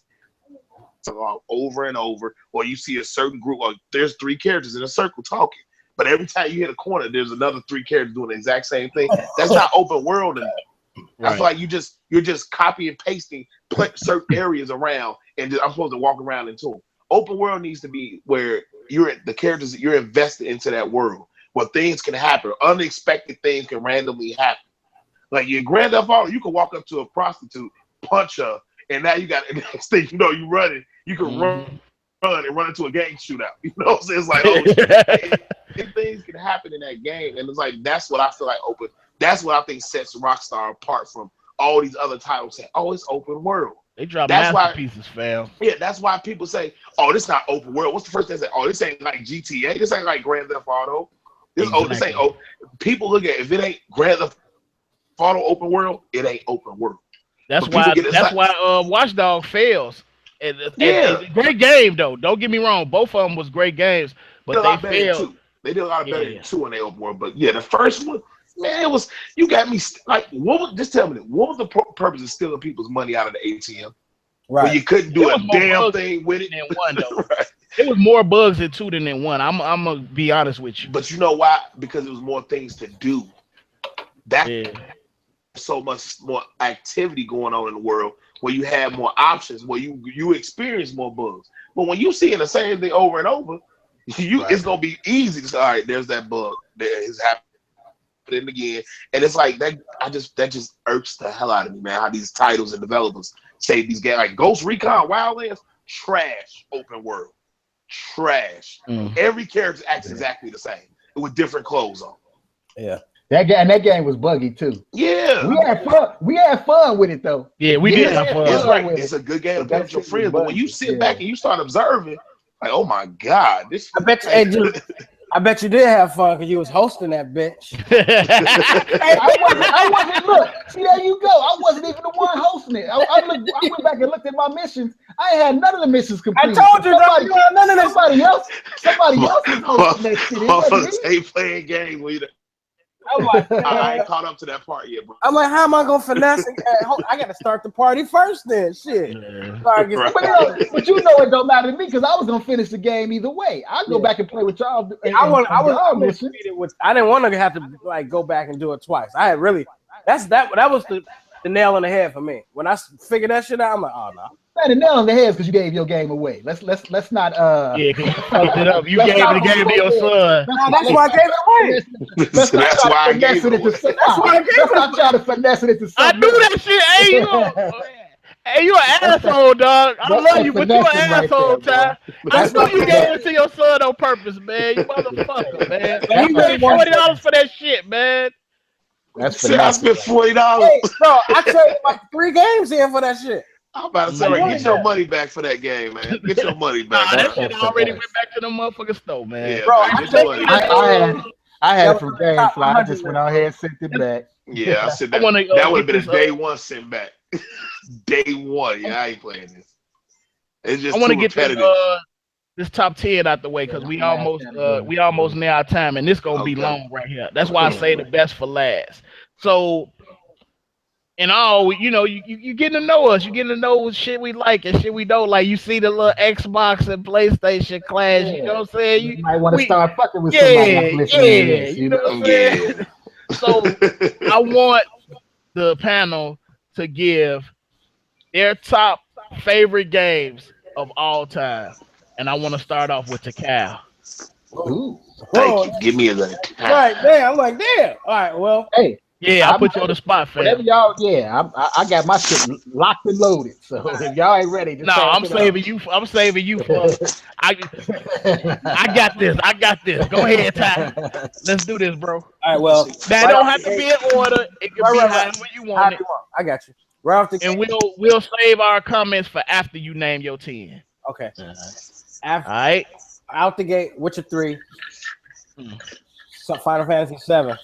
over and over, or you see a certain group, or there's 3 characters in a circle talking. But every time you hit a corner, there's another 3 characters doing the exact same thing. That's not open world anymore. Right. I feel like you're just copy and pasting certain areas around, and I'm supposed to walk around into them. Open world needs to be where the characters you're invested into that world, where things can happen, unexpected things can randomly happen. Like in Grand Theft Auto, you can walk up to a prostitute, punch her, and now you got the next thing you know, you running. You can run and run into a gang shootout. You know what I'm saying? It's like, oh, things can happen in that game, and it's like that's what I feel like open. That's what I think sets Rockstar apart from all these other titles. Say, oh, it's open world. They drop masterpieces, fam. Yeah, that's why people say, oh, this not open world. What's the first thing they say? Oh, this ain't like GTA. This ain't like Grand Theft Auto. This ain't. Oh, people look at it, if it ain't Grand Theft Auto open world, it ain't open world. That's why. Watch Dogs fails. And great game though. Don't get me wrong. Both of them was great games, but they failed. They did a lot better than 2 in the open world. But yeah, the first one, man, it was. You got me like. Just tell me, what was the purpose of stealing people's money out of the ATM? Right. When you couldn't do a damn thing with it. Than one, though. Right. It was more bugs in 2 than in 1. I'm gonna be honest with you. But you know why? Because there was more things to do. So much more activity going on in the world, where you have more options, where you experience more bugs. But when you see the same thing over and over, it's gonna be easy to say, all right, there's that bug. There is happening again. And it's like that just irks the hell out of me, man. How these titles and developers say these games like Ghost Recon Wildlands, trash open world. Trash. Every character acts exactly the same with different clothes on. Yeah. That game was buggy too. Yeah, we had fun with it though. Yeah, we did have fun. It's right. It's a good game to play with your friends. But when you sit back and you start observing, like, oh my god, this. I bet you did have fun because you was hosting that bitch. I wasn't. Look, see, there you go. I wasn't even the one hosting it. I went back and looked at my missions. I had none of the missions completed. I told you none of this. Somebody else was hosting that shit. They playing game leader. I ain't caught up to that part yet, bro. I'm like, how am I gonna finesse it? I gotta start the party first then. Shit. But you know it don't matter to me because I was gonna finish the game either way. I'll go back and play with y'all. I didn't want to have to like go back and do it twice. I had really that was the nail on the head for me. When I figured that shit out, I'm like, oh no. The nail on the head is because you gave your game away. Let's not Yeah, because you fucked it up. You gave the game to your son. That's why I gave it away. That's why I gave it away. That's why I gave it. Let's not try to finesse it into something. I knew that shit. Hey, you an asshole, dog. I love you, but you an asshole, Ty. I know you gave it to your son on purpose, man. You motherfucker, man. You paid $40 for that shit, man. I spent $40. Hey, bro, I traded like 3 games in for that shit. I'm about to say, get your money back for that game, man. Get your money back. That shit already went back to the motherfucking store, man. Yeah, bro, I had it from GameFly. I just went out here and sent it back. Yeah, I said that. That would have been a day one sent back. Day one. Yeah, I ain't playing this. It's just I want to get this top 10 out the way because we almost near our time, and this gonna be long right here. That's why I say the best for last. So. And all, you know, you getting to know us. You getting to know shit we like and shit we don't like. You see the little Xbox and PlayStation clash. You know what I'm saying? You might want to start fucking with somebody listening to this. You know what I'm saying? So I want the panel to give their top favorite games of all time, and I want to start off with Takal. Ooh, thank you. Give me a look. Right, damn. I'm like, damn. All right, well, hey. Yeah, I put you on the spot, fam. Whatever y'all, I got my shit locked and loaded. So if y'all ain't ready, just I'm saving you. I'm saving you for. I got this. I got this. Go ahead, Ty. Let's do this, bro. All right, well, that don't have to be in order. It can be however you want it. I got you. Right off the and we'll save our comments for after you name your 10. Okay. All right. out the gate, Witcher 3, Final Fantasy 7,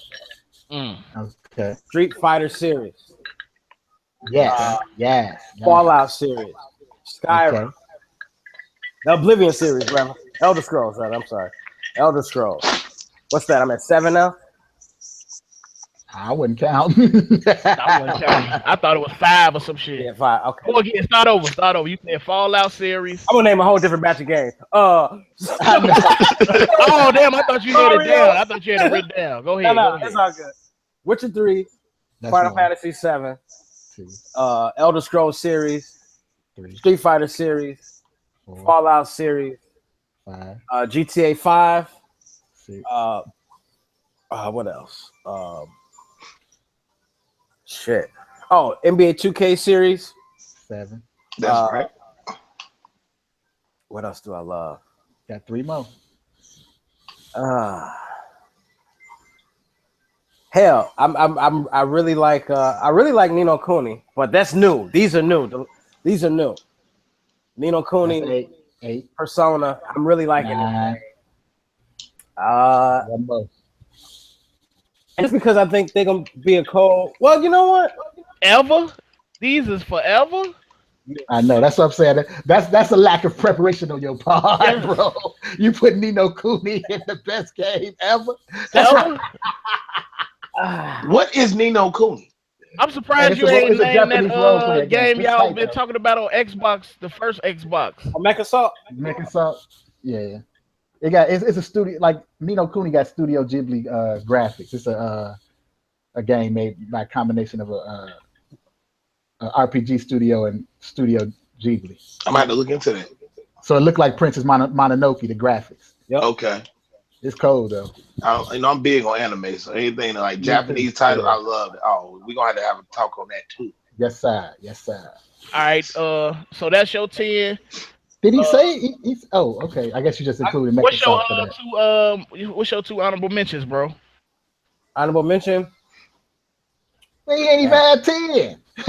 Okay. Street Fighter series, Yes. Fallout series, Skyrim, Okay. the Oblivion series, rather. Elder Scrolls, rather. I'm sorry. Elder Scrolls. What's that? I'm at 7 now? I wouldn't count. I wasn't counting. I thought it was 5 or some shit. Yeah, 5. Okay. Go again. Start over. You said Fallout series. I'm gonna name a whole different batch of games. Oh damn! I thought you had it down. I thought you had it written down. Go ahead. No, Go ahead. it's all good. Witcher 3, That's Final one. Fantasy 7, 2, Elder Scrolls series, 3, Street Fighter series, 4, Fallout series, 5, GTA 5. 6. What else? Shit. Oh, NBA 2K series. 7. That's right. What else do I love? Got 3 more. Hell, I really like Nino Kuni, but that's new. These are new. Nino Kuni, 8. Persona. I'm really liking 9. it. 1 more. Just because I think they're gonna be a cold. Well, you know what? Ever? These is forever. I know. That's what I'm saying. That's a lack of preparation on your part, Yeah. bro. You put Nino Kuni in the best game ever. Ever? What is Nino Kuni? I'm surprised Hey, you ain't it's a named Japanese role-playing that game. game It's y'all tight, been though. talking about on Xbox, the first Xbox. Mecha Making something. Yeah. It's a studio, like Nino Kuni got Studio Ghibli graphics. It's a game made by a combination of a RPG studio and Studio Ghibli. I'm gonna have to look into that. So it looked like Princess Mononoke, the graphics. Yep. Okay. It's cold though. I'm big on anime, so anything like Me Japanese too. titles, Yeah. I love it. Oh, we're gonna have a talk on that too. Yes, sir. All right. So that's your 10. Did he say? He's okay. I guess you just included What's your Microsoft for that. what's your 2 honorable mentions, bro? Honorable mention. He ain't even had 10. I'm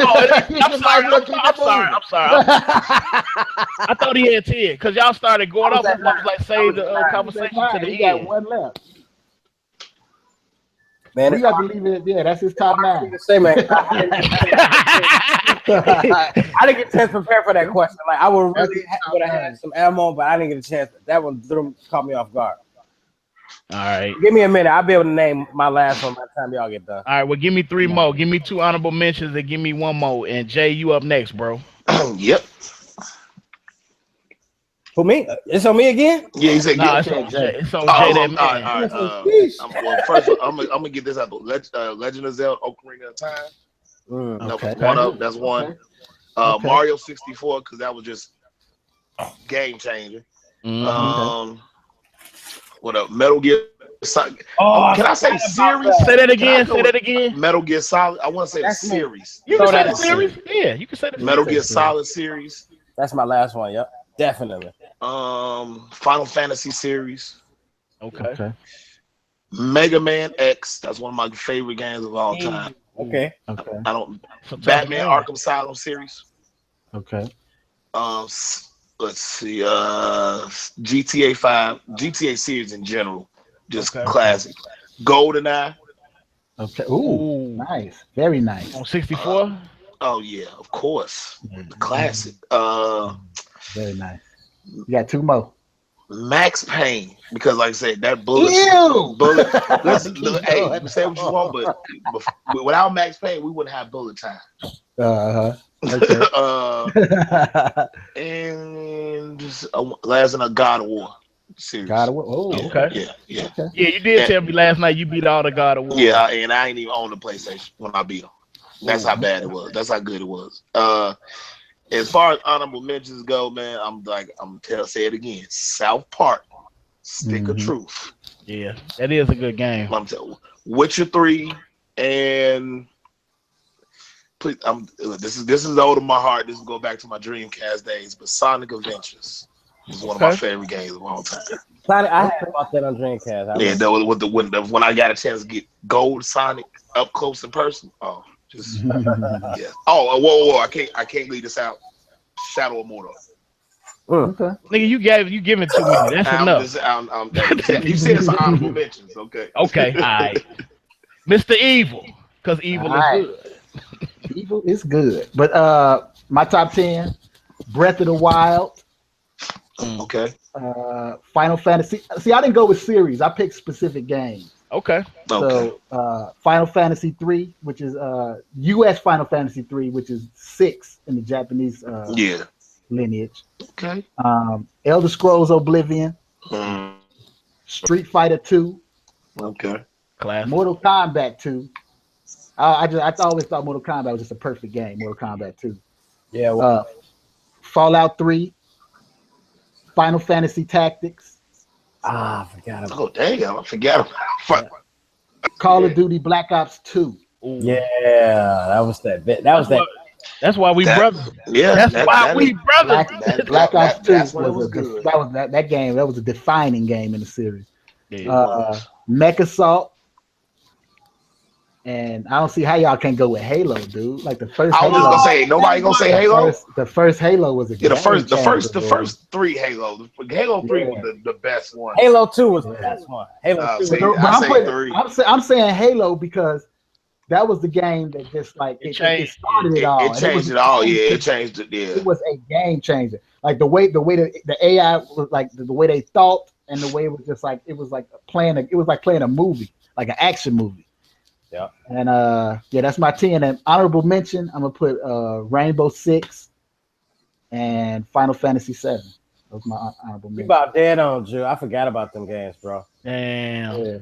sorry. I thought he had 10 because y'all started going off. I was like, save the conversation to the He got end. 1 left. Man, We got to leave it. Yeah, that's his top 9. say, man, I didn't get a chance to prepare for that question. Like I would have had some ammo, but I didn't get a chance. That one caught me off guard. All right. Give me a minute. I'll be able to name my last one by the time y'all get done. All right. Well, give me 3 more. Give me 2 honorable mentions and give me 1 more. And Jay, you up next, bro. Yep. For me, it's on me again. Yeah, he said. No, get it's on Jay. It's on Oh, Jay that all man. right. Well, first, I'm gonna get this out. Legend of Zelda: Ocarina of Time. Okay. That's one. Okay. Mario 64 because that was just game changer. What up? Metal Gear Solid. Can I say series? Say that again. Metal Gear Solid. I want to say the series. You can Throw say that the series. Yeah, you can say the Metal series. Gear Solid series. That's my last one. Yep, definitely. Final Fantasy series. Okay. Mega Man X. That's one of my favorite games of all time. Okay. I don't. So Batman Arkham Asylum series. Okay. Let's see. GTA 5, GTA series in general, just classic. GoldenEye. Okay. Ooh, nice. Very nice. On 64. Oh yeah, of course. The classic. Very nice. You got 2 more. Max Payne, because like I said, that bullet. Listen, hey, you can say what you want, but without Max Payne, we wouldn't have bullet time. Okay. And just last in a God of War series. God of War. Oh, Yeah, okay. Yeah. Okay. Yeah, you did tell me last night you beat all the God of War. Yeah, and I ain't even on the PlayStation when I beat them. That's how bad it was. That's how good it was. As far as honorable mentions go, man, say it again. South Park, Stick of Truth. Yeah, that is a good game. I'm telling you, Witcher 3, and please, this is old in my heart. This is go back to my Dreamcast days, but Sonic Adventures is one of my favorite games of all time. Sonic, I had about that on Dreamcast. Yeah, that was when I got a chance to get Gold Sonic up close in person. Oh, just yeah. Oh, whoa! I can't leave this out. Shadow of Mordor. Okay. Nigga, you giving too many. That's enough. You said it's honorable mentions. Okay. Okay, all right. Mr. Evil, because evil is Alright. good. Evil is good. But my top 10, Breath of the Wild, Okay. Final Fantasy. See, I didn't go with series. I picked specific games. Okay. Okay. So Final Fantasy 3, which is US Final Fantasy 3, which is 6 in the Japanese Yeah. lineage. Okay. Elder Scrolls Oblivion, Street Fighter 2, Okay. Classic. Mortal Kombat 2. I always thought Mortal Kombat was just a perfect game. Mortal Kombat 2. Yeah. Well, Fallout 3, Final Fantasy Tactics, I forgot about. Oh damn! I forgot about. Call of Duty Black Ops 2. Ooh. Yeah, that was that bit. That was that. That's why we brothers. Yeah. That's why we brothers. Black Ops 2 that's when it was good. that game. That was a defining game in the series. Yeah. Mech Assault. And I don't see how y'all can't go with Halo, dude. Like the first. I was Halo, gonna say nobody gonna say Halo. The first Halo was a Yeah, the game changer, first 3 Halo. Halo 3 was the best one. Halo 2 was the best one. Halo 2. say- But I say I'm, 3. I'm saying Halo because that was the game that just like it started it all. It changed it all. Yeah, it changed it. Yeah. It was a game changer. Like the way the AI was like the way they thought and the way it was just like it was like playing a movie, like an action movie. Yeah. And yeah, that's my 10. And honorable mention, I'm gonna put Rainbow Six and Final Fantasy 7. Those are my honorable You mentions. about dead on, Drew. I forgot about them games, bro. Damn. Yeah.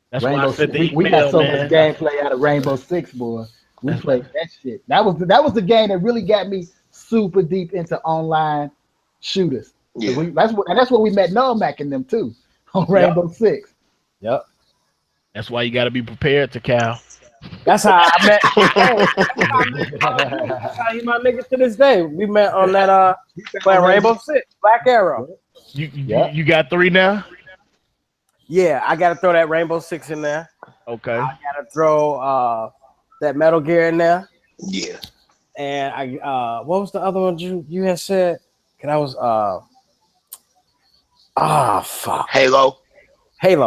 That's why I Rainbow said Six. the We got email, so man. much gameplay out of Rainbow Six, boy. We played that shit. That was the game that really got me super deep into online shooters. Yeah. That's where we met Mac and them too on Rainbow Six. Yep. That's why you got to be prepared to Cal. That's how I met. That's how he my nigga to this day. We met on that playing Rainbow Six, Black Arrow. You got 3 now? Yeah, I gotta throw that Rainbow Six in there. Okay. I gotta throw that Metal Gear in there. Yeah. And I what was the other one you had said? And I was fuck. Halo,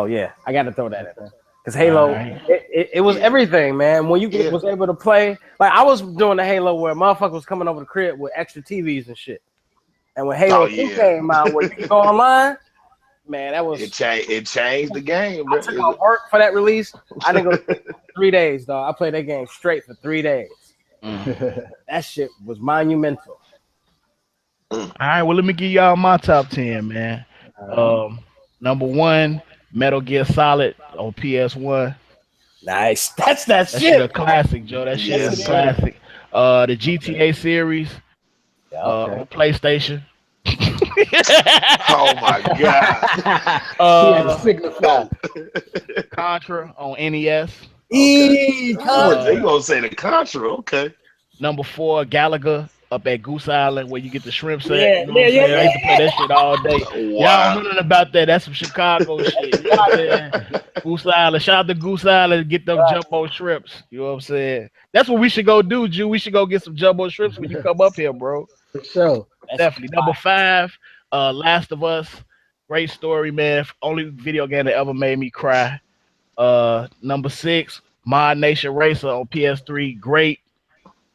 yeah. I gotta throw that in there. Because Halo, right. it was everything, man. When you was able to play, like I was doing the Halo where motherfuckers was coming over the crib with extra TVs and shit. And when Halo 2 came out, where you could go online, man, that was it changed the game. I took off work for that release. I didn't go 3 days, dog. I played that game straight for 3 days. That shit was monumental. All right, well, let me give y'all my top 10, man. Number 1, Metal Gear Solid on PS1. Nice. That's that That shit. shit a classic, Joe. That shit is a classic. The GTA series on PlayStation. Oh my god. He had to signify. Contra on NES. You gonna say the Contra? Okay. Number 4, Galaga up at Goose Island where you get the shrimp set. Yeah, you know what I'm saying? I used to play that shit all day. Wow. Y'all don't know nothing about that. That's some Chicago shit. You know what I'm saying? Goose Island. Shout out to Goose Island and get them jumbo shrimps. You know what I'm saying? That's what we should go do, Jew. We should go get some jumbo shrimps when you come up here, bro. For sure. Definitely. Number 5, Last of Us. Great story, man. Only video game that ever made me cry. Number 6, Mod Nation Racer on PS3. Great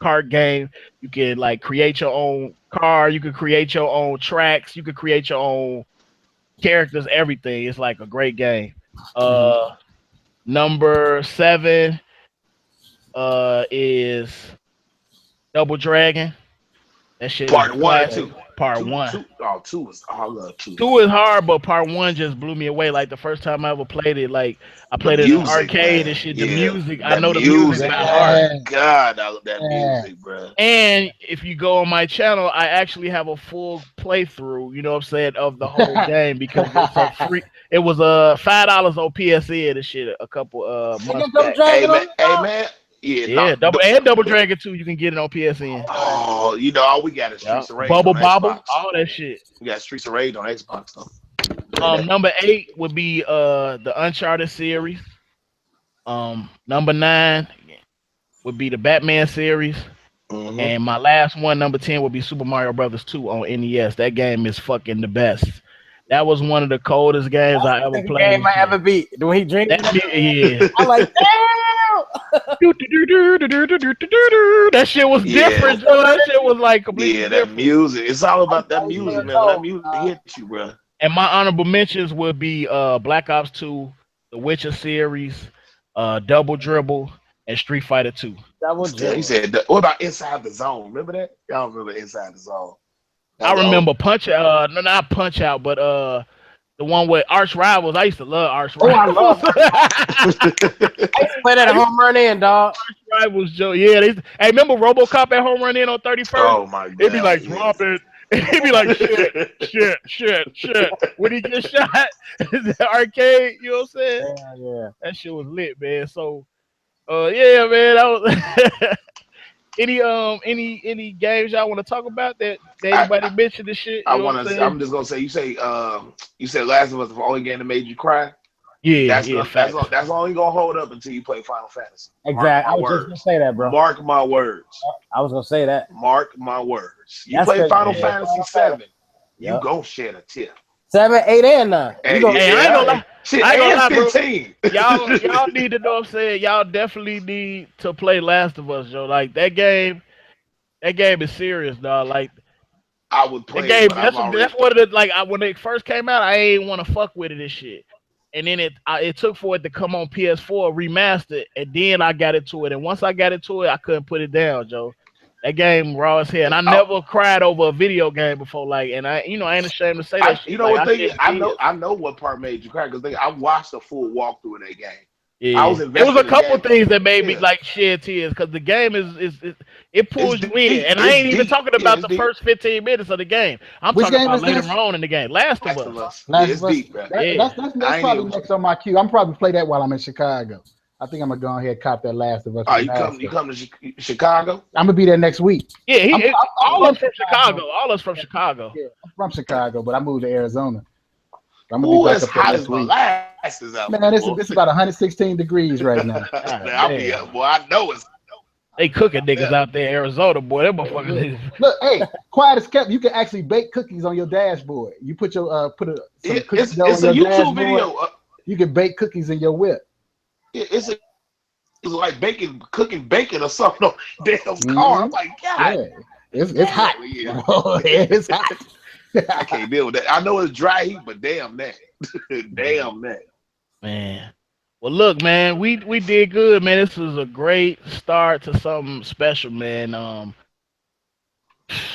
kart game. You can like create your own car. You can create your own tracks. You can create your own characters. Everything. It's like a great game. Number 7 is Double Dragon. That shit. Part 1 and 2. Part 1. 2 is I love 2. 2 is hard, but part 1 just blew me away. Like the first time I ever played it, like I played it in the arcade and shit. The music, I know the music by heart. God, I love that music, bro. And if you go on my channel, I actually have a full playthrough, you know what I'm saying, of the whole game because it's a free. It was $5 on PSN and shit a couple months back. Hey man. Yeah, Double Dragon 2, you can get it on PSN. Oh, you know, all we got is Streets of Rage. Bubble on Bobble, Xbox. all that shit. We got Streets of Rage on Xbox though. Number 8 would be the Uncharted series. Number 9 would be the Batman series. And my last one, number 10, would be Super Mario Brothers 2 on NES. That game is fucking the best. That was one of the coldest games I ever played. Game I ever beat. When he drinks, yeah. I'm like, damn. That shit was different, bro. That shit was like completely different. That music. It's all about that music, man. That music hits you, bro. And my honorable mentions would be Black Ops 2, The Witcher series, Double Dribble, and Street Fighter 2. He said, what about Inside the Zone? Remember that? Y'all remember Inside the Zone? I remember Punch Out. No, not Punch Out, but the one with Arch Rivals. I used to love Arch Rivals. Oh, I love it. I used to play that at Home Run In, dog. Arch Rivals, Joe. Yeah. Hey, remember RoboCop at Home Run In on 31st? Oh, my God. It'd be like, drop it. He'd be like, shit. When he gets shot, the arcade, you know what I'm saying? Yeah. That shit was lit, man. So, yeah, man. That was any games y'all want to talk about that anybody mentioned this shit? I'm just gonna say you said Last of Us the only game that made you cry. Yeah, that's only gonna hold up until you play Final Fantasy. Exactly. I was just gonna say that, bro. Mark my words. I was gonna say that. Mark my words. You play Final Fantasy 7, you gonna shed a tear. 7, 8, and 9. I ain't gonna lie. Shit, I ain't gonna lie, 15. Y'all need to know what I'm saying. Y'all definitely need to play Last of Us, Joe. Like that game is serious, dog. Like I would play the game. That's what it is. Like when it first came out, I ain't want to fuck with it and shit. And then it took for it to come on PS4 remastered, and then I got into it. And once I got into it, I couldn't put it down, Joe. That game raw as hell, and I never cried over a video game before. Like, and I ain't ashamed to say that. You know what thing? I know what part made you cry because I watched a full walkthrough of that game. Yeah. It was a couple things that made me like shed tears because the game it pulls you in, and I ain't even talking about the first 15 minutes of the game. I'm talking about later on in the game. Last of Us. That's probably next on my queue. I'm probably play that while I'm in Chicago. I think I'm gonna go ahead and cop that Last of Us. Oh, you come to Chicago? I'm gonna be there next week. Yeah, all of us from Chicago. All of us from Chicago. Yeah, I'm from Chicago, but I moved to Arizona. I'm gonna be back up hot as molasses out. Man, it's about 116 degrees right now. I know it's. They cooking niggas out there in Arizona, boy. Them motherfuckers. Look, hey, quiet as kept. You can actually bake cookies on your dashboard. You put your it's a YouTube video. You can bake cookies in your whip. It's like cooking bacon or something on damn car. I'm like, God, yeah. It's hot. It's hot. I can't deal with that. I know it's dry heat, but damn that. Damn that. Man. Well, look, man, we did good, man. This was a great start to something special, man.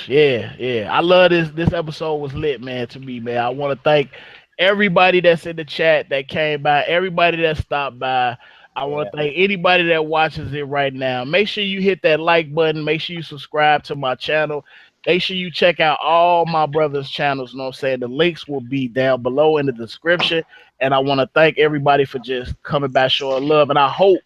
Yeah. I love this. This episode was lit, man, to me, man. I want to thank everybody that's in the chat that came by, everybody that stopped by. I want to thank anybody that watches it right now. Make sure you hit that like button. Make sure you subscribe to my channel. Make sure you check out all my brothers' channels. You know what I'm saying? The links will be down below in the description. And I want to thank everybody for just coming by, showing love. And I hope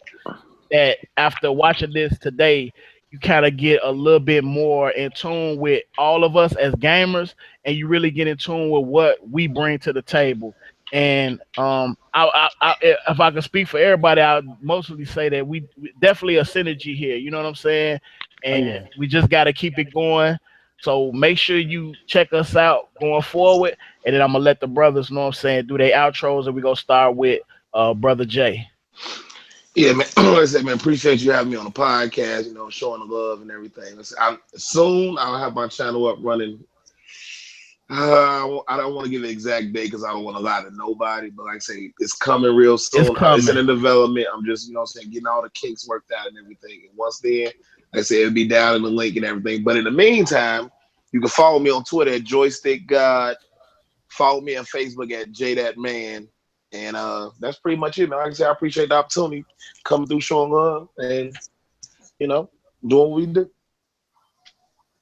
that after watching this today, you kind of get a little bit more in tune with all of us as gamers, and you really get in tune with what we bring to the table. And if I can speak for everybody, I would mostly say that we definitely a synergy here. You know what I'm saying? And we just got to keep it going. So make sure you check us out going forward. And then I'm going to let the brothers, know what I'm saying, do their outros, and we're going to start with Brother Jay. Yeah, man. Like I said, man, appreciate you having me on the podcast, you know, showing the love and everything. Soon I'll have my channel up running. I don't want to give an exact date because I don't want to lie to nobody, but like I say, it's coming real soon. It's in development. I'm just, you know what I'm saying, getting all the kinks worked out and everything. And once then, like I said, it'll be down in the link and everything. But in the meantime, you can follow me on Twitter at Joystick God. Follow me on Facebook at JThatMan. And that's pretty much it, man. Like I said, I appreciate the opportunity coming through, showing love, and you know, doing what we do.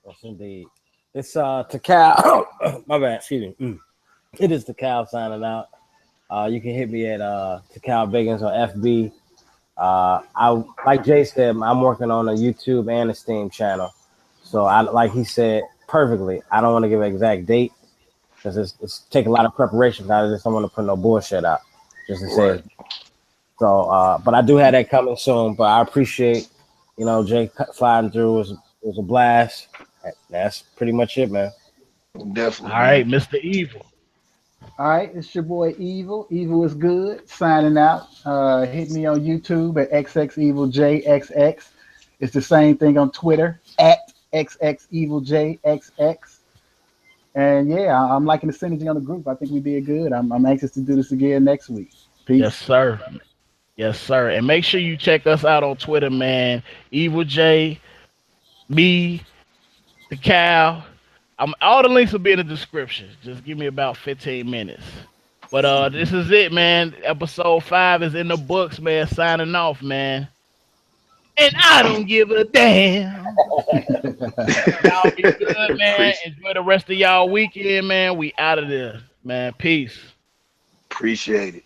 Yes, indeed. It's Takal. My bad, excuse me. It is Takal signing out. You can hit me at Takal Biggins on FB. I like Jay said, I'm working on a YouTube and a Steam channel. So I like he said perfectly. I don't want to give an exact date, because it's take a lot of preparation. I just don't want to put no bullshit out, just to say. So, but I do have that coming soon. But I appreciate, you know, Jay sliding through. It was It was a blast. That's pretty much it, man. Definitely. All right, Mr. Evil. All right, it's your boy Evil. Evil is good. Signing out. Hit me on YouTube at XxEvilJxX. It's the same thing on Twitter at XxEvilJxX. And yeah, I'm liking the synergy on the group. I think we did good. I'm anxious to do this again next week. Peace. Yes, sir. Yes, sir. And make sure you check us out on Twitter, man. Evil J, me, the cow. All the links will be in the description. Just give me about 15 minutes. But this is it, man. Episode 5 is in the books, man. Signing off, man. And I don't give a damn. Y'all be good, man. Enjoy the rest of y'all weekend, man. We out of there, man. Peace. Appreciate it.